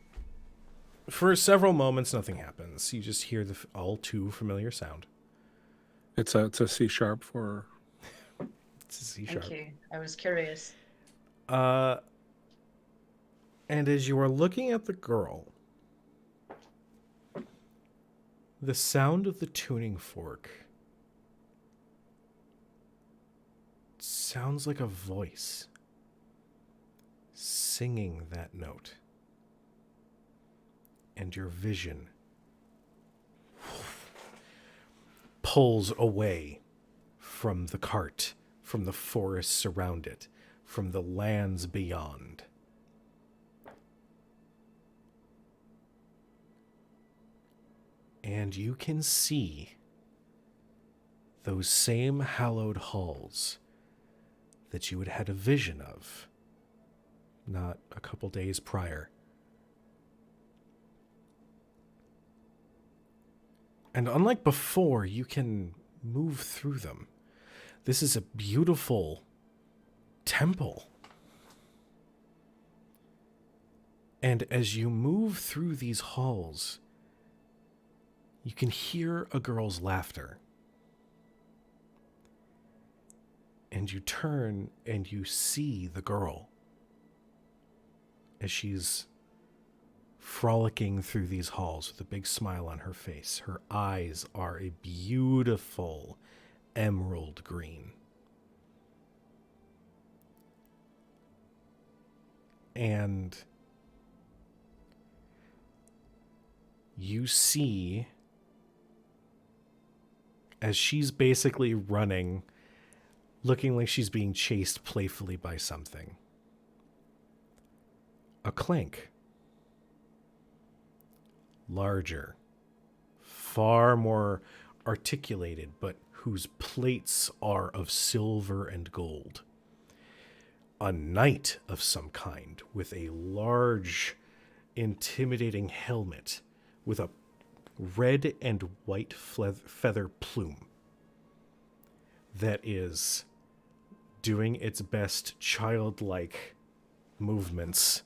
for several moments, nothing happens. You just hear the all too familiar sound. It's a C sharp for. It's a C sharp. Thank you. I was curious. And as you are looking at the girl, the sound of the tuning fork sounds like a voice singing that note. And your vision pulls away from the cart, from the forests around it, from the lands beyond. And you can see those same hallowed halls that you had had a vision of not a couple days prior. And unlike before, you can move through them. This is a beautiful temple. And as you move through these halls, you can hear a girl's laughter. And you turn and you see the girl as she's frolicking through these halls with a big smile on her face. Her eyes are a beautiful emerald green. And you see, as she's basically running, looking like she's being chased playfully by something, a clank. Larger, far more articulated, but whose plates are of silver and gold. A knight of some kind with a large, intimidating helmet with a red and white feather plume that is doing its best childlike movements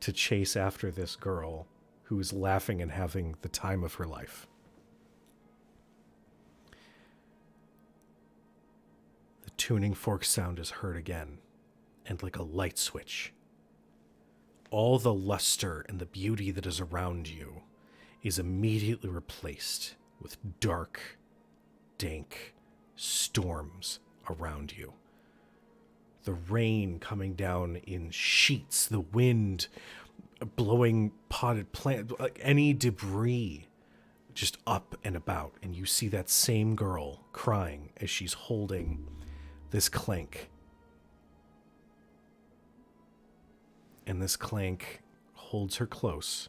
to chase after this girl who is laughing and having the time of her life. The tuning fork sound is heard again, and like a light switch, all the luster and the beauty that is around you is immediately replaced with dark, dank storms around you. The rain coming down in sheets, the wind blowing potted plant, like any debris just up and about. And you see that same girl crying as she's holding this clank. And this clank holds her close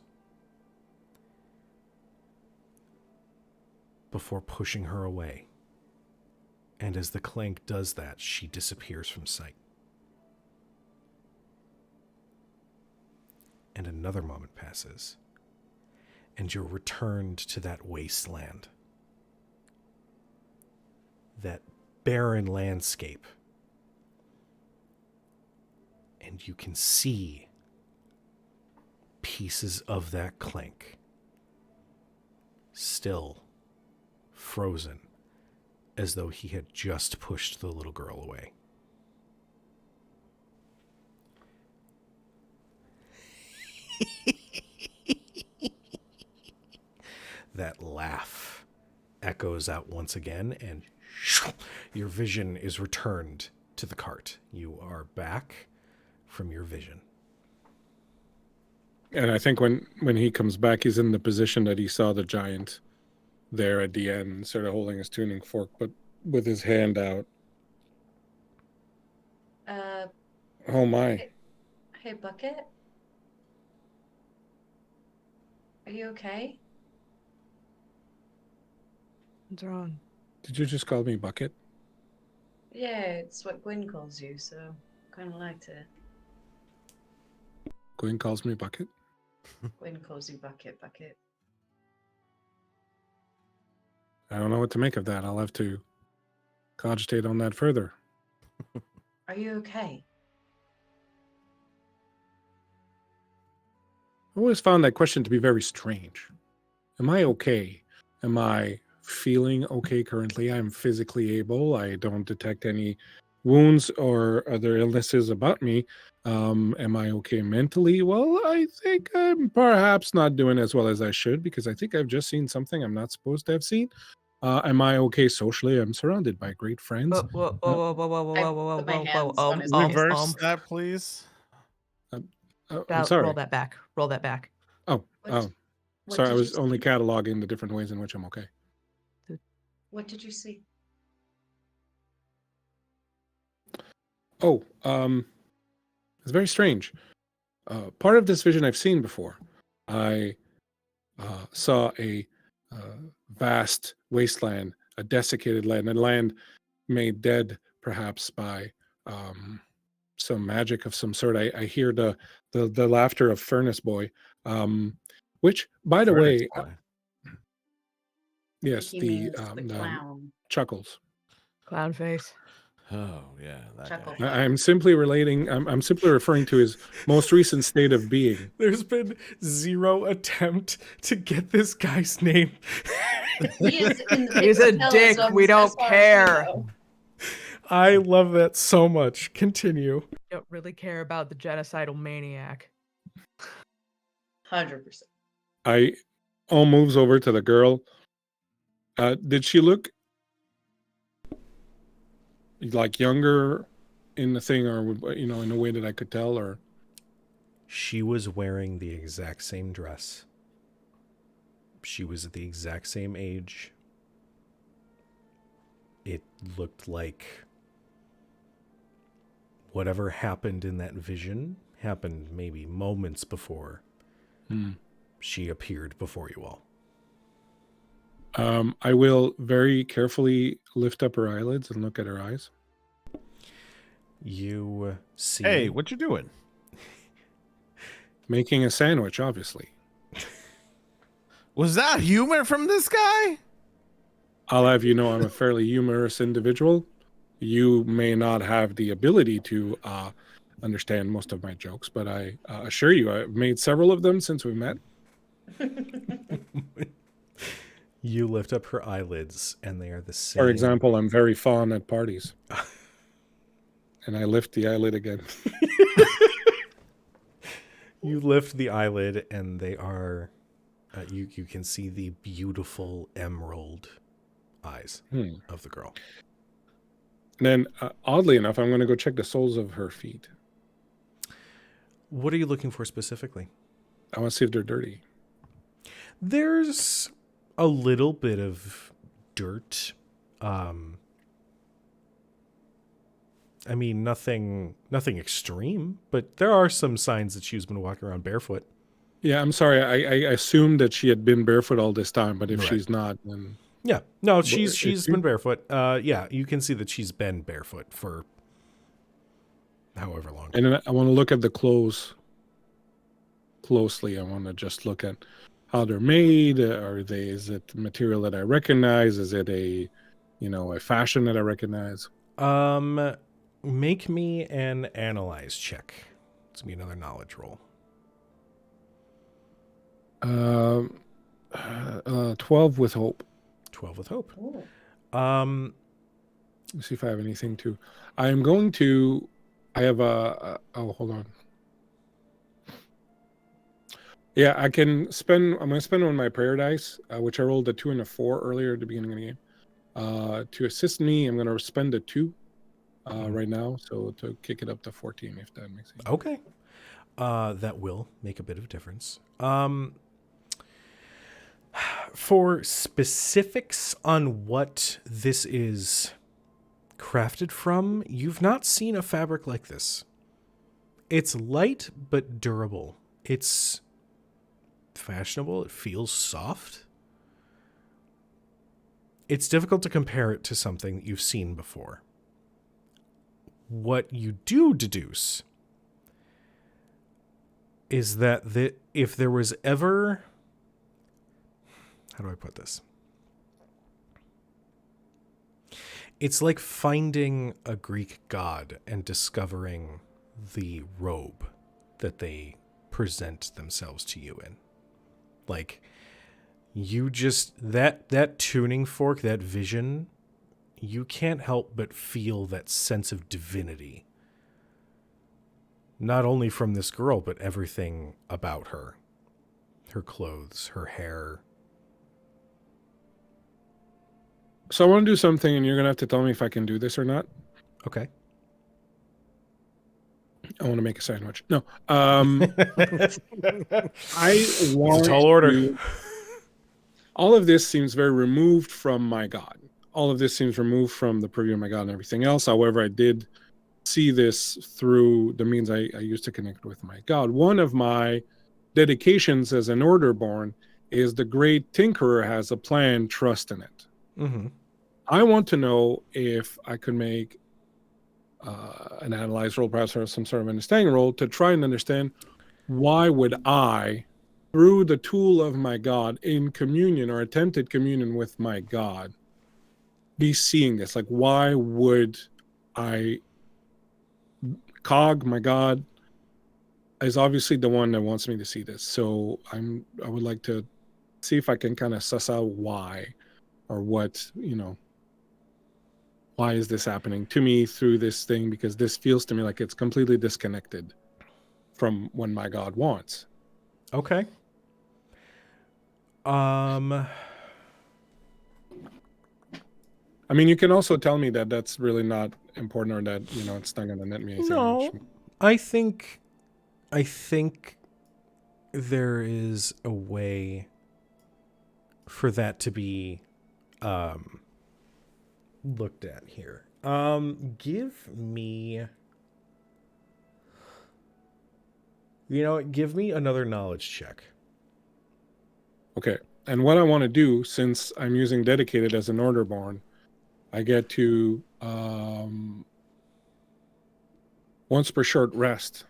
before pushing her away. And as the clank does that, she disappears from sight. And another moment passes, and you're returned to that wasteland, that barren landscape, and you can see pieces of that clank still frozen, as though he had just pushed the little girl away. That laugh echoes out once again, and your vision is returned to the cart. You are back from your vision. And I think when he comes back, he's in the position that he saw the giant there at the end, sort of holding his tuning fork, but with his hand out. Oh my. Hey, Bucket? Are you okay? What's wrong? Did you just call me Bucket? Yeah, it's what Gwen calls you, so kind of liked it. Gwen calls me Bucket? Gwen calls you Bucket. I don't know what to make of that. I'll have to cogitate on that further. Are you okay? I always found that question to be very strange. Am I okay? Am I feeling okay currently? I'm physically able. I don't detect any wounds or other illnesses about me. Am I okay mentally? Well, I think I'm perhaps not doing as well as I should because I think I've just seen something I'm not supposed to have seen. Am I okay socially? I'm surrounded by great friends. Whoa, whoa, whoa, whoa, whoa, whoa, I whoa, whoa, put my whoa, hands whoa, on his face. Reverse that, please. I'm sorry. roll that back. Roll that back. Oh, What sorry. I did was you only see? cataloging the different ways in which I'm okay. What did you see? Oh, it's very strange. Part of this vision I've seen before. I saw a vast wasteland, a desiccated land, a land made dead perhaps by some magic of some sort. I hear the laughter of Furnace Boy, which, by the Furnace way, Boy. yes, He the means the clown. chuckles. Clown face. Oh yeah, that Chuckle. guy. I'm simply relating. I'm simply referring to his most recent state of being. There's been zero attempt to get this guy's name. He is in the He's a picture dick. zones We as don't far as we care. know. I love that so much. Continue. Don't really care about the genocidal maniac. 100%. I all moves over to the girl. Did she look like younger in the thing, or in a way that I could tell? Or She was wearing the exact same dress. She was at the exact same age. It looked like whatever happened in that vision happened maybe moments before she appeared before you all. I will very carefully lift up her eyelids and look at her eyes. You see... Hey, what you doing? Making a sandwich, obviously. Was that humor from this guy? I'll have you know I'm a fairly humorous individual. You may not have the ability to understand most of my jokes, but I assure you I've made several of them since we met. You lift up her eyelids, and they are the same. For example, I'm very fond at parties. And I lift the eyelid again. You lift the eyelid, and they are... you can see the beautiful emerald eyes of the girl. And then, oddly enough, I'm going to go check the soles of her feet. What are you looking for specifically? I want to see if they're dirty. There's a little bit of dirt. I mean, nothing extreme, but there are some signs that she's been walking around barefoot. Yeah, I'm sorry. I assumed that she had been barefoot all this time, but if Right. she's not, then Yeah, no, But she's is she? been barefoot. Yeah, you can see that she's been barefoot for however long. and then I want to look at the clothes closely. I want to just look at how they're made. Is it material that I recognize? Is it a fashion that I recognize? Make me an analyze check. It's gonna be another knowledge roll. 12 with hope. 12 with hope. Ooh. Let's see if I have anything to. I'm going to. I have a. Oh, hold on. Yeah, I can spend. I'm going to spend one of my prayer dice, which I rolled a 2 and a 4 earlier at the beginning of the game. To assist me, I'm going to spend a 2 right now, so to kick it up to 14, if that makes sense. Okay. That will make a bit of difference. For specifics on what this is crafted from, you've not seen a fabric like this. It's light but durable. It's fashionable. It feels soft. It's difficult to compare it to something that you've seen before. What you do deduce is that if there was ever... How do I put this? It's like finding a Greek god and discovering the robe that they present themselves to you in. Like, you just, that tuning fork, that vision, you can't help but feel that sense of divinity. Not only from this girl, but everything about her. Her clothes, her hair. So I want to do something, and you're going to have to tell me if I can do this or not. Okay. I want to make a sandwich. No. I want It's a tall order. to... All of this seems very removed from my God. All of this seems removed from the purview of my God and everything else. However, I did see this through the means I used to connect with my God. One of my dedications as an order born is the great tinkerer has a plan, trust in it. Mm-hmm. I want to know if I could make an analyze roll, perhaps, or some sort of understanding roll to try and understand why would I, through the tool of my God, in communion or attempted communion with my God, be seeing this? Like, why would I... Cog, my God, is obviously the one that wants me to see this. So I would like to see if I can kind of suss out why, or what, why is this happening to me through this thing? Because this feels to me like it's completely disconnected from when my God wants. Okay. I mean, you can also tell me that that's really not important, or that, it's not going to net me anything. No, I think there is a way for that to be looked at here. Give me, give me another knowledge check. Okay. And what I want to do, since I'm using dedicated as an order born, I get to once per short rest.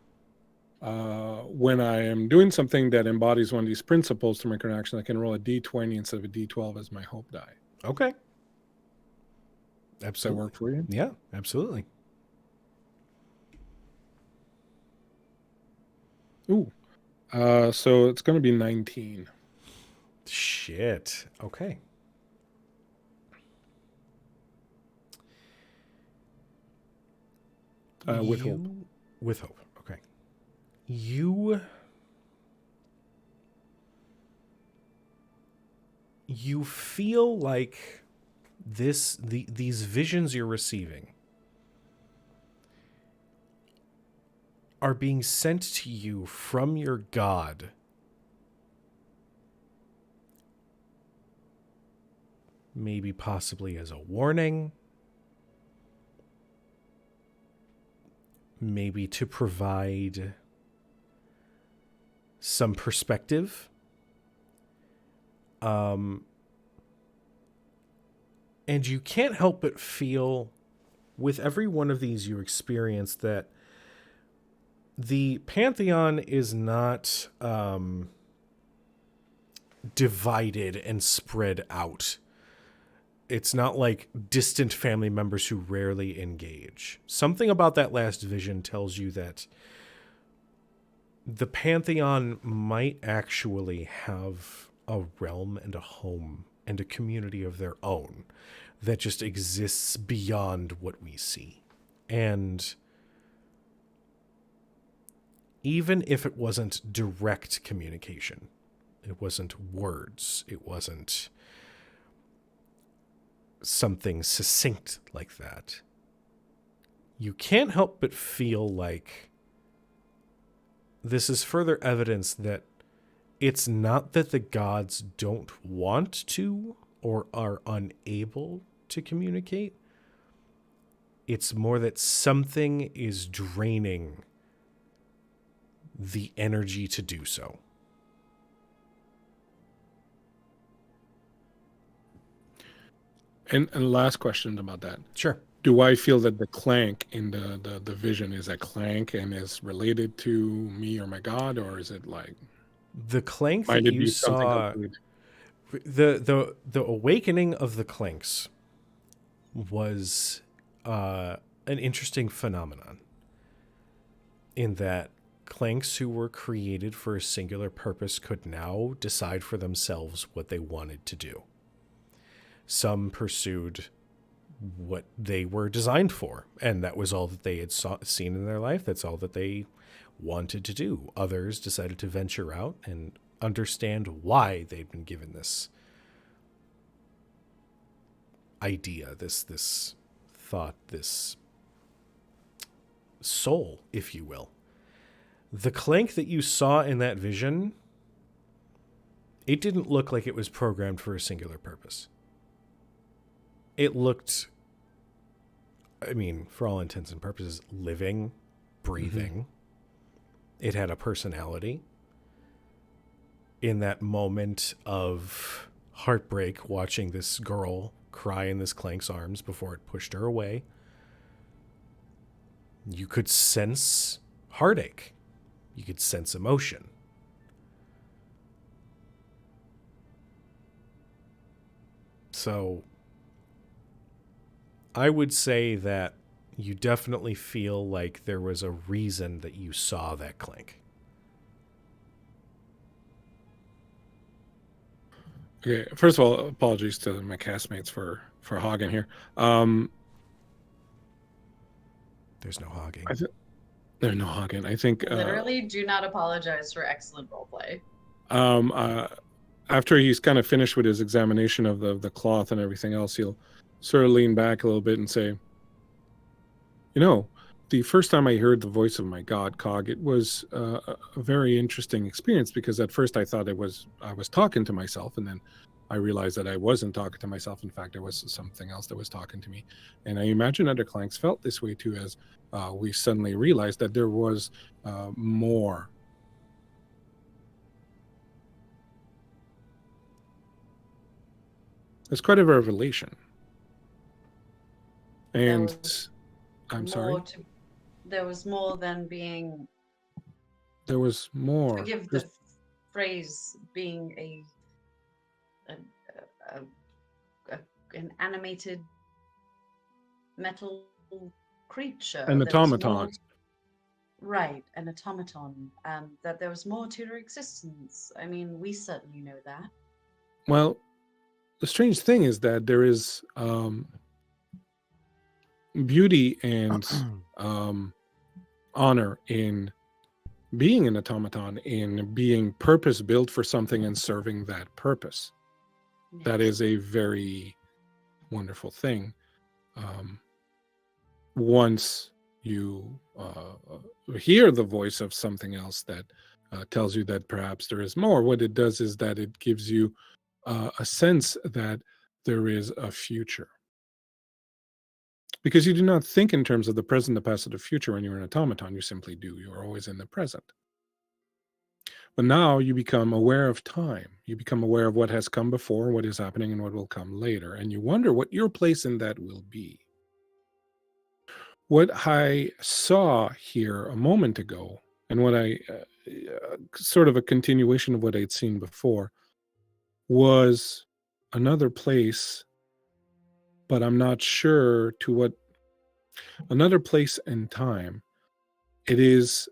When I am doing something that embodies one of these principles to my current action, I can roll a d20 instead of a d12 as my hope die. Okay. Does that Absolutely. work for you? Yeah, absolutely. Ooh. So it's going to be 19. Shit. Okay. With hope. With hope. Okay. You feel like these visions you're receiving are being sent to you from your God maybe possibly as a warning, maybe to provide some perspective. And you can't help but feel with every one of these you experience that the Pantheon is not divided and spread out. It's not like distant family members who rarely engage. Something about that last vision tells you that the Pantheon might actually have a realm and a home and a community of their own that just exists beyond what we see. And even if it wasn't direct communication, it wasn't words, it wasn't something succinct like that, you can't help but feel like this is further evidence that it's not that the gods don't want to or are unable to communicate. It's more that something is draining the energy to do so. And last question about that. Sure. Do I feel that the clank in the vision is a clank and is related to me or my God, or is it like the clank might that it you be something saw, completely... the awakening of the clanks was an interesting phenomenon in that clanks who were created for a singular purpose could now decide for themselves what they wanted to do. Some pursued what they were designed for, and that was all that they had seen in their life. That's all that they wanted to do. Others decided to venture out and understand why they'd been given this idea, this thought, this soul, if you will. The clank that you saw in that vision, it didn't look like it was programmed for a singular purpose. It looked, I mean, for all intents and purposes, living, breathing. It had a personality. In that moment of heartbreak, watching this girl cry in this clank's arms before it pushed her away, you could sense heartache. You could sense emotion. So I would say that you definitely feel like there was a reason that you saw that clank. Okay, first of all, apologies to my castmates for hogging here. There's no hogging. There's no hogging. I think Literally, do not apologize for excellent roleplay. After he's kind of finished with his examination of the cloth and everything else, he'll sort of lean back a little bit and say, "You know, the first time I heard the voice of my god, Cog, it was a very interesting experience, because at first I thought I was talking to myself, and then I realized that I wasn't talking to myself. In fact, there was something else that was talking to me. And I imagine other clanks felt this way too, as we suddenly realized that there was more." It's quite a revelation. And I'm sorry? There was more than being... There was more. Forgive the phrase, being an animated metal creature. An There was automaton. more- Right, an automaton. That there was more to their existence. I mean, we certainly know that. Well, the strange thing is that there is beauty and honor in being an automaton, in being purpose-built for something and serving that purpose. That is a very wonderful thing. Once you hear the voice of something else that tells you that perhaps there is more, what it does is that it gives you a sense that there is a future. Because you do not think in terms of the present, the past, or the future when you're an automaton. You simply do. You're always in the present. But now you become aware of time. You become aware of what has come before, what is happening, and what will come later. And you wonder what your place in that will be. What I saw here a moment ago, and what I sort of a continuation of what I'd seen before, was another place, but I'm not sure to what, another place and time. It is,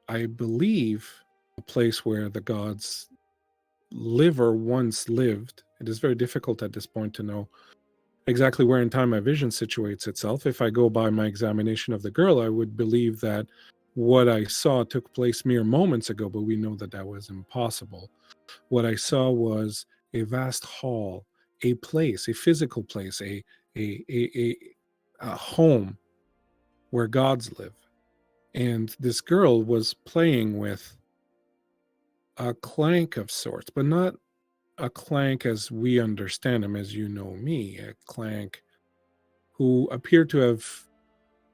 I believe, a place where the gods live or once lived. It is very difficult at this point to know exactly where in time my vision situates itself. If I go by my examination of the girl, I would believe that what I saw took place mere moments ago, but we know that that was impossible. What I saw was a vast hall, a place, a physical place, a home where gods live. And this girl was playing with a clank of sorts, but not a clank as we understand him, as you know me, a clank who appeared to have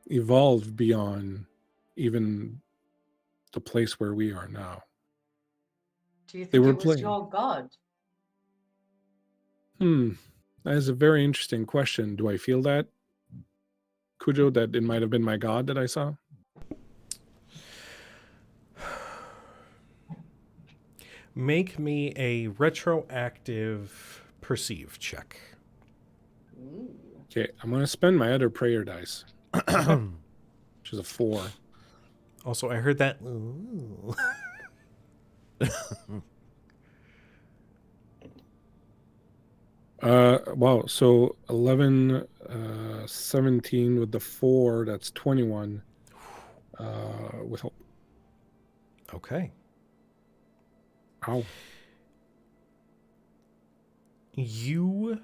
evolved beyond even the place where we are now. Do you think They were it was playing. your god? That is a very interesting question. Do I feel that, Cujo, that it might have been my god that I saw? Make me a retroactive perceive check. Ooh. Okay, I'm gonna spend my other prayer dice, which is a 4. Also, I heard that. Ooh. Wow. So 11, 17 with the 4. That's 21. With hope. Okay. Ow. You.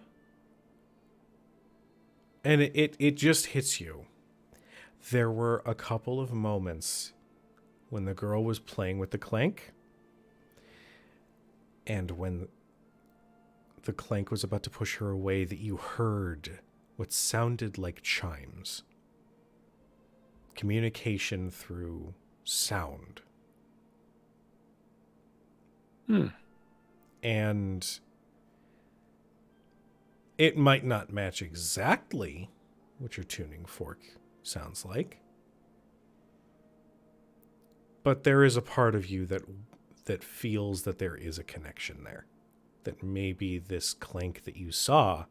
And it just hits you. There were a couple of moments when the girl was playing with the clank, and when the clank was about to push her away, that you heard what sounded like chimes. Communication through sound. And it might not match exactly what your tuning fork sounds like, but there is a part of you that feels that there is a connection there. That maybe this clank that you saw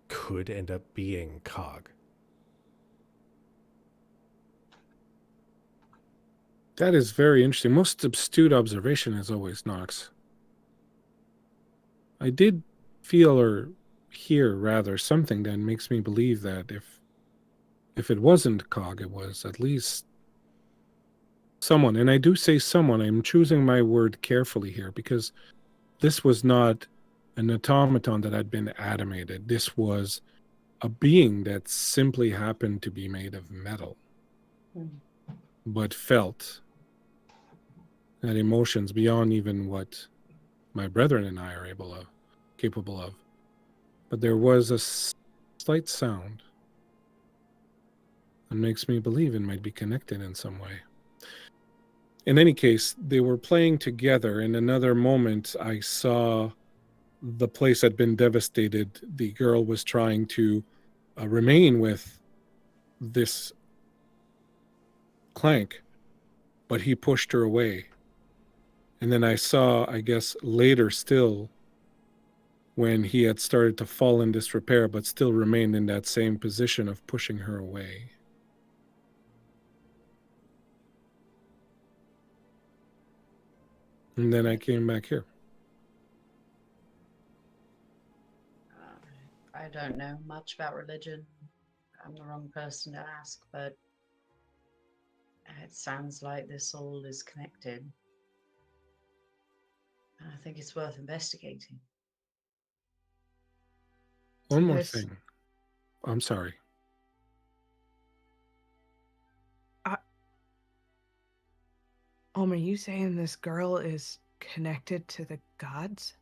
could end up being Cog. That is very interesting. Most astute observation is always Nox. I did feel or hear rather something that makes me believe that if it wasn't Cog, it was at least someone. And I do say someone. I'm choosing my word carefully here because this was not an automaton that had been animated. This was a being that simply happened to be made of metal, but felt had emotions beyond even what my brethren and I are capable of. But there was a slight sound that makes me believe it might be connected in some way. In any case, they were playing together. In another moment, I saw the place had been devastated. The girl was trying to remain with this clank, but he pushed her away. And then I saw, I guess, later still, when he had started to fall in disrepair, but still remained in that same position of pushing her away. And then I came back here. I don't know much about religion. I'm the wrong person to ask, but it sounds like this all is connected. I think it's worth investigating. One more There's- thing. I'm sorry. Are you saying this girl is connected to the gods?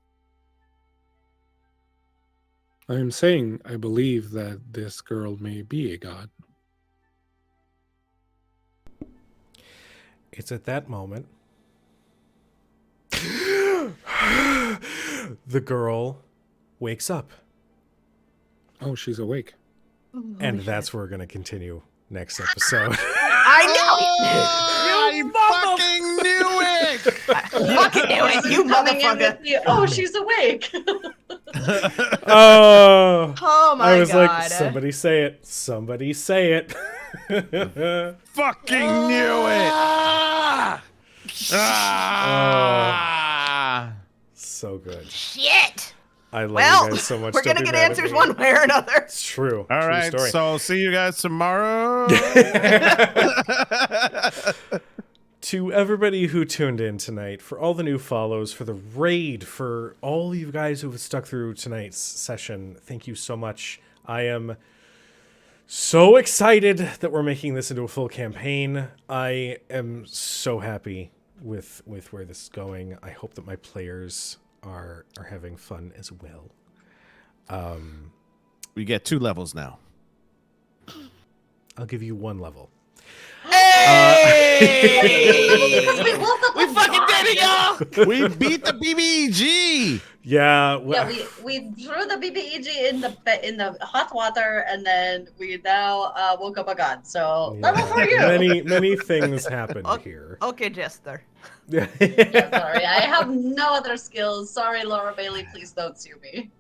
I am saying I believe that this girl may be a god. It's at that moment the girl wakes up. Oh, she's awake. And that's where we're going to continue next episode. I I fucking knew it! fucking knew it, you Coming in motherfucker. with the, oh, she's awake. Oh, Oh my I was god. like, somebody say it. Somebody say it. Fucking knew it! Ah! So good. Shit. I love Well, you guys so much. we're Don't gonna be get mad at answers me. one way or another. It's true. All True right, story. so see you guys tomorrow. To everybody who tuned in tonight, for all the new follows, for the raid, for all you guys who have stuck through tonight's session, thank you so much. I am so excited that we're making this into a full campaign. I am so happy with where this is going. I hope that my players are having fun as well. We get 2 levels now. I'll give you 1 level. Wait, what the We fucking did it, y'all! We beat the BBG! Yeah, Yeah, we threw the BBEG in the hot water, and then we now woke up a god. So level for you. Many things happened here. Okay, Jester. Yeah, sorry, I have no other skills. Sorry, Laura Bailey, please don't sue me.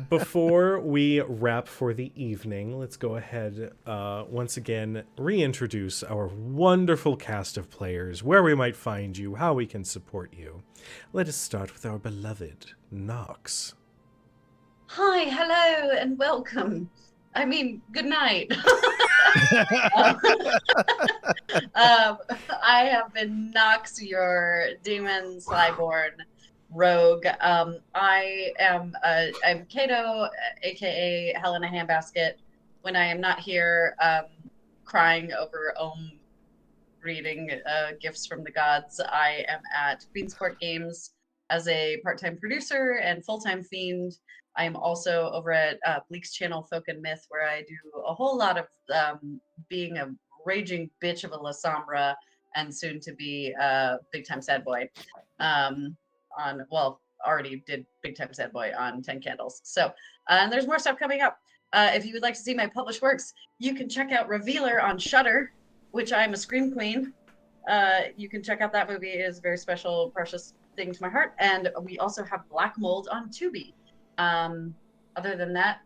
Before we wrap for the evening, let's go ahead once again reintroduce our wonderful cast of players, where we might find you, how we can support you. Let us start with our beloved Nox. Hi, hello, and welcome. I mean, good night. I have been Nox, your demon Slyborn rogue. I'm Kato, aka Helena Handbasket. When I am not here, crying over reading gifts from the gods, I am at Queen's Court Games as a part-time producer and full-time fiend. I am also over at Bleak's channel, Folk and Myth, where I do a whole lot of being a raging bitch of a Lasombra and soon to be Big Time Sad Boy. Already did Big Time Sad Boy on 10 Candles. So, and there's more stuff coming up. If you would like to see my published works, you can check out Revealer on Shudder, which I'm a Scream Queen. You can check out that movie. It is a very special, precious thing to my heart. And we also have Black Mold on Tubi. Other than that,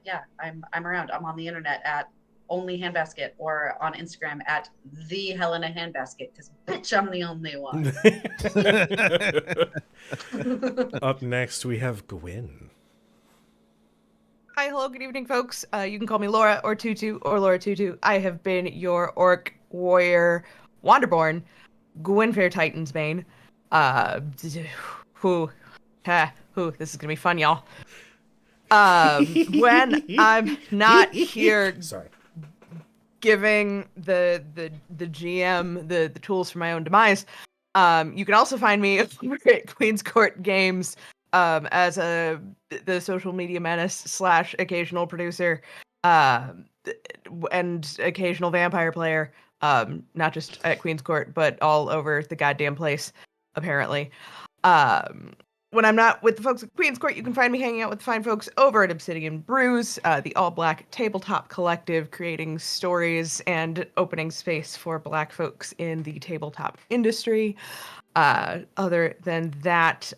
yeah, I'm around. I'm on the internet at Only Handbasket or on Instagram at the Helena Handbasket because bitch, I'm the only one. Up next, we have Gwyn. Hi, hello, good evening, folks. You can call me Laura or Tutu or Laura Tutu. I have been your orc warrior Wanderborn, Gwynfair Titan's Bane. This is gonna be fun, y'all. When I'm not here Sorry. giving the GM the tools for my own demise, you can also find me over at Queen's Court Games as the social media menace / occasional producer and occasional vampire player, not just at Queen's Court but all over the goddamn place apparently. When I'm not with the folks at Queen's Court, you can find me hanging out with the fine folks over at Obsidian Brews, the all-black tabletop collective, creating stories and opening space for Black folks in the tabletop industry. Other than that,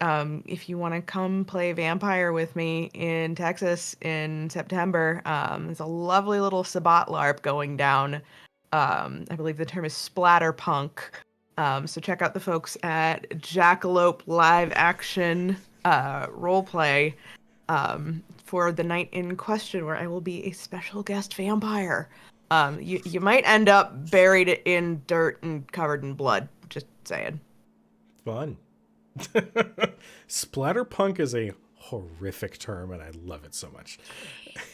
if you want to come play Vampire with me in Texas in September, there's a lovely little Sabbat LARP going down. I believe the term is Splatterpunk. So check out the folks at Jackalope Live Action Roleplay for the night in question, where I will be a special guest vampire. You might end up buried in dirt and covered in blood. Just saying. Fun. Splatterpunk is a horrific term, and I love it so much.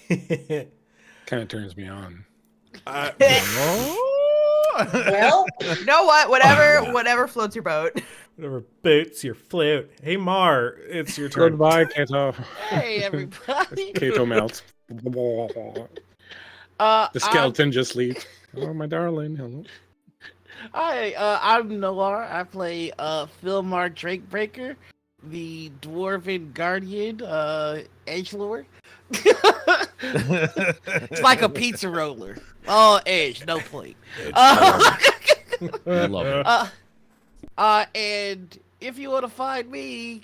Kind of turns me on. Well, You know what? Whatever floats your boat. Whatever boots your float. Hey, Mar, it's your turn. Goodbye, Kato. Hey, everybody. Kato melts. The skeleton just leaves. Oh, my darling. Hello. Hi, I'm Noir. I play Philmar Drakebreaker, the Dwarven Guardian, edgelord. It's like a pizza roller. All edge, no plate. I love it. And if you want to find me,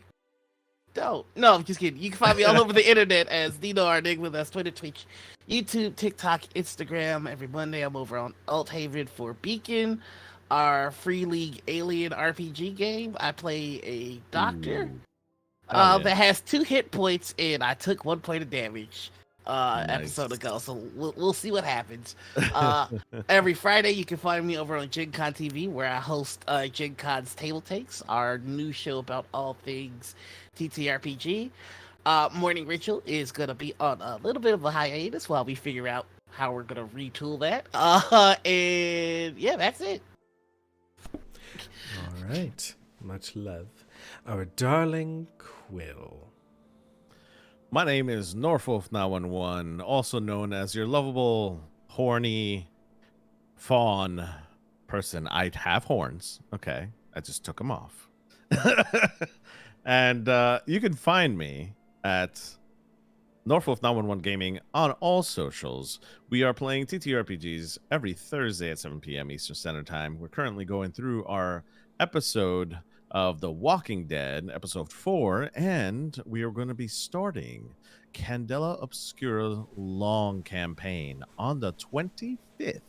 don't. No, I'm just kidding. You can find me all over the internet as Dino Enigma. That's Twitter, Twitch, YouTube, TikTok, Instagram. Every Monday, I'm over on Althaven for Beacon, our Free League Alien RPG game. I play a doctor that has 2 hit points, and I took 1 point of damage episode ago. So we'll see what happens. Every Friday, you can find me over on Gen Con TV, where I host Gen Con's Table Takes, our new show about all things TTRPG. Morning Ritual is going to be on a little bit of a hiatus while we figure out how we're going to retool that. And yeah, that's it. All right. Much love. Our darling Quill. My name is Norfolf911, also known as your lovable, horny fawn person. I have horns. Okay. I just took them off. And you can find me at Norfolk 911 Gaming on all socials. We are playing TTRPGs every Thursday at 7 p.m. Eastern Standard Time. We're currently going through our episode of The Walking Dead, episode 4, and we are going to be starting Candela Obscura long campaign on the 25th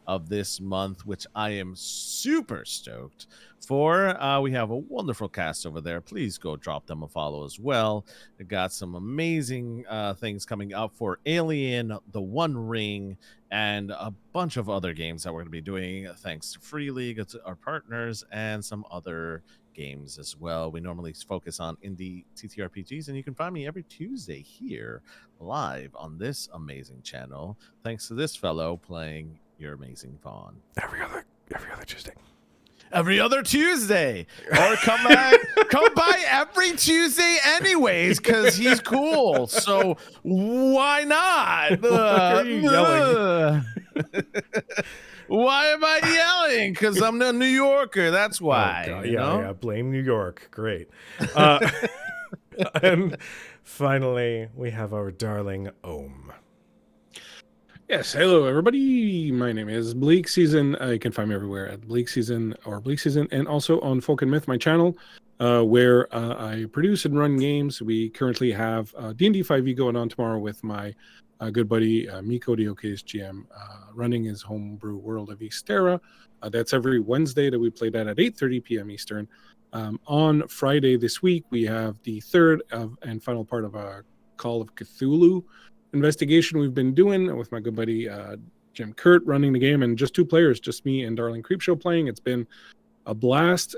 of this month, which I am super stoked for. We have a wonderful cast over there. Please go drop them a follow as well. They got some amazing things coming up for Alien, The One Ring, and a bunch of other games that we're going to be doing thanks to Free League, our partners, and some other games as well. We normally focus on indie TTRPGs, and you can find me every Tuesday here live on this amazing channel, thanks to this fellow playing your amazing Vaughn. Every other Tuesday. Every other Tuesday, or come by every Tuesday anyways, because he's cool. So why not? Why are you yelling? Why am I yelling? Because I'm a New Yorker. That's why. Oh, God. You know? Yeah. Blame New York. Great. And finally, we have our darling Ohm. Yes, hello everybody. My name is Bleak Season. You can find me everywhere at Bleak Season or Bleak Season, and also on Folk and Myth, my channel, where I produce and run games. We currently have D&D 5e going on tomorrow with my good buddy Miko, the OK's GM, running his homebrew World of Eastera. That's every Wednesday that we play that at 8:30 p.m. Eastern. On Friday this week, we have the third and final part of a Call of Cthulhu investigation we've been doing with my good buddy Jim Kurt running the game, and just 2 players, just me and Darling Creepshow playing. It's been a blast.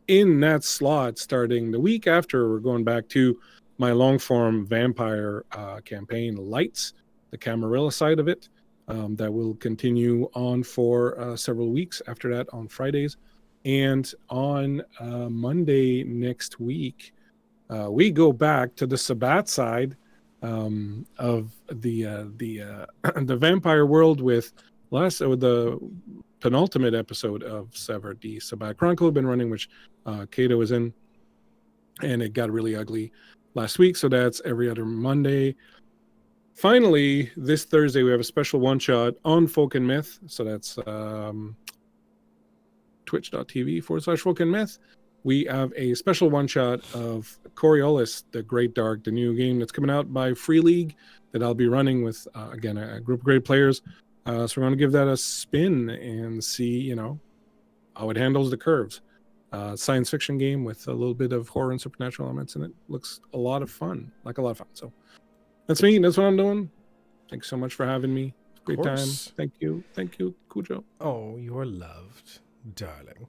In that slot, starting the week after, we're going back to my long form vampire campaign, Lights, the Camarilla side of it, that will continue on for several weeks after that on Fridays. And on Monday next week, we go back to the Sabbat side of the vampire world with the penultimate episode of Severed, the Sabbat Chronicle we've been running, which Kato is in, and it got really ugly last week. So that's every other Monday. Finally, this Thursday we have a special one shot on Folk and Myth. So that's twitch.tv/Folk and Myth. We have a special one-shot of Coriolis, the Great Dark, the new game that's coming out by Free League that I'll be running with, again, a group of great players. So we're going to give that a spin and see, how it handles the curves. Science fiction game with a little bit of horror and supernatural elements, and it looks a lot of fun, So that's me. That's what I'm doing. Thanks so much for having me. Great time. Thank you. Thank you, Cujo. Oh, you're loved, darling.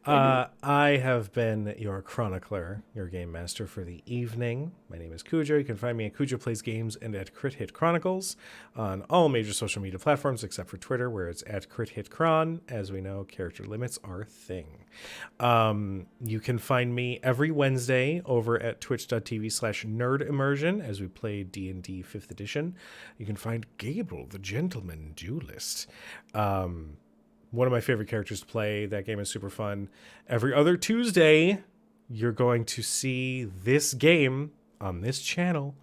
I have been your chronicler, your game master for the evening. My name is Cujo. You can find me at Cujo Plays Games and at Crit Hit Chronicles on all major social media platforms except for Twitter, where it's at Crit Hit Chron. As we know, character limits are a thing. You can find me every Wednesday over at twitch.tv/Nerd Immersion as we play D&D 5th edition. You can find Gable, the Gentleman Duelist. One of my favorite characters to play. That game is super fun. Every other Tuesday, you're going to see this game on this channel.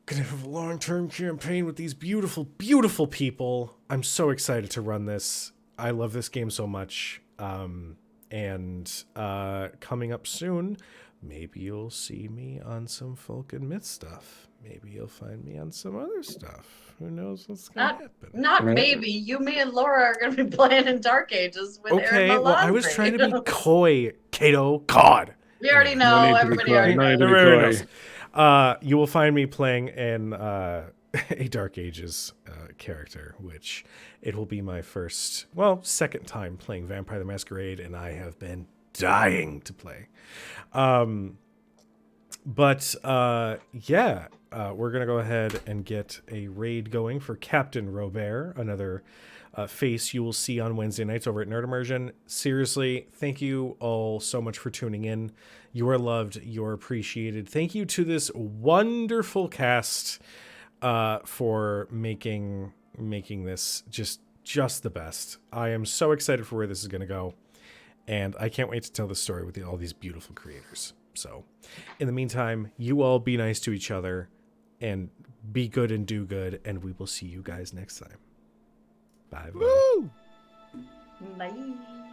Gonna have a long-term campaign with these beautiful, beautiful people. I'm so excited to run this. I love this game so much. And coming up soon, maybe you'll see me on some Folk and Myth stuff. Maybe you'll find me on some other stuff. Who knows what's going to happen? Not maybe. You, me, and Laura are going to be playing in Dark Ages with Aaron Melandri. Well, I was trying to be coy, Kato. God. We already know. Everybody already knows. You will find me playing in a Dark Ages character, which it will be my second time playing Vampire the Masquerade, and I have been dying to play. We're going to go ahead and get a raid going for Captain Robert, another face you will see on Wednesday nights over at Nerd Immersion. Seriously, thank you all so much for tuning in. You are loved. You're appreciated. Thank you to this wonderful cast for making this just the best. I am so excited for where this is going to go, and I can't wait to tell the story with all these beautiful creators. So, in the meantime, you all be nice to each other. and be good and do good, and we will see you guys next time. Bye. Woo! Bye.